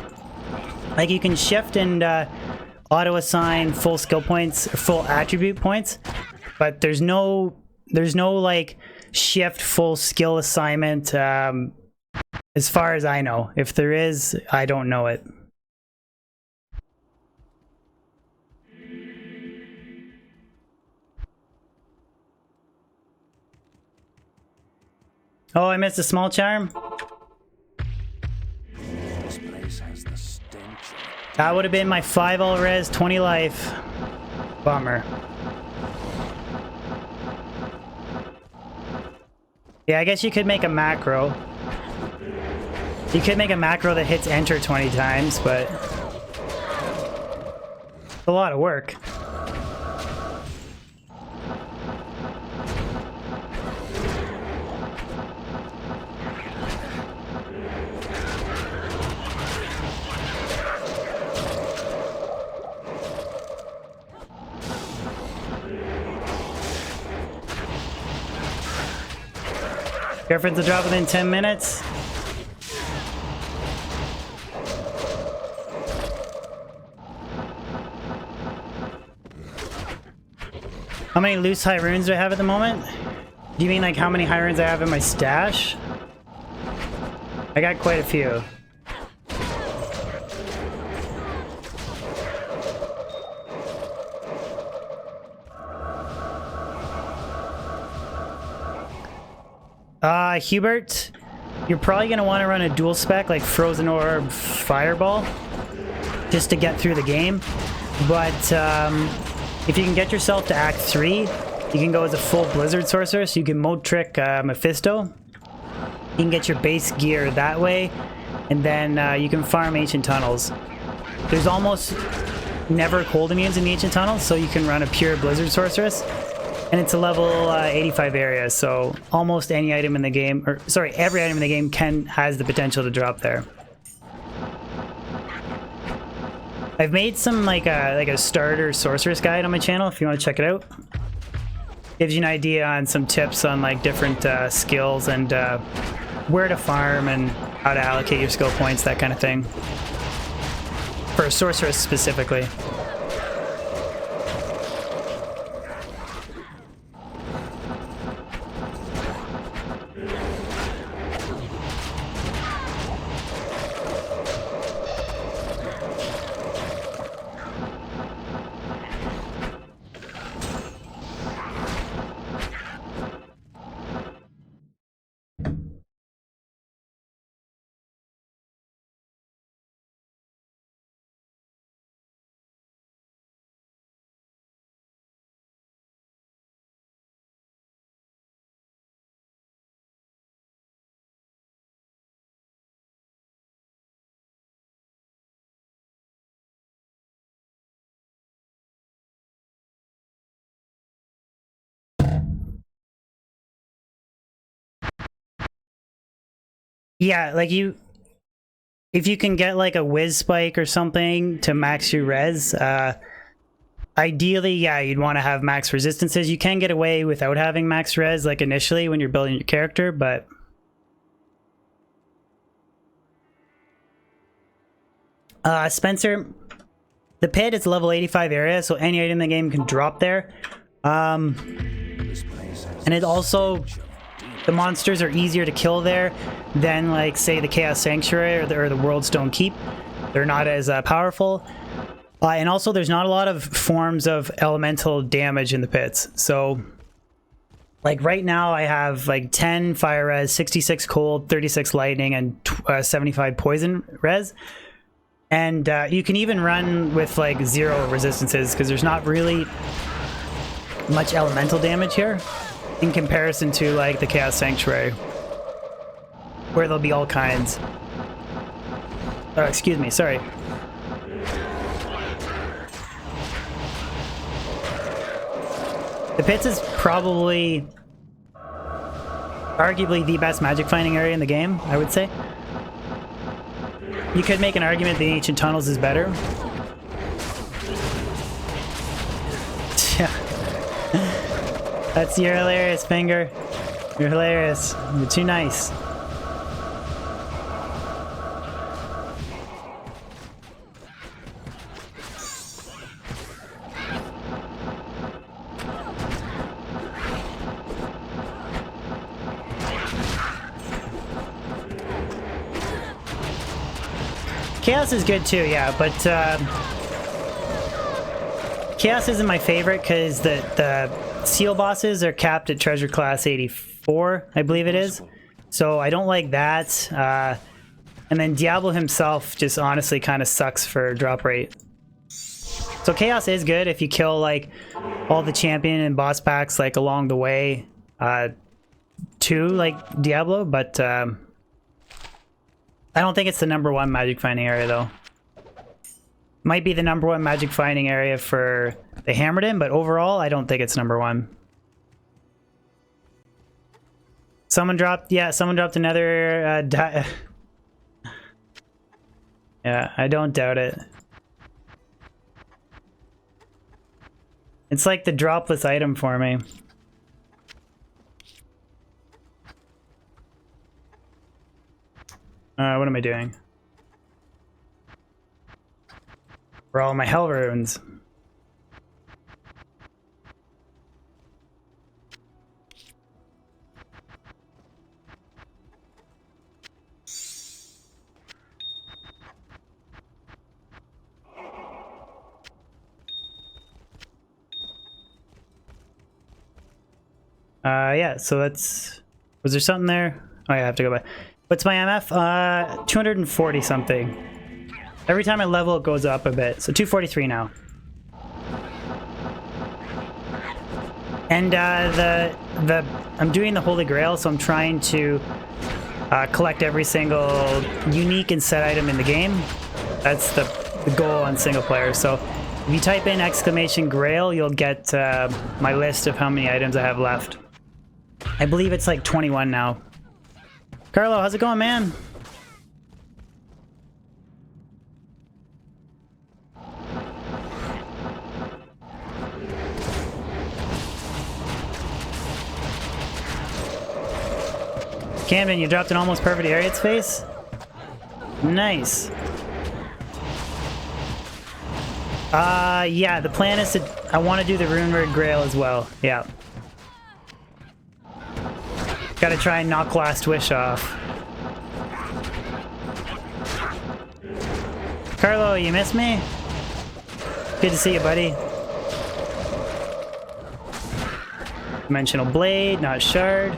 Like, you can shift and auto-assign full skill points, full attribute points, but there's no like shift full skill assignment as far as I know. If there is, I don't know it. Oh, I missed a small charm. This place has the stench of That would have been my 5 all res, 20 life. Bummer. Yeah, I guess you could make a macro. You could make a macro that hits enter 20 times, but it's a lot of work. Girlfriend's a drop within 10 minutes. How many loose high runes do I have at the moment? Do you mean like how many high runes I have in my stash? I got quite a few. Hubert, you're probably going to want to run a dual spec like Frozen Orb Fireball just to get through the game. But if you can get yourself to Act 3, you can go as a full Blizzard Sorcerer, so you can mode trick Mephisto. You can get your base gear that way, and then you can farm Ancient Tunnels. There's almost never cold immunes in the Ancient Tunnels, so you can run a pure Blizzard Sorceress. And it's a level 85 area, so almost any item in the game, or sorry, every item in the game has the potential to drop there. I've made some like a starter sorceress guide on my channel if you want to check it out. Gives you an idea on some tips on like different skills and where to farm and how to allocate your skill points, that kind of thing. For a sorceress specifically. Yeah, like if you can get like a whiz spike or something to max your res, ideally, yeah, you'd want to have max resistances. You can get away without having max res like initially when you're building your character, but Spencer, the pit is level 85 area, so any item in the game can drop there. And it also, the monsters are easier to kill there than, like, say, the Chaos Sanctuary or the World Stone Keep. They're not as powerful. And also, there's not a lot of forms of elemental damage in the pits. So, like, right now, I have, like, 10 fire res, 66 cold, 36 lightning, and 75 poison res. And you can even run with, like, 0 resistances, because there's not really much elemental damage here in comparison to, like, the Chaos Sanctuary, where there'll be all kinds. Oh, excuse me, sorry. The pits is probably arguably the best magic finding area in the game, I would say. You could make an argument the Ancient Tunnels is better. Yeah. You're hilarious, Finger. You're hilarious. You're too nice. Chaos is good too, yeah, but Chaos isn't my favorite because the seal bosses are capped at treasure class 84, I believe it is. So I don't like that. And then Diablo himself just honestly kind of sucks for drop rate. So Chaos is good if you kill like all the champion and boss packs like along the way to like Diablo, but I don't think it's the #1 magic finding area though. Might be the #1 magic finding area for the Hammerden, but overall I don't think it's #1. Someone dropped another yeah, I don't doubt it. It's like the dropless item for me. What am I doing? For all my hell runes. Yeah, so that's... Was there something there? Oh, yeah, I have to go back. What's my MF? 240 something. Every time I level, it goes up a bit. So 243 now. And I'm doing the Holy Grail, so I'm trying to collect every single unique and set item in the game. That's the goal on single player. So if you type in !Grail, you'll get my list of how many items I have left. I believe it's like 21 now. Carlo, how's it going, man? Camden, you dropped an almost perfect area space? Nice. Yeah, the plan is to... I want to do the Rune Grail as well. Yeah. Gotta try and knock Last Wish off. Carlo, you miss me? Good to see you, buddy. Dimensional Blade, not Shard.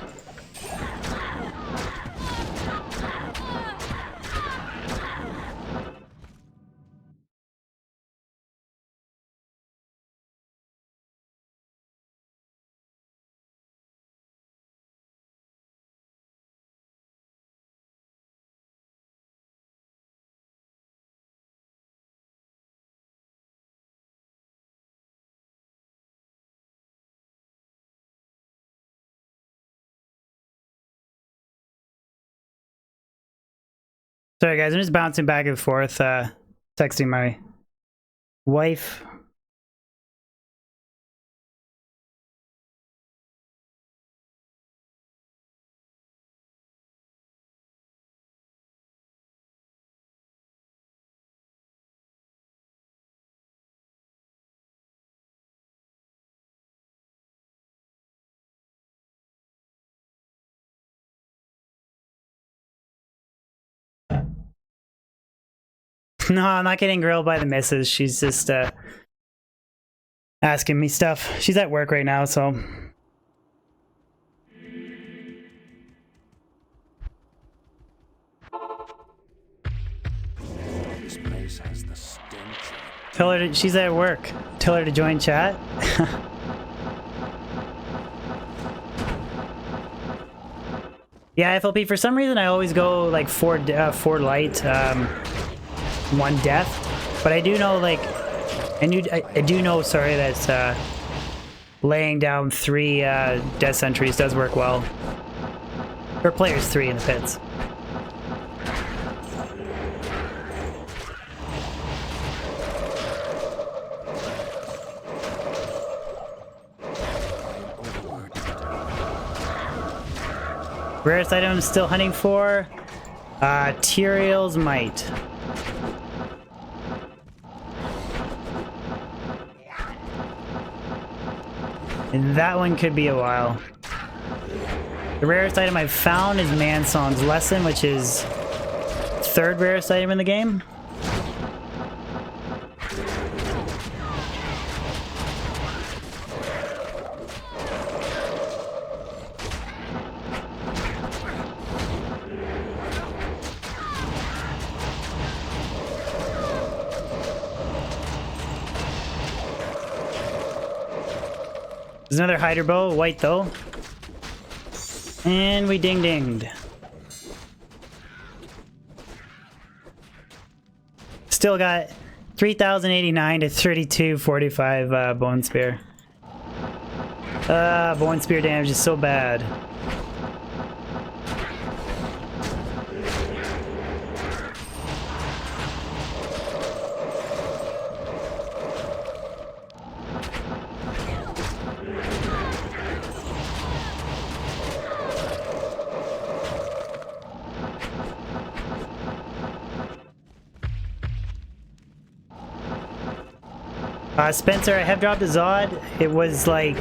Sorry guys, I'm just bouncing back and forth, texting my wife. No, I'm not getting grilled by the missus. She's just asking me stuff. She's at work right now, so... This place has the stench. Tell her she's at work. Tell her to join chat. Yeah, FLP, for some reason I always go like 4 light, 1 death, but I do know like I do know, sorry, that laying down 3 death sentries does work well. Or players 3 in the pits. Rarest item I'm still hunting for? Tyrael's Might. And that one could be a while. The rarest item I've found is Mansong's Lesson, which is 3rd rarest item in the game. There's another hider bow, white though. And we ding-dinged. Still got 3,089 to 3,245 bone spear. Bone spear damage is so bad. Spencer, I have dropped a Zod. It was like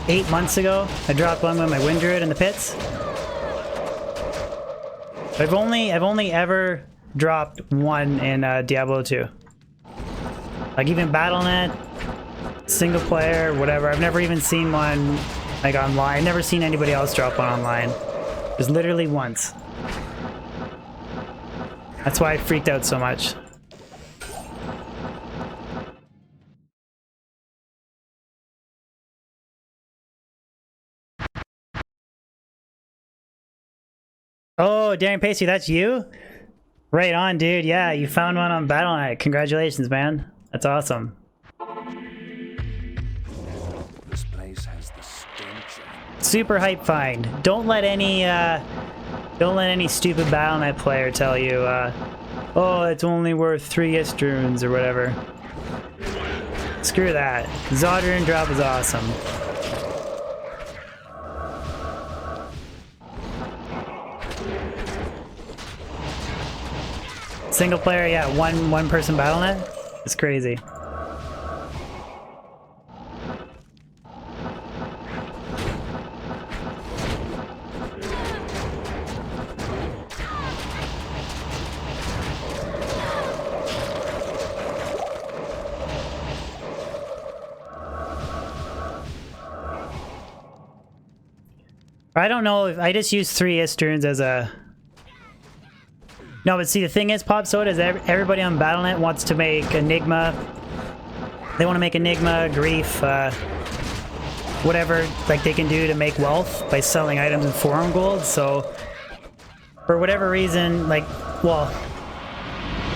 8 months ago. I dropped one with my Wind Druid in the pits. I've only ever dropped one in Diablo 2. Like even Battle.net, single player, whatever. I've never even seen one like online. I've never seen anybody else drop one online. Just literally once. That's why I freaked out so much. Oh, Darren Pacey, that's you? Right on, dude. Yeah, you found one on Battle.net. Congratulations, man. That's awesome. This place has the stench of Super hype find. Don't let any stupid Battle.net player tell you, oh, it's only worth 3 Istroons or whatever. Screw that. Zod rune drop is awesome. Single player, yeah, one person Battle.net. It's crazy. I don't know if I just use 3 Istroons as a. No, but see, the thing is, Pop Soda, is everybody on Battle.net wants to make Enigma. They want to make Enigma, Grief, whatever like they can do to make wealth by selling items in forum gold. So, for whatever reason, like, well,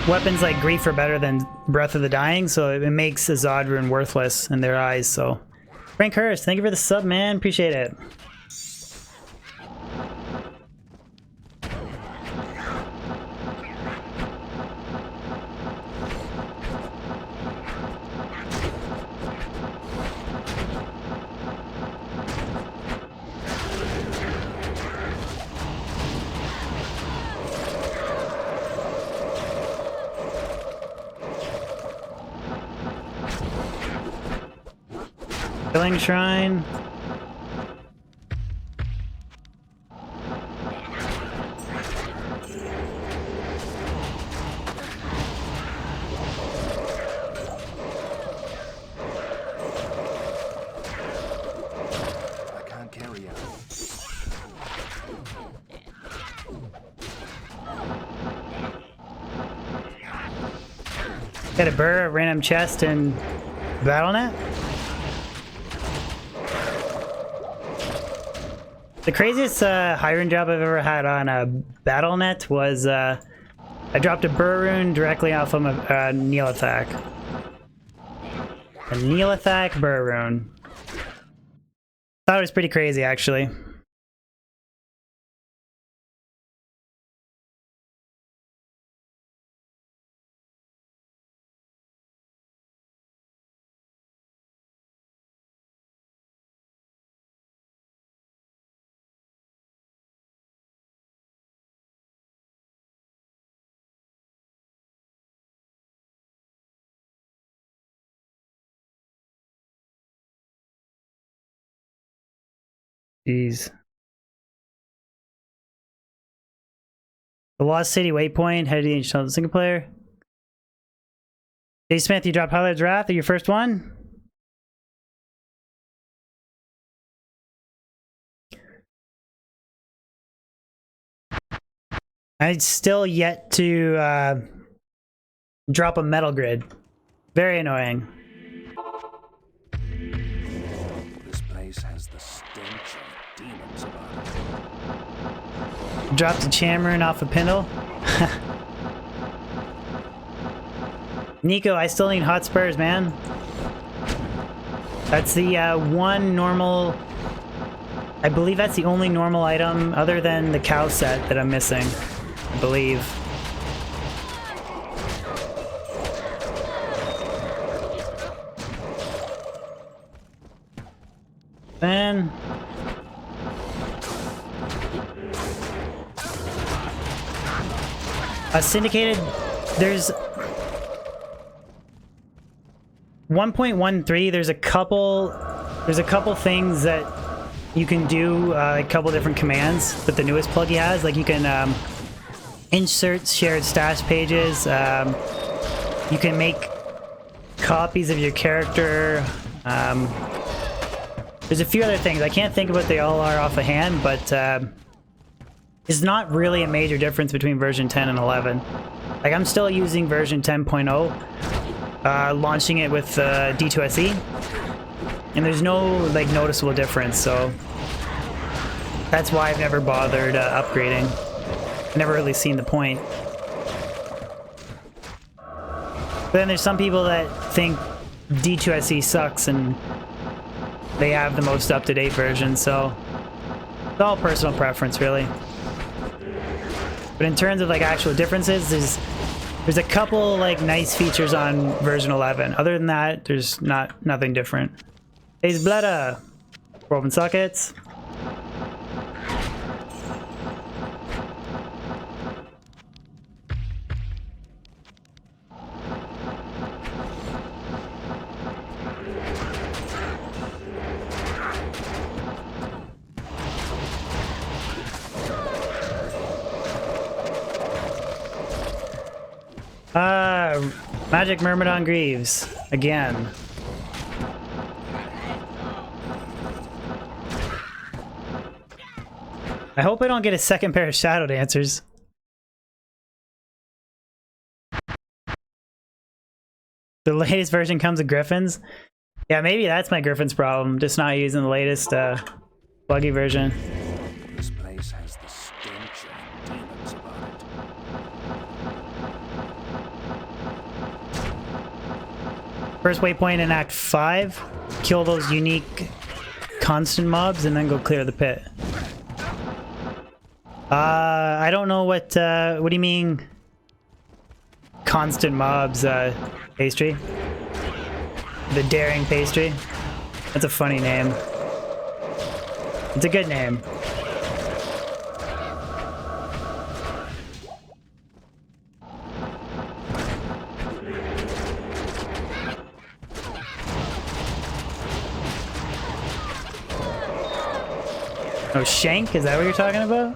weapons like Grief are better than Breath of the Dying, so it makes a Zod rune worthless in their eyes. So, Frank Hurst, thank you for the sub, man. Appreciate it. Killing Shrine. I can't carry out. Got a burr, a random chest, and Battle.net. The craziest hiring job I've ever had on Battle.net was I dropped a burr rune directly off of a Neelathak. A Neelathak burr rune. Thought it was pretty crazy, actually. Jeez. The Lost City Waypoint, headed to the Ancient single player. Jay Smith, you dropped Highlight's Wrath at your first one? I still yet to drop a metal grid. Very annoying. This place has the stench of demons about it. Dropped a Chamron off a Pindle. Nico, I still need hot spurs, man. That's the one normal... I believe that's the only normal item other than the cow set that I'm missing. I believe. Then... Syndicated, there's 1.13, there's a couple things that you can do, a couple different commands that the newest PlugY has. Like you can insert shared stash pages, you can make copies of your character, there's a few other things. I can't think of what they all are off a hand, but it's not really a major difference between version 10 and 11. Like, I'm still using version 10.0, launching it with D2SE, and there's no, like, noticeable difference, so that's why I've never bothered upgrading. Never really seen the point. But then there's some people that think D2SE sucks and they have the most up-to-date version, so it's all personal preference, really. But in terms of like actual differences, there's a couple like nice features on version 11. Other than that, there's nothing different. Ace Bleda, Woven Sockets. Magic Myrmidon Greaves, again. I hope I don't get a second pair of Shadow Dancers. The latest version comes with Griffins? Yeah, maybe that's my Griffin's problem, just not using the latest PlugY version. This place has the stench of demons about it. First waypoint in Act 5, kill those unique constant mobs and then go clear the pit. I don't know what do you mean constant mobs, pastry? The Daring Pastry? That's a funny name. It's a good name. Oh, Shank? Is that what you're talking about?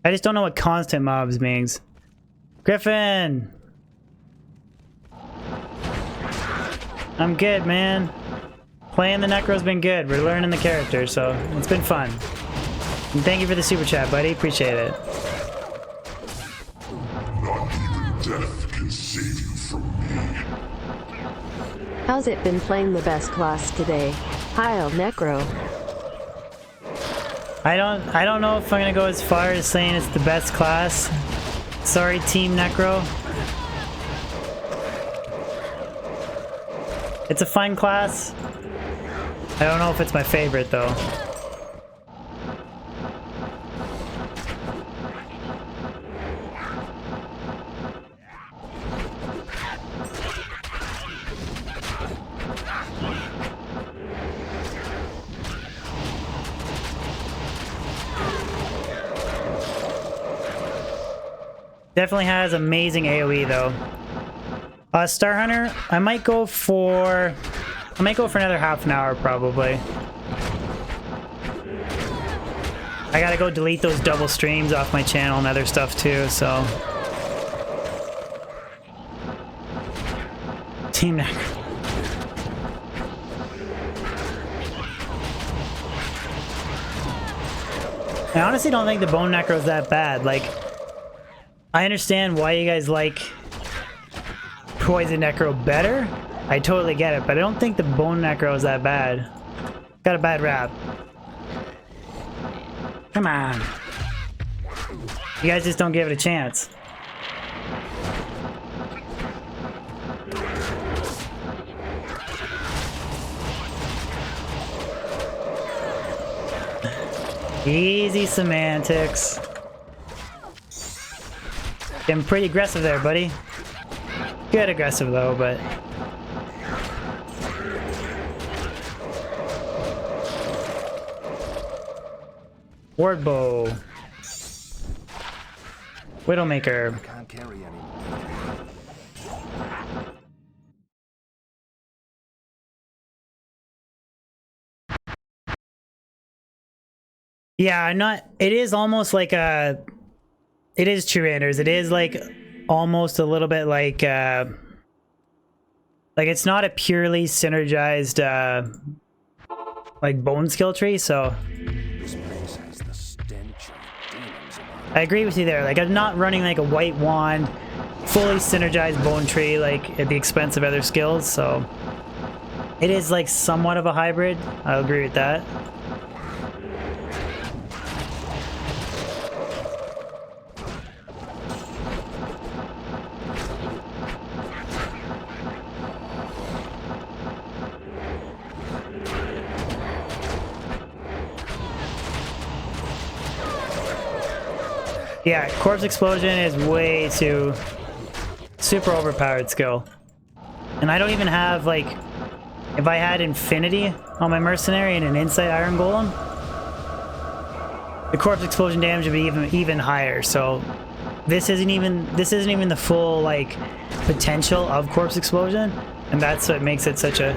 I just don't know what constant mobs means. Griffin! I'm good, man. Playing the Necro's been good. We're learning the character, so it's been fun. And thank you for the super chat, buddy. Appreciate it. Not even death can save you from me. How's it been playing the best class today? Heil Necro. I don't know if I'm gonna go as far as saying it's the best class. Sorry, Team Necro. It's a fun class. I don't know if it's my favorite though. Definitely has amazing AoE though. Star Hunter, I might go for another half an hour probably. I gotta go delete those double streams off my channel and other stuff too, so. Team Necro. I honestly don't think the Bone Necro is that bad. Like, I understand why you guys like Poison Necro better. I totally get it, but I don't think the Bone Necro is that bad. Got a bad rap. Come on. You guys just don't give it a chance. Easy semantics. Getting pretty aggressive there, buddy. Good aggressive though, but... Ward bow. Widowmaker. Can't carry anymore. Yeah, I'm not... It is almost like a... It is true, Anders. It is like almost a little bit like... Like it's not a purely synergized like bone skill tree, so... This place has the stench of demons about it. I agree with you there. Like, I'm not running like a white wand, fully synergized bone tree, like at the expense of other skills, so... It is like somewhat of a hybrid. I'll agree with that. Yeah, Corpse Explosion is way too super overpowered skill. And I don't even have, like, if I had Infinity on my Mercenary and an Insight Iron Golem, the Corpse Explosion damage would be even higher. So this isn't even the full, like, potential of Corpse Explosion, and that's what makes it such an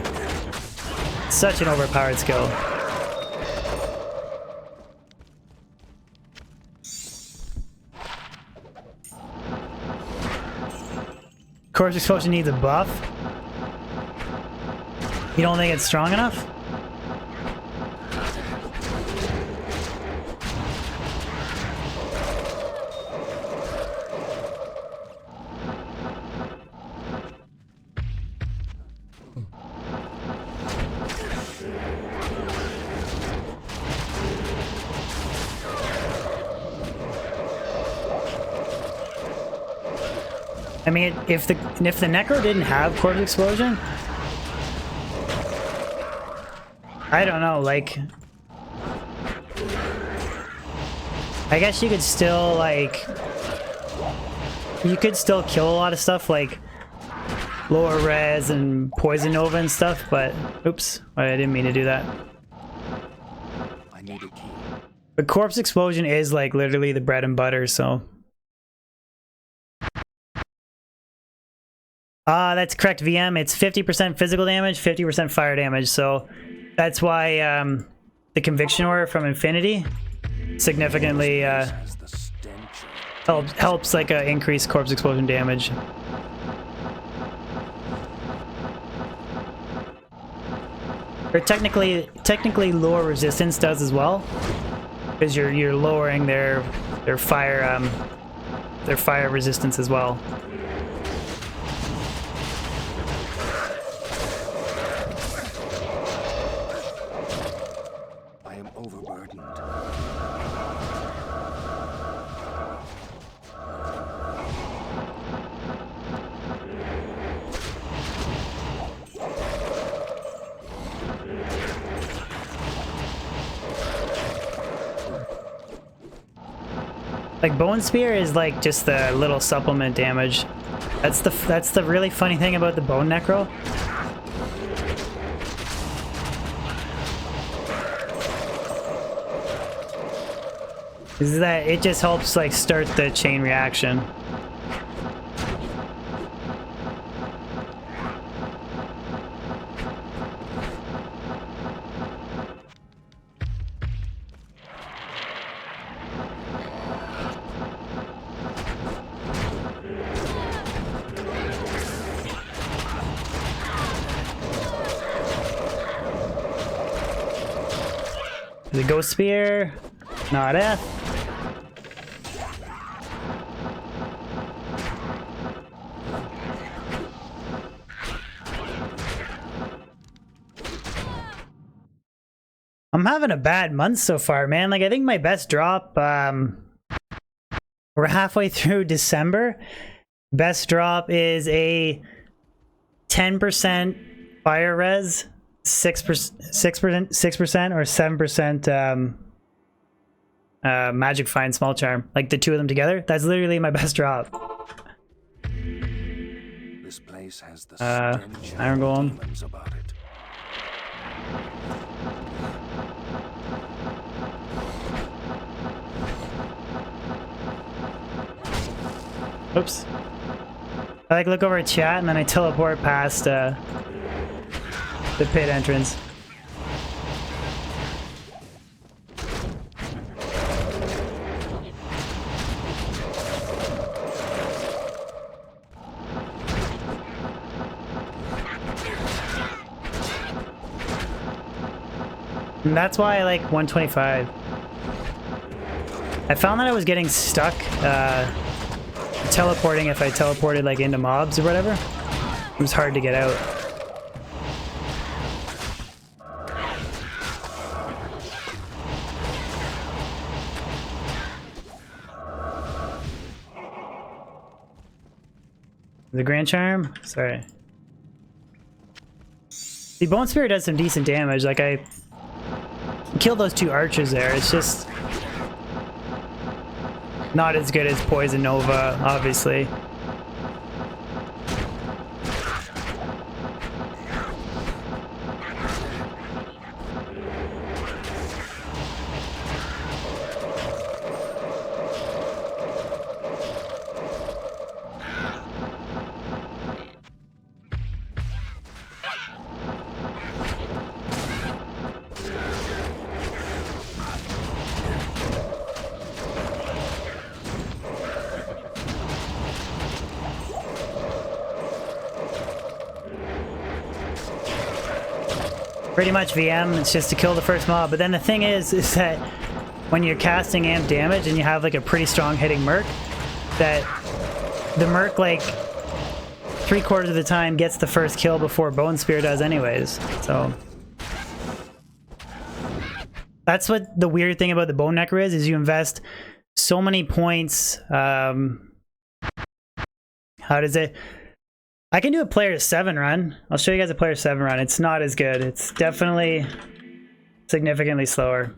overpowered skill. Corpse Explosion needs a buff? You don't think it's strong enough? I mean, if the Necro didn't have Corpse Explosion, I don't know, like, I guess you could still, like, you could still kill a lot of stuff, like lower res and Poison Nova and stuff, but, oops, I didn't mean to do that. I need a key. But Corpse Explosion is, like, literally the bread and butter, so. That's correct, VM. It's 50% physical damage, 50% fire damage, so that's why the Conviction Order from Infinity significantly helps like increase Corpse Explosion damage. Or technically lower resistance does as well, because you're lowering their fire resistance as well. Like Bone Spear is like just the little supplement damage. That's the really funny thing about the Bone Necro. Is that it just helps like start the chain reaction. The Ghost Spear. Not F. I'm having a bad month so far, man. Like, I think my best drop, we're halfway through December. Best drop is a 10% fire res, 6% or 7% magic find small charm. Like the two of them together. That's literally my best drop. This place has the stench Iron of Golem. demons about it. Oops. I like look over at chat and then I teleport past the pit entrance. And that's why I like 125. I found that I was getting stuck teleporting if I teleported like into mobs or whatever. It was hard to get out. The Grand Charm? Sorry. The Bone Spear does some decent damage. Like, I killed those two archers there. It's just not as good as Poison Nova, obviously. Pretty much VM, it's just to kill the first mob. But then the thing is that when you're casting amp damage and you have like a pretty strong hitting merc, that the merc like 3/4 of the time gets the first kill before Bone Spear does anyways. So that's what the weird thing about the Bone Necro is you invest so many points. How does it? I can do a player 7 run. I'll show you guys a player 7 run. It's not as good. It's definitely significantly slower.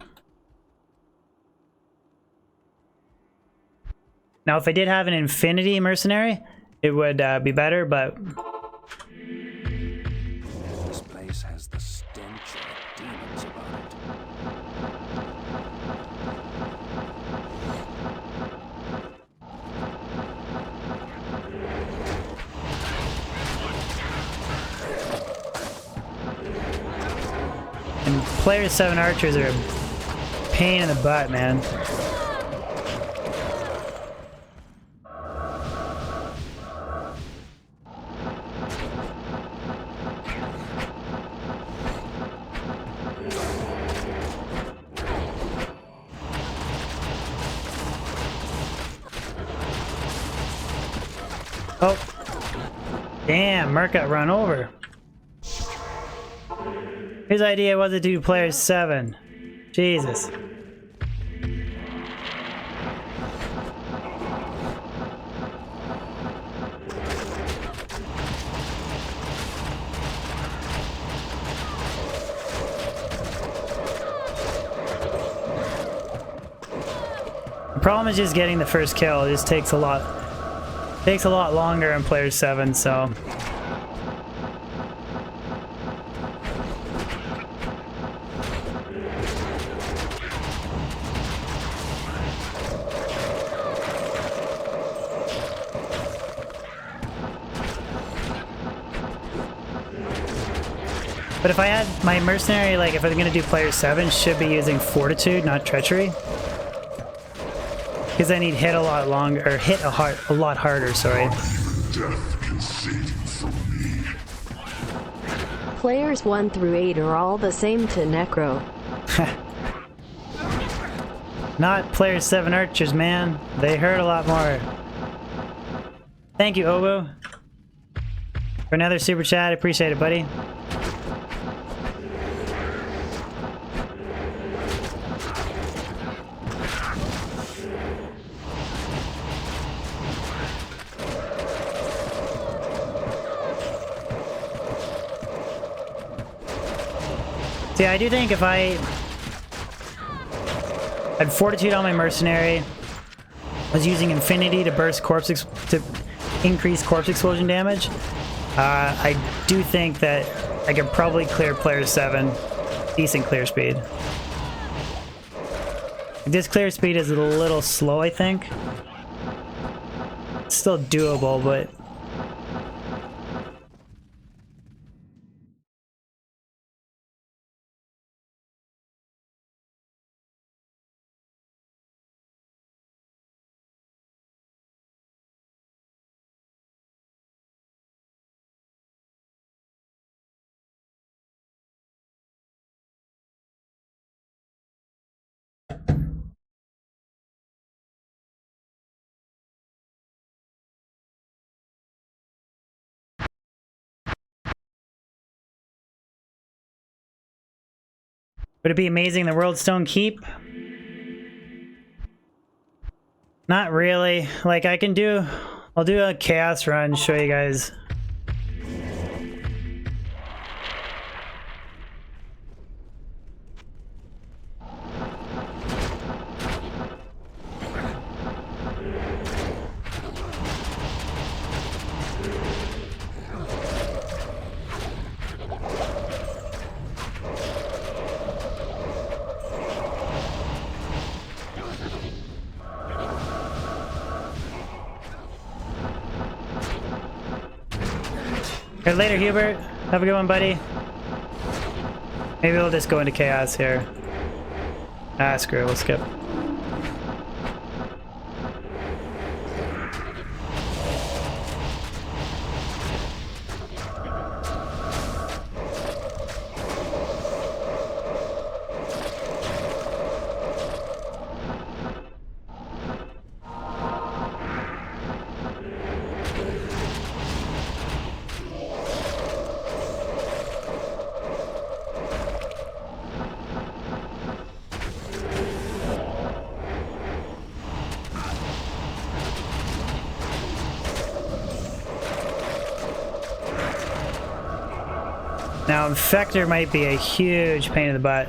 Now, if I did have an Infinity Mercenary, it would be better, but... This place has the stench of demons about it. And player 7 archers are a pain in the butt, man. Oh. Damn, Merc got run over. His idea was to do player 7. Jesus. The problem is just getting the first kill. It just takes a lot longer in player 7, so. But if I had my mercenary, like if I'm gonna do player 7, should be using fortitude, not treachery. Because then he'd hit a lot longer, or hit a lot harder, sorry. Death can save you from me. Players 1 through 8 are all the same to Necro. Not player 7 archers, man. They hurt a lot more. Thank you, Obo, for another super chat. Appreciate it, buddy. See, I do think if I had Fortitude on my Mercenary, was using Infinity to burst to increase corpse explosion damage, I do think that I could probably clear player 7. Decent clear speed. This clear speed is a little slow, I think. It's still doable, but... Would it be amazing the World Stone Keep? Not really. Like, I'll do a chaos run, show you guys. Okay, later, Hubert. Have a good one, buddy. Maybe we'll just go into chaos here. Ah, screw it. We'll skip. Now, Infector might be a huge pain in the butt.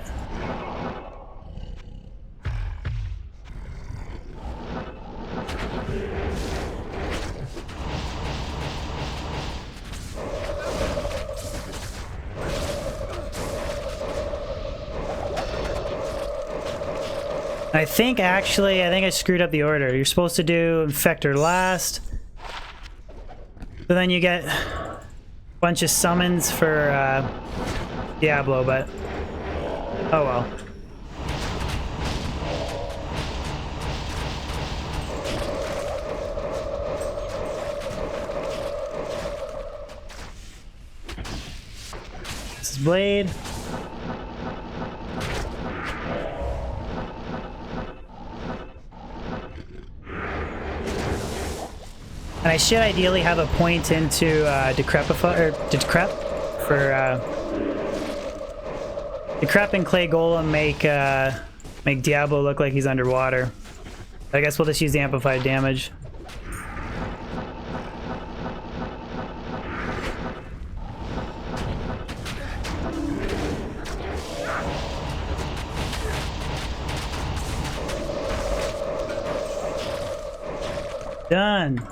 I think I screwed up the order. You're supposed to do Infector last. So then you get a bunch of summons for Diablo, but oh well. This is Blade. And I should ideally have a point into Decrep for Decrep and Clay Golem make Diablo look like he's underwater. I guess we'll just use the amplified damage. Done.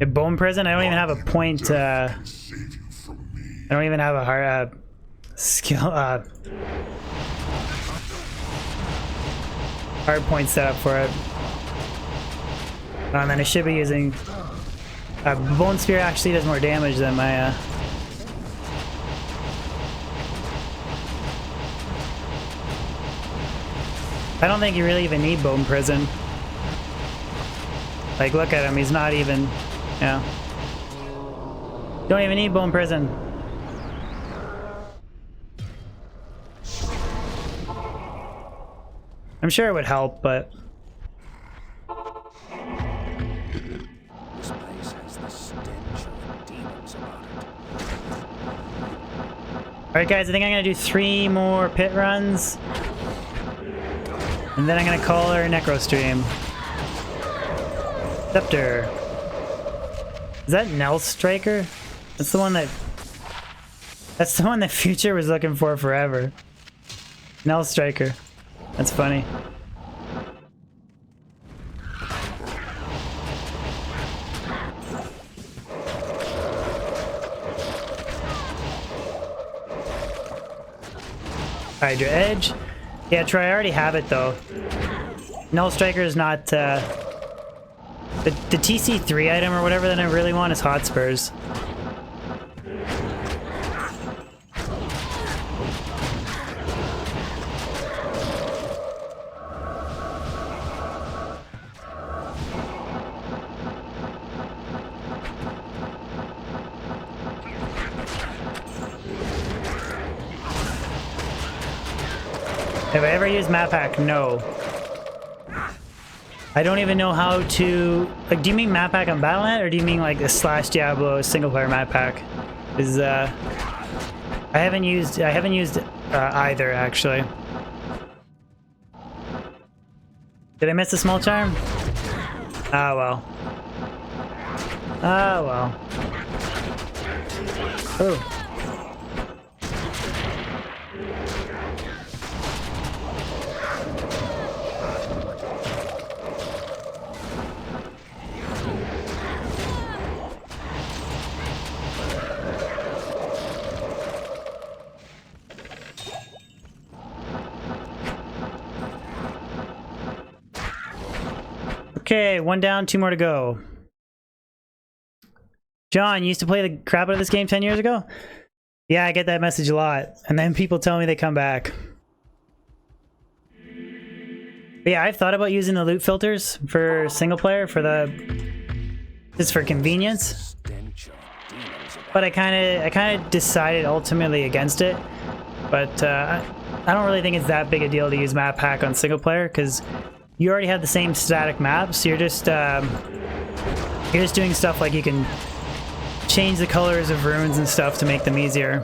Bone Prison? I don't even have a point, I don't even have a hard, skill, hard point set up for it. And then I should be using, Bone Spear actually does more damage than my, I don't think you really even need Bone Prison. Like, look at him, he's not even... Yeah. Don't even need Bone Prison. I'm sure it would help, but This place has the stench of demons about it. alright guys, I think I'm gonna do 3 more pit runs. And then I'm gonna call her Necro stream. Scepter. Is that Nell Striker? That's the one that Future was looking for forever. Nell Striker. That's funny. Hydra Edge. Yeah, Troy, I already have it though. Null Striker is not, the TC3 item or whatever that I really want is Hotspurs. Have I ever used map hack? No. I don't even know how to... Like, do you mean map hack on Battle.net, or do you mean like a / Diablo single player map hack? Is I haven't used either actually. Did I miss a small charm? Ah well. Ah well. Oh. Okay, 1 down, 2 more to go. John, you used to play the crap out of this game 10 years ago? Yeah, I get that message a lot. And then people tell me they come back. But yeah, I've thought about using the loot filters for single player just for convenience. But I kind of decided ultimately against it. But I don't really think it's that big a deal to use map hack on single player, because you already have the same static maps. You're just doing stuff like you can change the colors of runes and stuff to make them easier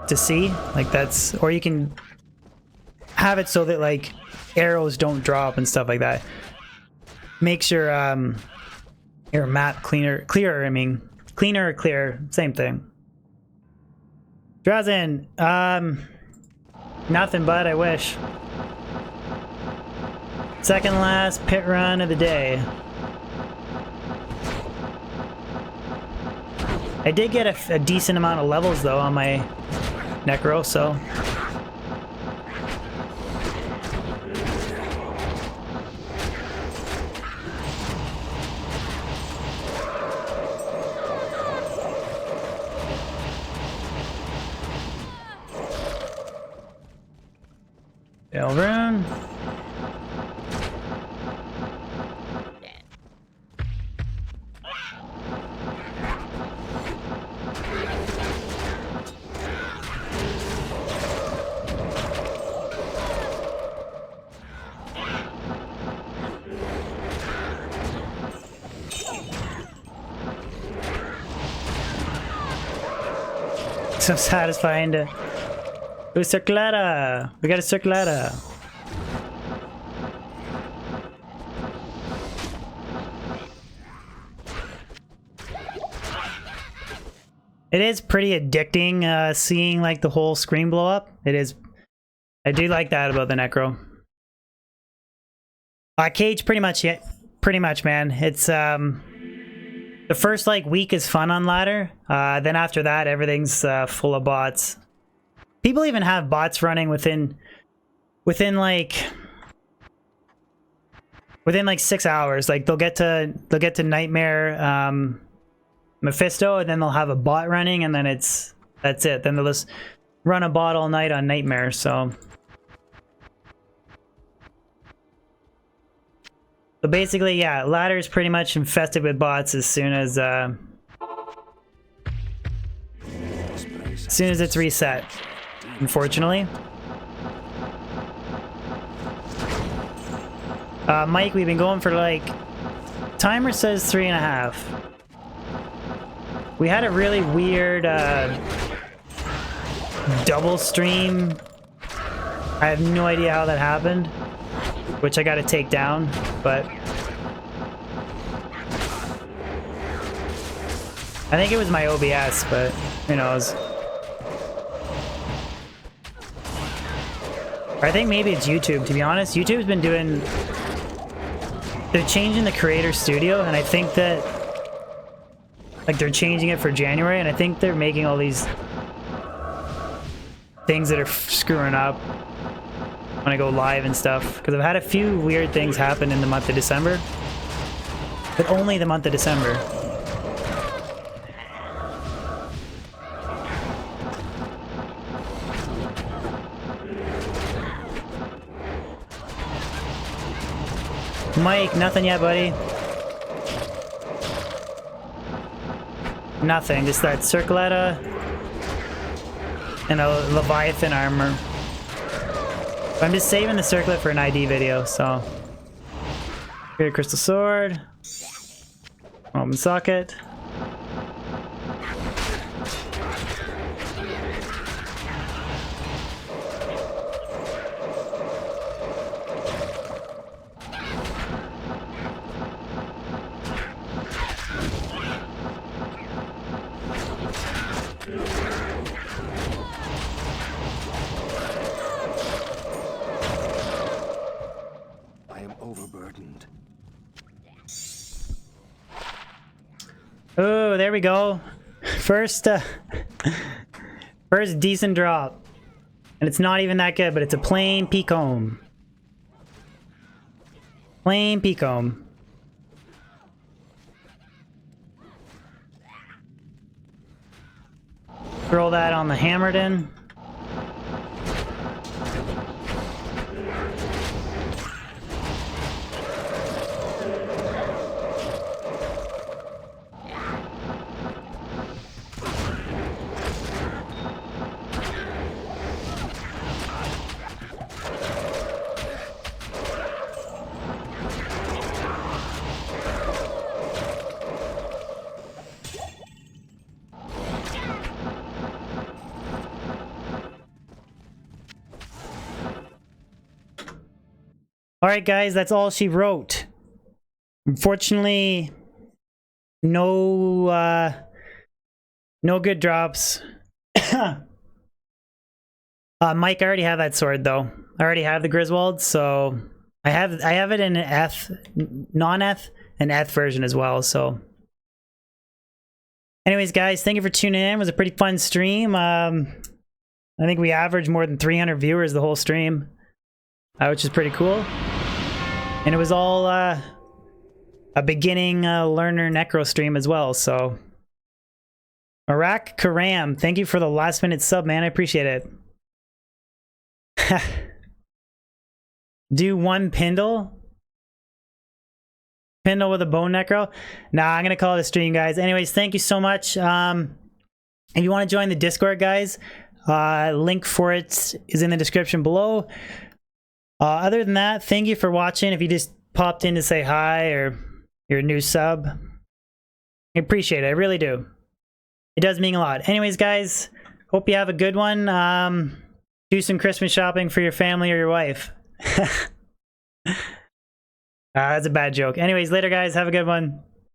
to see. Like that's, or you can have it so that like arrows don't drop and stuff like that. Makes your map clearer. I mean, cleaner or clear, same thing. Drazen, nothing but I wish. Second last pit run of the day. I did get a decent amount of levels though on my Necro, so. Rune. So satisfying to... Ooh, Circletta! We got a Circletta! It is pretty addicting, seeing like the whole screen blow up. It is. I do like that about the Necro. Cage, pretty much, yeah, pretty much, man. It's the first like week is fun on ladder. Then after that, everything's full of bots. People even have bots running within like 6 hours. Like they'll get to Nightmare. Mephisto, and then they'll have a bot running, and then that's it. Then they'll just run a bot all night on Nightmare, so. So basically, yeah, ladder's pretty much infested with bots as soon as it's reset, unfortunately. Mike, we've been going for like... Timer says 3.5. We had a really weird double stream. I have no idea how that happened, which I gotta take down, but... I think it was my OBS, but who knows. Or I think maybe it's YouTube, to be honest. YouTube's been doing... They're changing the creator studio, and I think that... Like, they're changing it for January, and I think they're making all these... things that are screwing up when I go live and stuff. Because I've had a few weird things happen in the month of December. But only the month of December. Mike, nothing yet, buddy. Nothing, just that Circletta and a Leviathan armor. But I'm just saving the Circlet for an ID video, so. Here, Crystal Sword. Open socket. Overburdened. Oh, there we go. First decent drop. And it's not even that good, but it's a plain Peacomb. Plain Peacomb. Throw that on the Hammerden. Alright guys, that's all she wrote. Unfortunately, no good drops. Mike, I already have that sword though. I already have the Griswold, so I have it in an F, non-F, and F version as well, so. Anyways guys, thank you for tuning in. It was a pretty fun stream. I think we averaged more than 300 viewers the whole stream, which is pretty cool. And it was all a beginning learner Necro stream as well, so. Arak Karam, thank you for the last minute sub, man. I appreciate it. Do one Pindle? Pindle with a Bone Necro? Nah, I'm gonna call it a stream, guys. Anyways, thank you so much. If you want to join the Discord, guys, link for it is in the description below. Other than that, thank you for watching. If you just popped in to say hi or you're a new sub, I appreciate it. I really do. It does mean a lot. Anyways, guys, hope you have a good one. Do some Christmas shopping for your family or your wife. That's a bad joke. Anyways, later, guys. Have a good one.